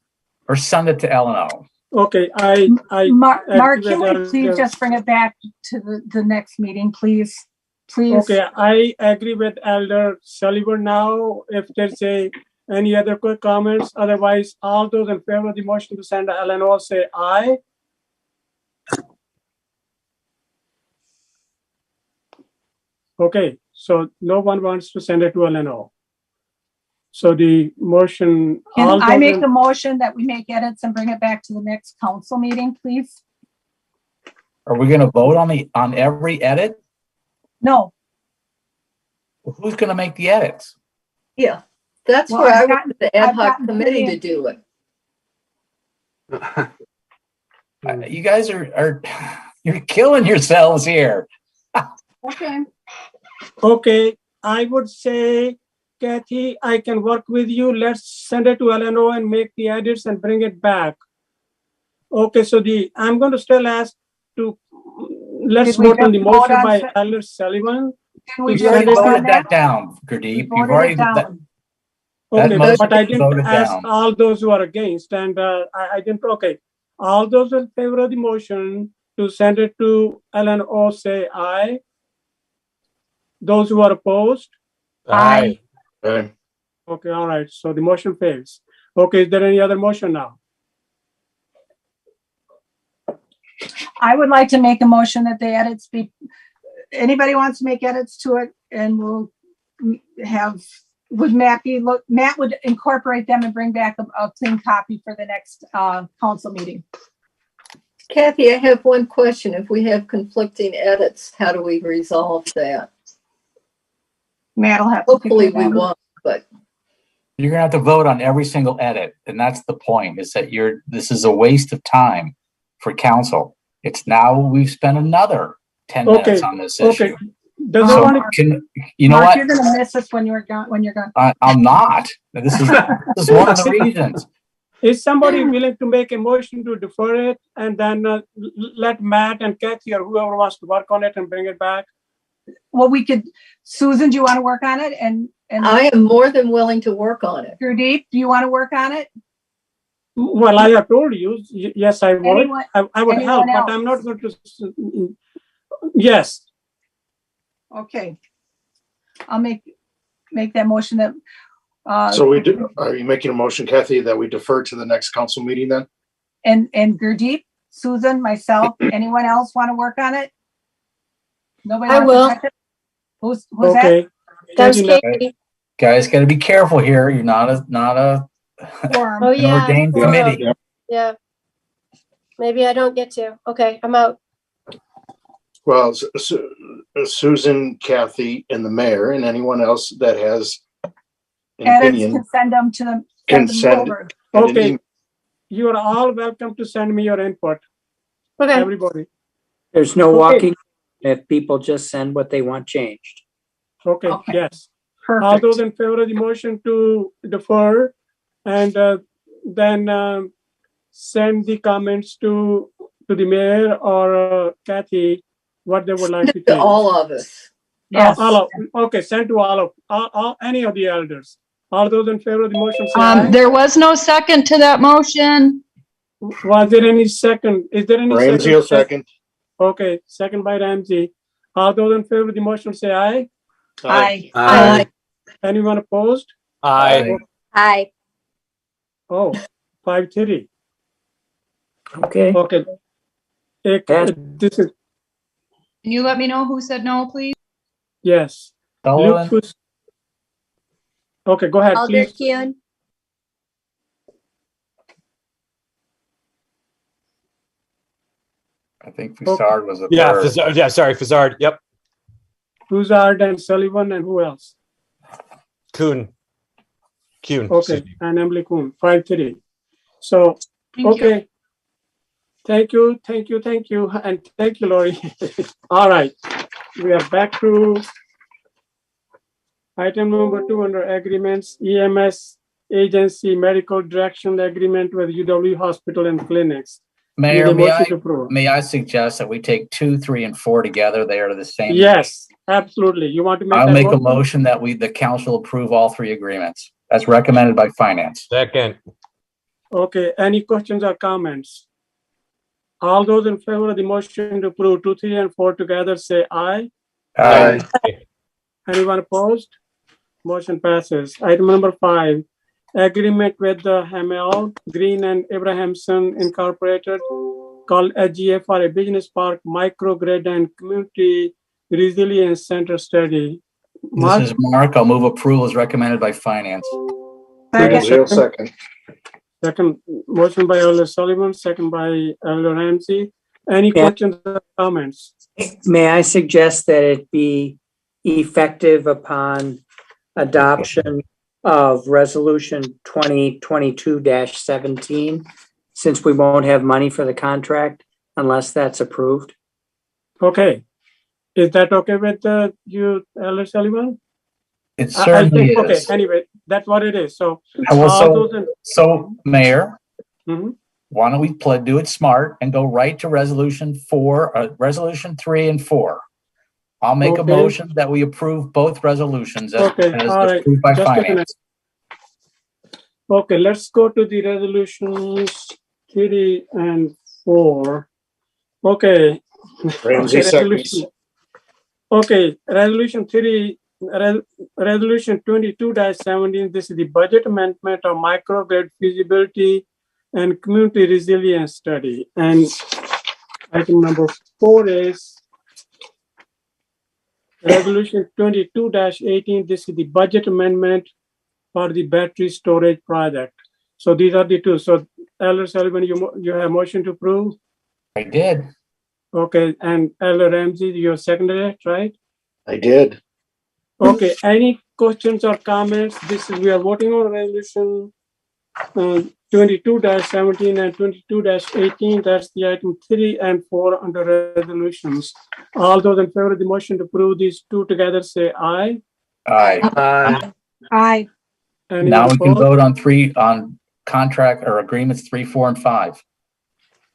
or send it to LNO. Okay, Mark, can we please just bring it back to the next meeting, please? Please. Okay, I agree with Elder Sullivan now. If there's any other quick comments, otherwise, all those in favor of the motion to send to LNO say aye. Okay, so no one wants to send it to LNO. So the motion. Can I make a motion that we make edits and bring it back to the next council meeting, please? Are we going to vote on every edit? No. Well, who's going to make the edits? Yeah, that's where I want the ad hoc committee to do it. You guys are you're killing yourselves here. Okay. Okay, I would say, Kathy, I can work with you. Let's send it to LNO and make the edits and bring it back. Okay, so I'm going to still ask to, let's vote on the motion by Elder Sullivan. You already voted that down, Gurdeep. You've already Okay, but I didn't ask all those who are against, and I didn't. Okay, all those in favor of the motion to send it to LNO say aye. Those who are opposed? Aye. Okay, all right. So the motion fails. Okay, is there any other motion now? I would like to make a motion that the edits be, anybody wants to make edits to it, and we'll have, would Matt would incorporate them and bring back a clean copy for the next council meeting. Kathy, I have one question. If we have conflicting edits, how do we resolve that? Matt will have to hopefully we won't, but you're gonna have to vote on every single edit, and that's the point. Is that this is a waste of time for council. It's now we've spent another 10 minutes on this issue. Does So anyone, you know Mark, what? you're gonna miss us when you're gone. When you're gone. I'm not. This is one of the reasons. is somebody willing to make a motion to defer it and then let Matt and Kathy or whoever wants to work on it and bring it back? Well, we could. Susan, do you want to work on it? And I am more than willing to work on it. Gurdeep, do you want to work on it? Well, I have told you, yes, I would. Anyone- I would help, anyone but I'm else? not going to. Yes. Okay. I'll make that motion that. So are you making a motion, Kathy, that we defer to the next council meeting then? And Gurdeep, Susan, myself, anyone else want to work on it? Nobody I wants will. to touch it? Who's Okay. that? That was Katie, Katie. Guys, got to be careful here. You're not a Quorum. Oh an yeah. ordained quorum. committee. Yeah. Maybe I don't get to. Okay, I'm out. Well, Susan, Kathy, and the mayor, and anyone else that has an Edits opinion can send them to them. can them send. over. an Okay. email. You are all welcome to send me your input, Okay. everybody. There's no Okay. walking if people just send what they want changed. Okay, Okay. yes. All Perfect. those in favor of the motion to defer and then send the comments to the mayor or Kathy, what they would like to To change. all of us. Yes. Okay, send to all any of the elders. All those in favor of the motion say aye. There was no second to that motion. Was there any second? Is there any Ramsey will second. Okay, second by Ramsey. All those in favor of the motion say aye. Aye. Aye. Anyone opposed? Aye. Aye. Oh, 5-3. Okay. Okay. Pass. This is, Can you let me know who said no, please? yes. Sullivan? Luke, okay, go ahead, Alder please. Kuhn, I think Fusard was a Yeah, third. Fazard, yeah, sorry, Fazard. Yep. Buzard and Sullivan and who else? Kuhn. Okay, and Emily Kuhn, 5-3. So, Thank you. okay. Thank you, and thank you, Lori. All right, we are back to item number 2 under agreements, EMS agency medical direction agreement with UW Hospital and Clinics. Mayor, Need a motion to approve. may I suggest that we take 2, 3, and 4 together? They are the same. Yes, absolutely. You want to make I'll that make a motion that the council approve all 3 agreements as recommended by finance. Second. Okay, any questions or comments? All those in favor of the motion to approve 2, 3, and 4 together, say aye. Aye. Anyone opposed? Motion passes. Item number 5, agreement with the Hamel, Green and Abrahamson Incorporated called SGA for a business park microgrid and community resilience center study. Mark? This is Mark. I'll move approval as recommended by finance. Second. Second, motion by Elder Sullivan, second by Elder Ramsey. Any Yeah. questions or comments? May I suggest that it be effective upon adoption of resolution 2022-17, since we won't have money for the contract unless that's approved? Okay. Is that okay with you, Elder Sullivan? It certainly Okay, is. anyway, that's what it is. So, Well, all those in, so Mayor, Mhm. why don't we do it smart and go right to resolution 3 and 4. I'll make a Okay. motion that we approve both resolutions as Okay, all right. approved by Just a minute. finance. Okay, let's go to the resolutions 3 and 4. Okay. Ramsey resolution. Okay, resolution 3, resolution 22-17. This is the budget amendment of microgrid feasibility and community resilience study. And item number 4 is resolution 22-18. This is the budget amendment for the battery storage project. So these are the two. So Elder Sullivan, you have motion to approve? I did. Okay, and Elder Ramsey, you seconded it, right? I did. Okay, any questions or comments? We are voting on resolution 22-17 and 22-18. That's the item 3 and 4 under resolutions. All those in favor of the motion to approve these two together, say aye. Aye. Aye. Anyone Now we can opposed? vote on contract or agreements 3, 4, and 5.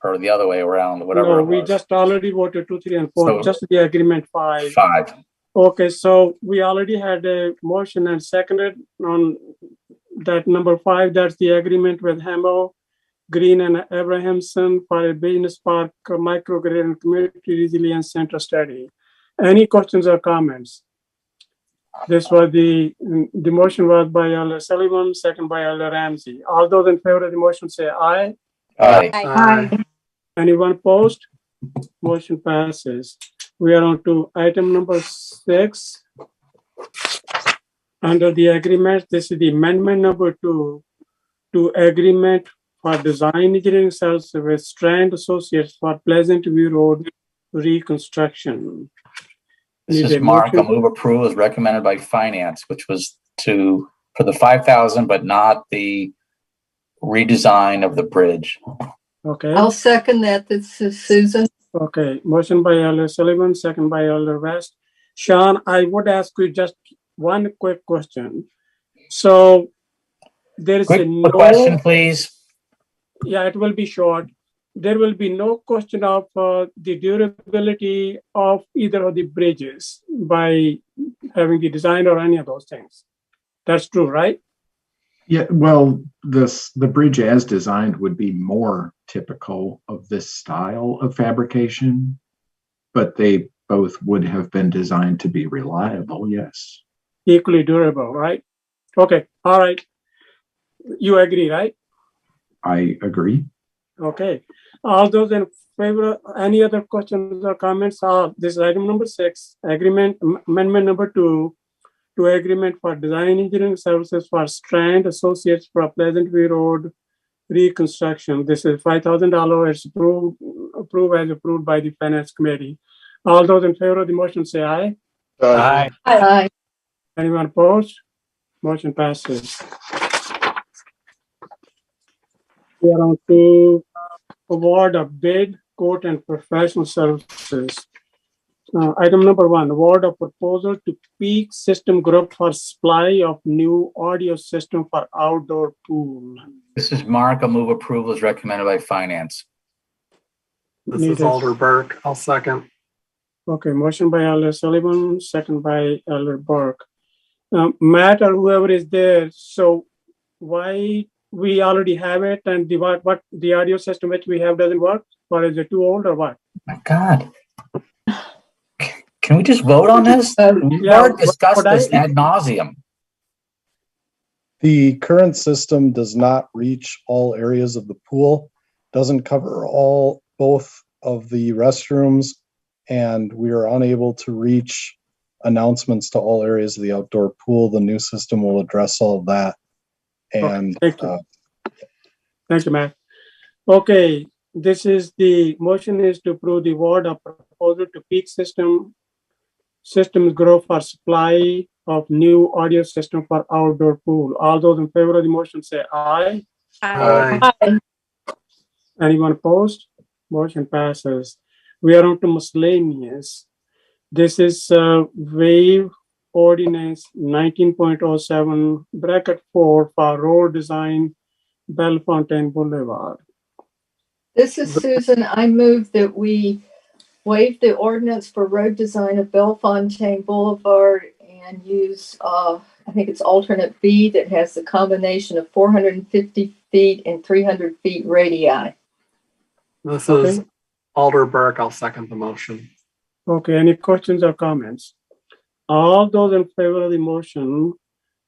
Or the other way around, whatever No, it we was. just already voted 2, 3, and 4, So- just the agreement 5. 5. Okay, so we already had a motion and seconded on that number 5. That's the agreement with Hamill, Green, and Abrahamson for a business park, microgrid, and community resilience center study. Any questions or comments? This was the motion was by Elder Sullivan, second by Elder Ramsey. All those in favor of the motion say aye. Aye. Aye. Anyone opposed? Motion passes. We are on to item number 6. Under the agreement, this is the amendment number 2 to agreement for design engineering services with Strand Associates for Pleasant View Road reconstruction. This Need is a Mark. A motion? move approval is recommended by finance, which was for the 5,000, but not the redesign of the bridge. Okay. I'll second that. This is Susan. Okay, motion by Elder Sullivan, second by Elder West. Sean, I would ask you just one quick question. So there is a Quick no question, please. Yeah, it will be short. There will be no question of the durability of either of the bridges by having the design or any of those things. That's true, right? Yeah, well, the bridge as designed would be more typical of this style of fabrication, but they both would have been designed to be reliable, yes. Equally durable, right? Okay, all right. You agree, right? I agree. Okay. All those in favor, any other questions or comments? This is item number 6, amendment number 2 to agreement for design engineering services for Strand Associates for Pleasant View Road reconstruction. This is $5,000. It's approved by the finance committee. All those in favor of the motion say aye. Aye. Aye. Anyone opposed? Motion passes. We are on to award of bid, quote, and professional services. Item number 1, award of proposal to Peak System Group for supply of new audio system for outdoor pool. This is Mark. A move approval is recommended by finance. This is Alder Burke. I'll second. Okay, motion by Elder Sullivan, second by Elder Burke. Matt or whoever is there, so why we already have it and what the audio system which we have doesn't work? Or is it too old or what? My God. Can we just vote on this? We've yeah, already discussed but this ad nauseum. The current system does not reach all areas of the pool, doesn't cover both of the restrooms, and we are unable to reach announcements to all areas of the outdoor pool. The new system will address all of that. And okay, thank you. Thank you, Matt. Okay, this is the motion is to approve the award of proposal to Peak Systems Group for supply of new audio system for outdoor pool. All those in favor of the motion say aye. Aye. Aye. Anyone opposed? Motion passes. We are on to miscellaneous. This is waive ordinance 19.07 bracket 4 for road design Bellefontaine Boulevard. This is Susan. I move that we waive the ordinance for road design of Bellefontaine Boulevard and use, I think it's alternate B that has the combination of 450 feet and 300 feet radii. This is Alder Burke. I'll second the motion. Okay, any questions or comments? All those in favor of the motion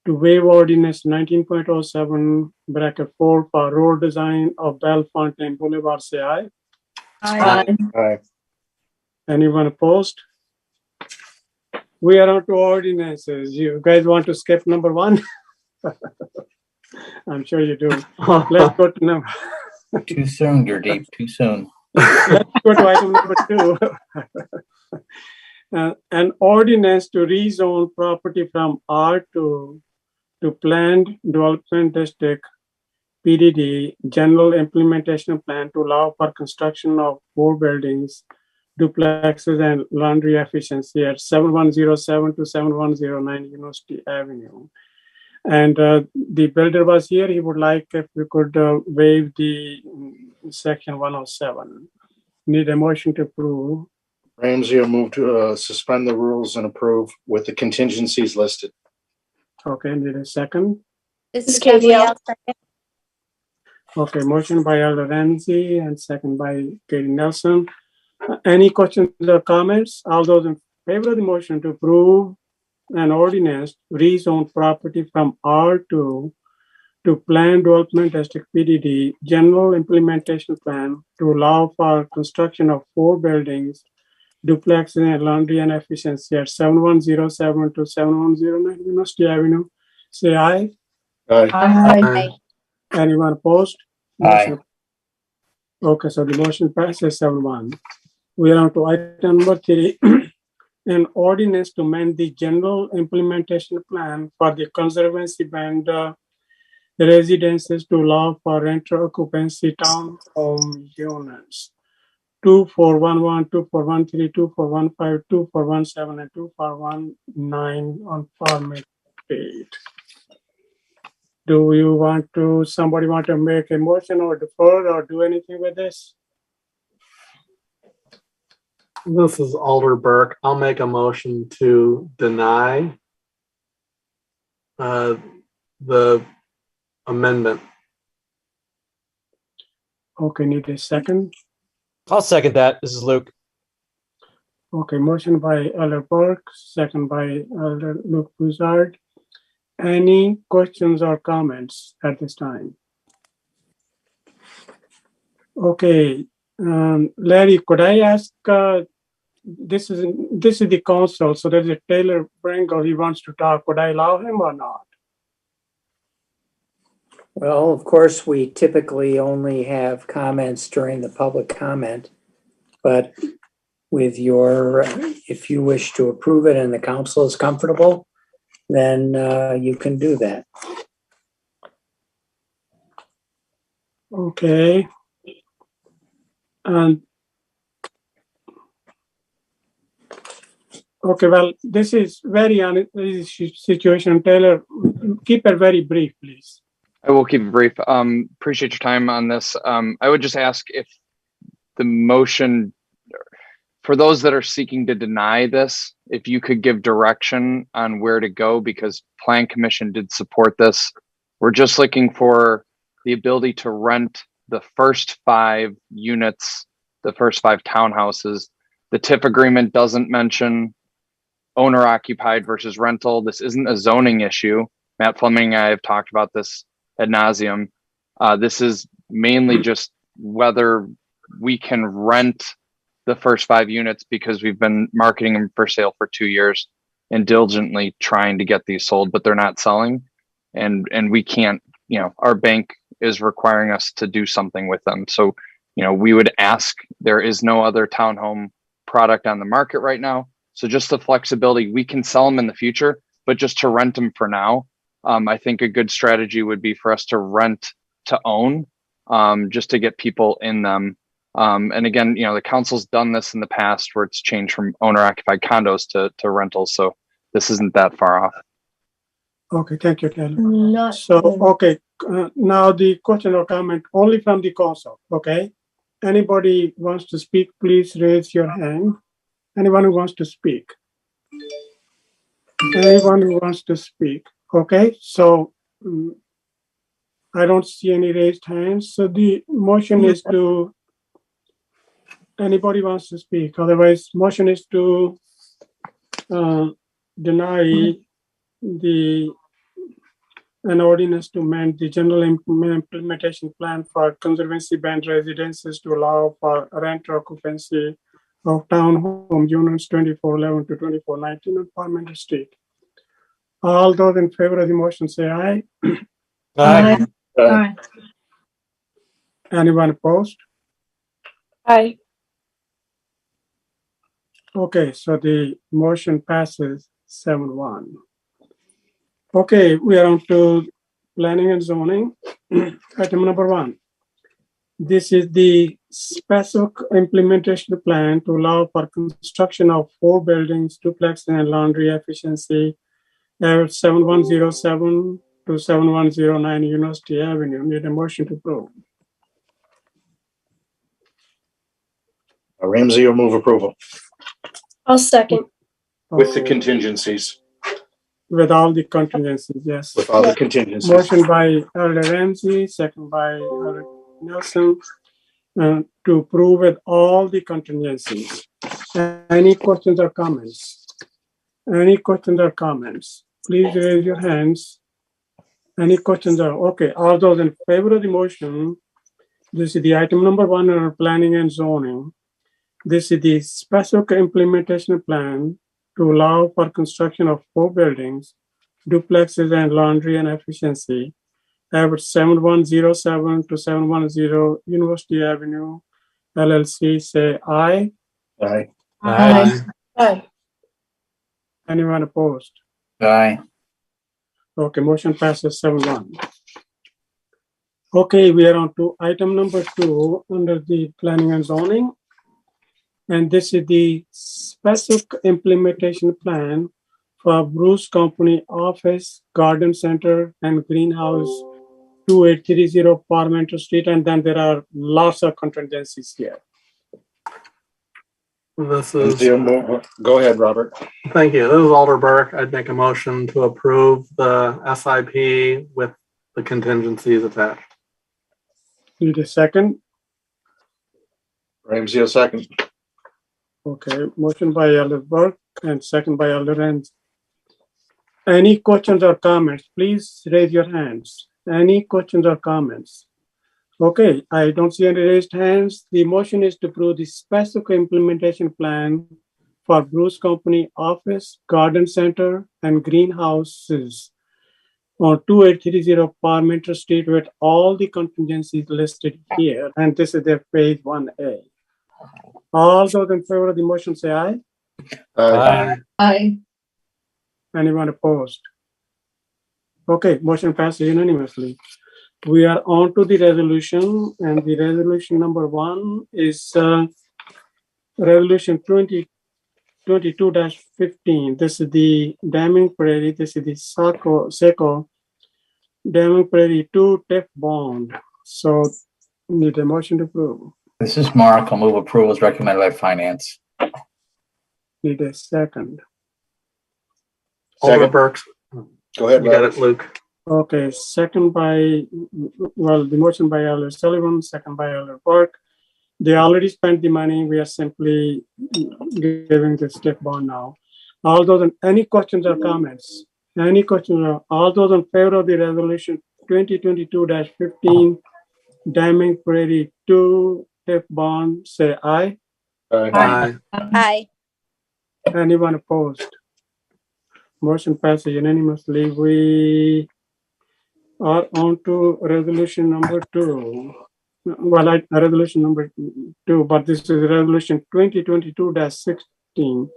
to waive ordinance 19.07 bracket 4 for road design of Bellefontaine Boulevard say aye. Aye. Aye. Anyone opposed? We are on to ordinances. You guys want to skip number 1? I'm sure you do. Let's go to number. Too soon, Gurdeep. Too soon. Let's go to item number 2. An ordinance to rezone property from R2 to planned development district PDD General Implementation Plan to allow for construction of 4 buildings, duplexes, and laundry efficiency at 7107 to 7109 University Avenue. And the builder was here. He would like if we could waive the section 107. Need a motion to approve. Ramsey will move to suspend the rules and approve with the contingencies listed. Okay, need a second. This is Katie. Okay, motion by Elder Ramsey and second by Katie Nelson. Any questions or comments? All those in favor of the motion to approve an ordinance rezone property from R2 to Plan Development District PDD General Implementation Plan to allow for construction of 4 buildings, duplexes, and laundry and efficiency at 7107 to 7109 University Avenue. Say aye. Aye. Aye. Anyone opposed? Aye. Motion- Okay, so the motion passes 7-1. We are on to item number 3. An ordinance to amend the general implementation plan for the conservancy band residences to allow for rental occupancy townhome units. 2411, 2413, 2415, 2417, and 2419 on Farm Street. Do you want to, somebody want to make a motion or defer or do anything with this? This is Alder Burke. I'll make a motion to deny the amendment. Okay, need a second. I'll second that. This is Luke. Okay, motion by Elder Burke, second by Elder Luke Buzard. Any questions or comments at this time? Okay, Larry, could I ask, this is the council, so there's a Taylor Pringle, he wants to talk. Could I allow him or not? Well, of course, we typically only have comments during the public comment, but with your, if you wish to approve it and the council is comfortable, then you can do that. Okay. And okay, well, this is very situation. Taylor, keep it very brief, please. I will keep it brief. Appreciate your time on this. I would just ask if the motion, for those that are seeking to deny this, if you could give direction on where to go, because Plan Commission did support this. We're just looking for the ability to rent the first 5 units, the first 5 townhouses. The TIF agreement doesn't mention owner occupied versus rental. This isn't a zoning issue. Matt Fleming and I have talked about this ad nauseum. This is mainly just whether we can rent the first 5 units, because we've been marketing them for sale for 2 years and diligently trying to get these sold, but they're not selling. And we can't, our bank is requiring us to do something with them. So, we would ask, there is no other townhome product on the market right now. So just the flexibility, we can sell them in the future, but just to rent them for now. I think a good strategy would be for us to rent to own, just to get people in them. And again, the council's done this in the past where it's changed from owner occupied condos to rentals. So this isn't that far off. Okay, thank you, Taylor. Okay, now the question or comment only from the council, okay? Anybody wants to speak, please raise your hand. Anyone who wants to speak? Anyone who wants to speak? Okay, so I don't see any raised hands. So the motion is to, anybody wants to speak? Otherwise, motion is to deny an ordinance to amend the general implementation plan for conservancy band residences to allow for rent occupancy of townhome units 2411 to 2419 on Parliament Street. All those in favor of the motion say aye. Aye. Aye. Anyone opposed? Aye. Okay, so the motion passes 7-1. Okay, we are on to planning and zoning. Item number 1. This is the specific implementation plan to allow for construction of 4 buildings, duplex and laundry efficiency at 7107 to 7109 University Avenue. Need a motion to approve. Ramsey will move approval I'll second. with the contingencies. With all the contingencies, yes. With all the contingencies. Motion by Elder Ramsey, second by Elder Nelson, to approve with all the contingencies. Any questions or comments? Any questions or comments? Please raise your hands. Any questions or, okay, all those in favor of the motion, this is the item number 1 under planning and zoning. This is the specific implementation plan to allow for construction of 4 buildings, duplexes and laundry and efficiency, at 7107 to 710 University Avenue, LLC. Say aye. Aye. Aye. Aye. Anyone opposed? Aye. Okay, motion passes 7-1. Okay, we are on to item number 2 under the planning and zoning. And this is the specific implementation plan for Bruce Company Office, Garden Center, and Greenhouse 2830 Parmenter Street. And then there are lots of contingencies here. This is, Go ahead, Robert. thank you. This is Alder Burke. I'd make a motion to approve the SIP with the contingencies attached. Need a second? Ramsey will second. Okay, motion by Elder Burke and second by Elder Ramsey. Any questions or comments? Please raise your hands. Any questions or comments? Okay, I don't see any raised hands. The motion is to approve the specific implementation plan for Bruce Company Office, Garden Center, and Greenhouses on 2830 Parmenter Street with all the contingencies listed here. And this is their phase 1A. All those in favor of the motion say aye. Aye. Aye. Anyone opposed? Okay, motion passes unanimously. We are on to the resolution, and the resolution number 1 is resolution 2022-15. This is the Damming Prairie. This is the Seco Damming Prairie 2 TIF bond. So need a motion to approve. This is Mark. I'll move approval as recommended by finance. Need a second. Alder Burke. Go ahead, You got Robert. it, Luke. Okay, second by, well, the motion by Elder Sullivan, second by Elder Burke. They already spent the money. We are simply giving the TIF bond now. All those, any questions or comments? Any questions? All those in favor of the resolution 2022-15, Damming Prairie 2 TIF bond, say aye. Aye. Aye. Anyone opposed? Motion passes unanimously. We are on to resolution number 2. Well, resolution number 2, but this is resolution 2022-16,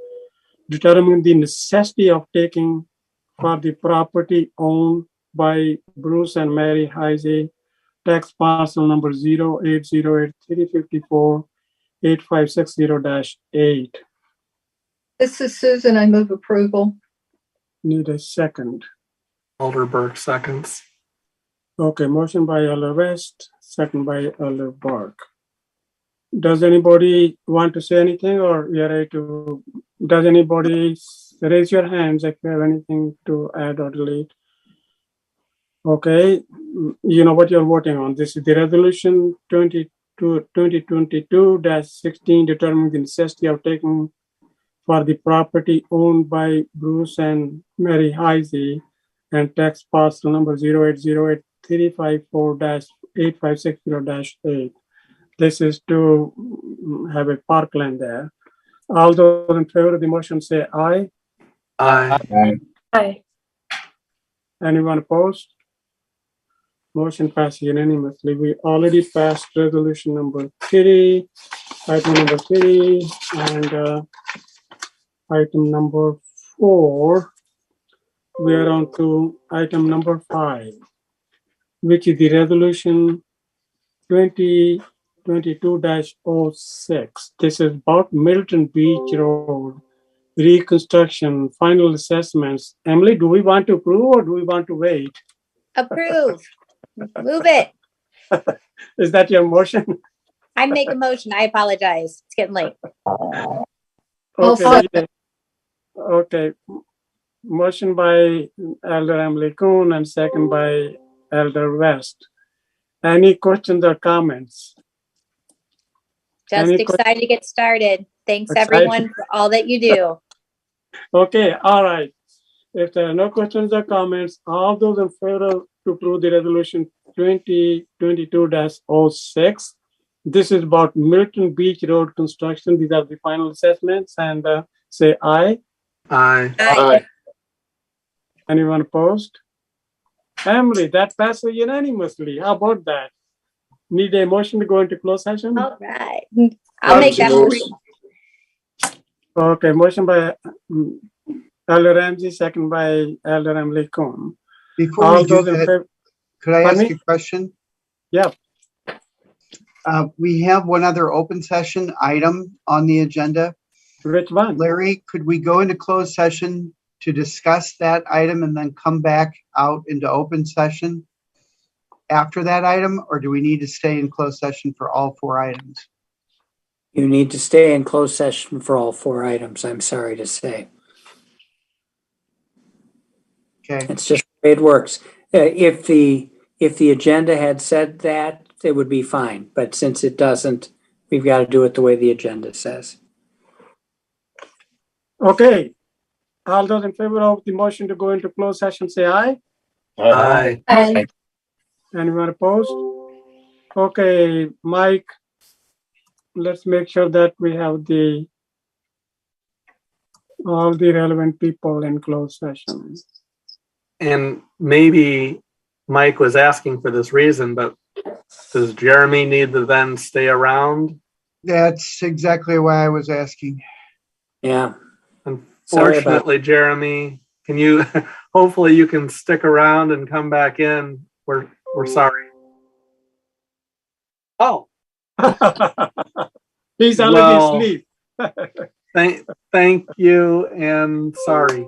determining the necessity of taking for the property owned by Bruce and Mary Heisey, tax parcel number 08083548560-8. This is Susan. I move approval. Need a second. Alder Burke seconds. Okay, motion by Elder West, second by Elder Burke. Does anybody want to say anything, or we are ready to, does anybody raise your hands if you have anything to add or delete? Okay, you know what you're voting on. This is the resolution 2022-16, determining the necessity of taking for the property owned by Bruce and Mary Heisey and tax parcel number 0808354-8560-8. This is to have a parkland there. All those in favor of the motion say aye. Aye. Aye. Anyone opposed? Motion passed unanimously. We already passed resolution number 3, item number 3, and item number 4. We are on to item number 5. which is the resolution 2022-06. This is about Middleton Beach Road reconstruction, final assessments. Emily, do we want to approve or do we want to wait? Approve. Move it. Is that your motion? I make a motion. I apologize. It's getting late. Okay. Okay. Motion by Elder Emily Kuhn and second by Elder West. Any questions or comments? Just excited to get started. Thanks everyone for all that you do. Okay, all right. If there are no questions or comments, all those in favor to approve the resolution 2022-06. This is about Milton Beach Road construction. These are the final assessments, and say aye. Aye. Aye. Anyone opposed? Emily, that passes unanimously. How about that? Need a motion to go into closed session? All right. I'll make that motion. Okay, motion by Elder Ramsey, second by Elder Emily Cohn. Before we do that, could I ask a question? Yeah. We have one other open session item on the agenda. Which one? Larry, could we go into closed session to discuss that item and then come back out into open session after that item, or do we need to stay in closed session for all 4 items? You need to stay in closed session for all 4 items, I'm sorry to say. Okay. It's just the way it works. If the agenda had said that, it would be fine. But since it doesn't, we've got to do it the way the agenda says. Okay. All those in favor of the motion to go into closed session, say aye. Aye. Aye. Anyone opposed? Okay, Mike, let's make sure that we have all the relevant people in closed session. And maybe Mike was asking for this reason, but does Jeremy need to then stay around? That's exactly why I was asking. Yeah. Unfortunately, Jeremy, can you, hopefully you can stick around and come back in. We're sorry. Oh. He's already asleep. Thank you and sorry.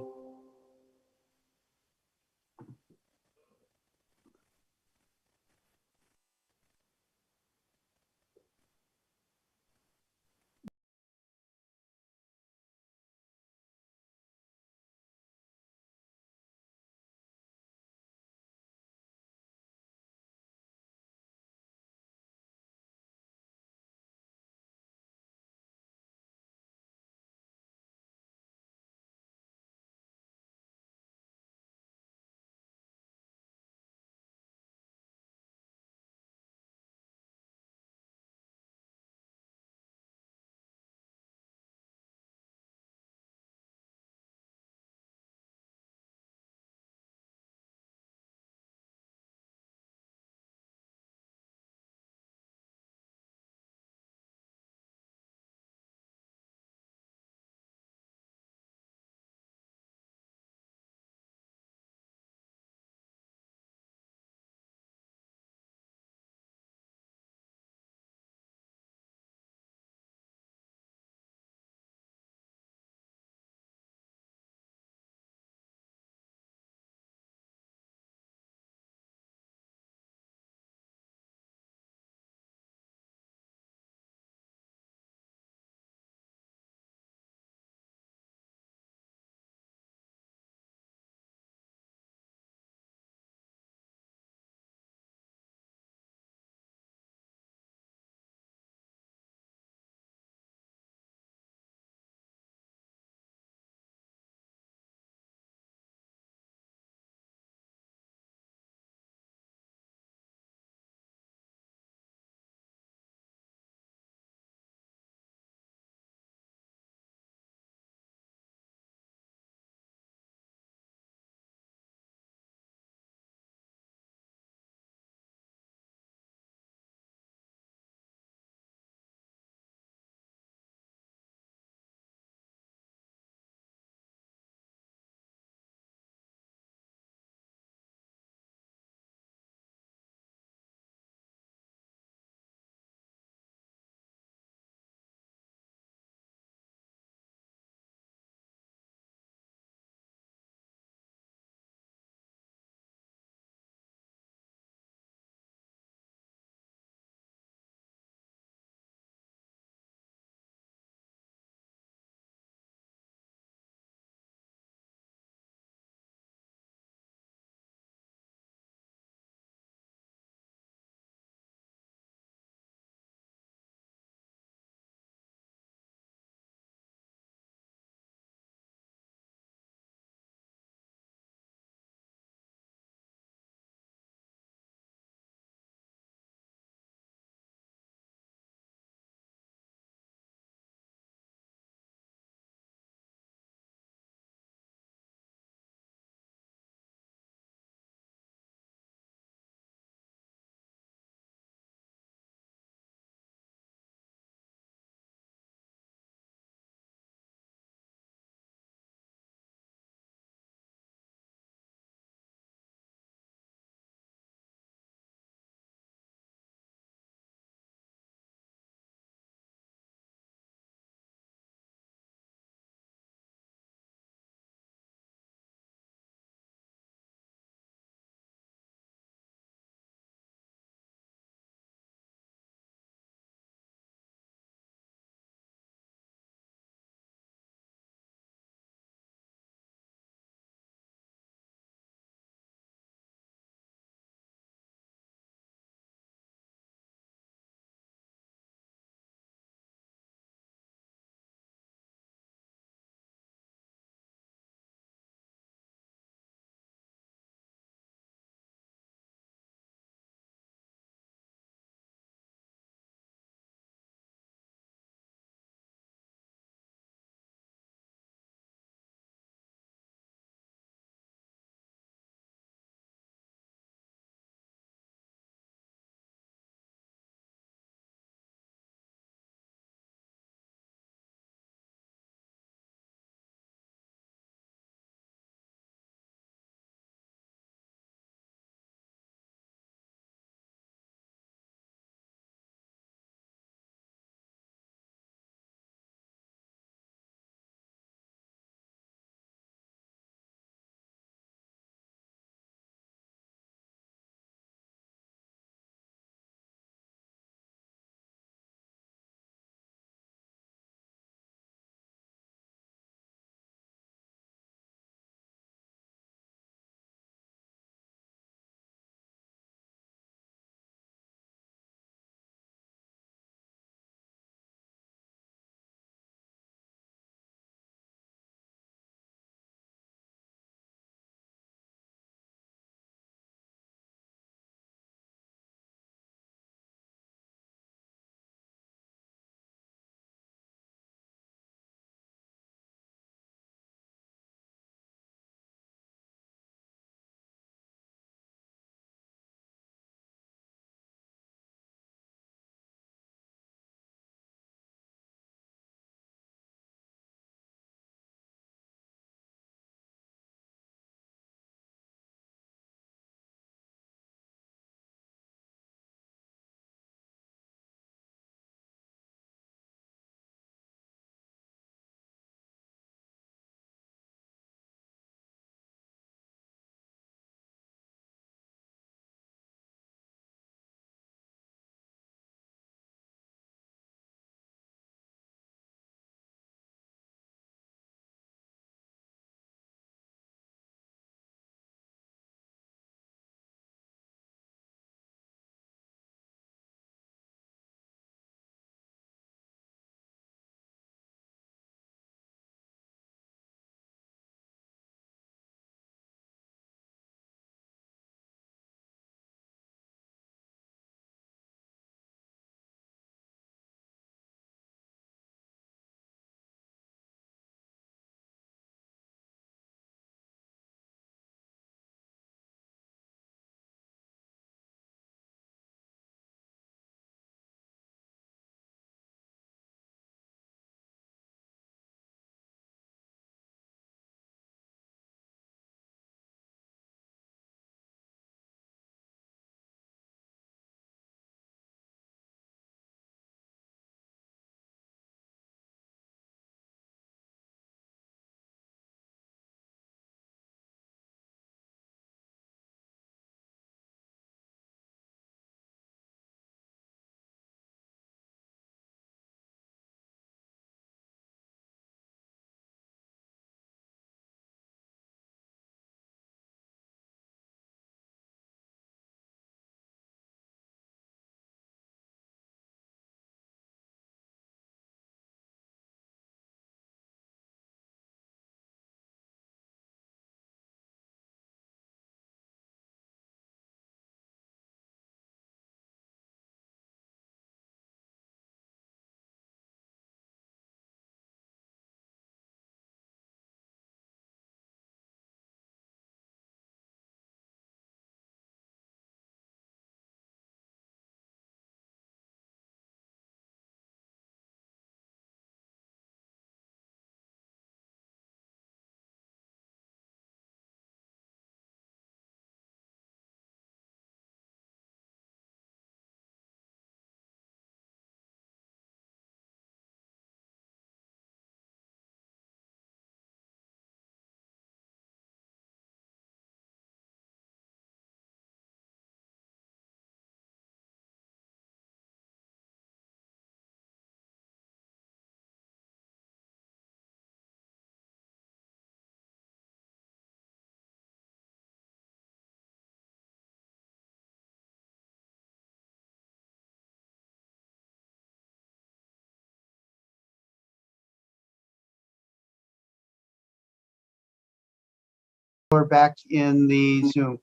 We're back in the Zoom.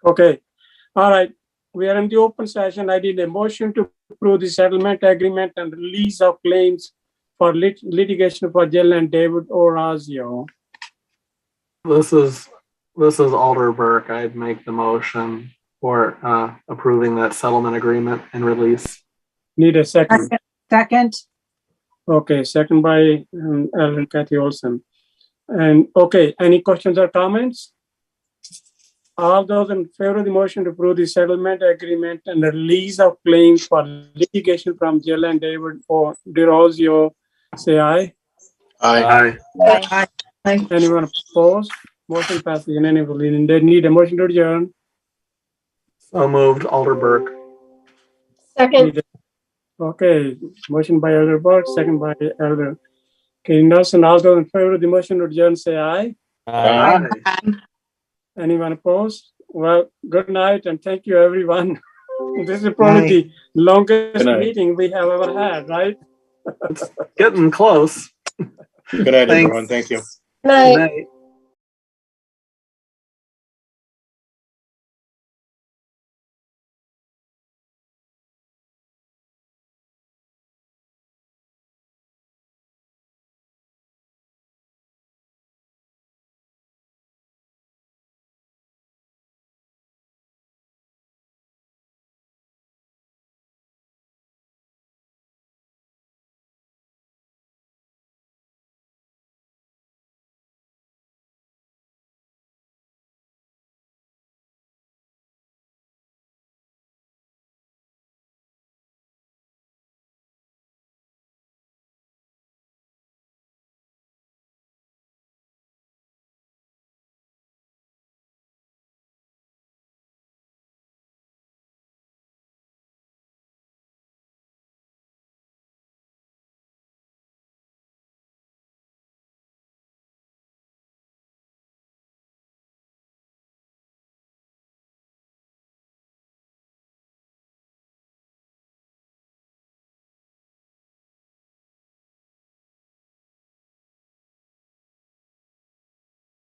Okay. All right. We are in the open session. I did a motion to approve the settlement agreement and release of claims for litigation for Jill and David Orazio. This is Alder Burke. I'd make the motion for approving that settlement agreement and release. Need a second. Second. Okay, second by Elder Kathy Olson. And okay, any questions or comments? All those in favor of the motion to approve the settlement agreement and the release of claims for litigation from Jill and David or DeRozio, say aye. Aye. Aye. Aye. Anyone opposed? Motion passes unanimously. And they need a motion to adjourn. So moved, Alder Burke. Second. Okay, motion by Elder Burke, second by Elder Katie Nelson. All those in favor of the motion to adjourn, say aye. Aye. Anyone opposed? Well, good night and thank you, everyone. This is probably the longest meeting we have ever had, right? Getting close. Good night, everyone. Thank you. Night. Good night.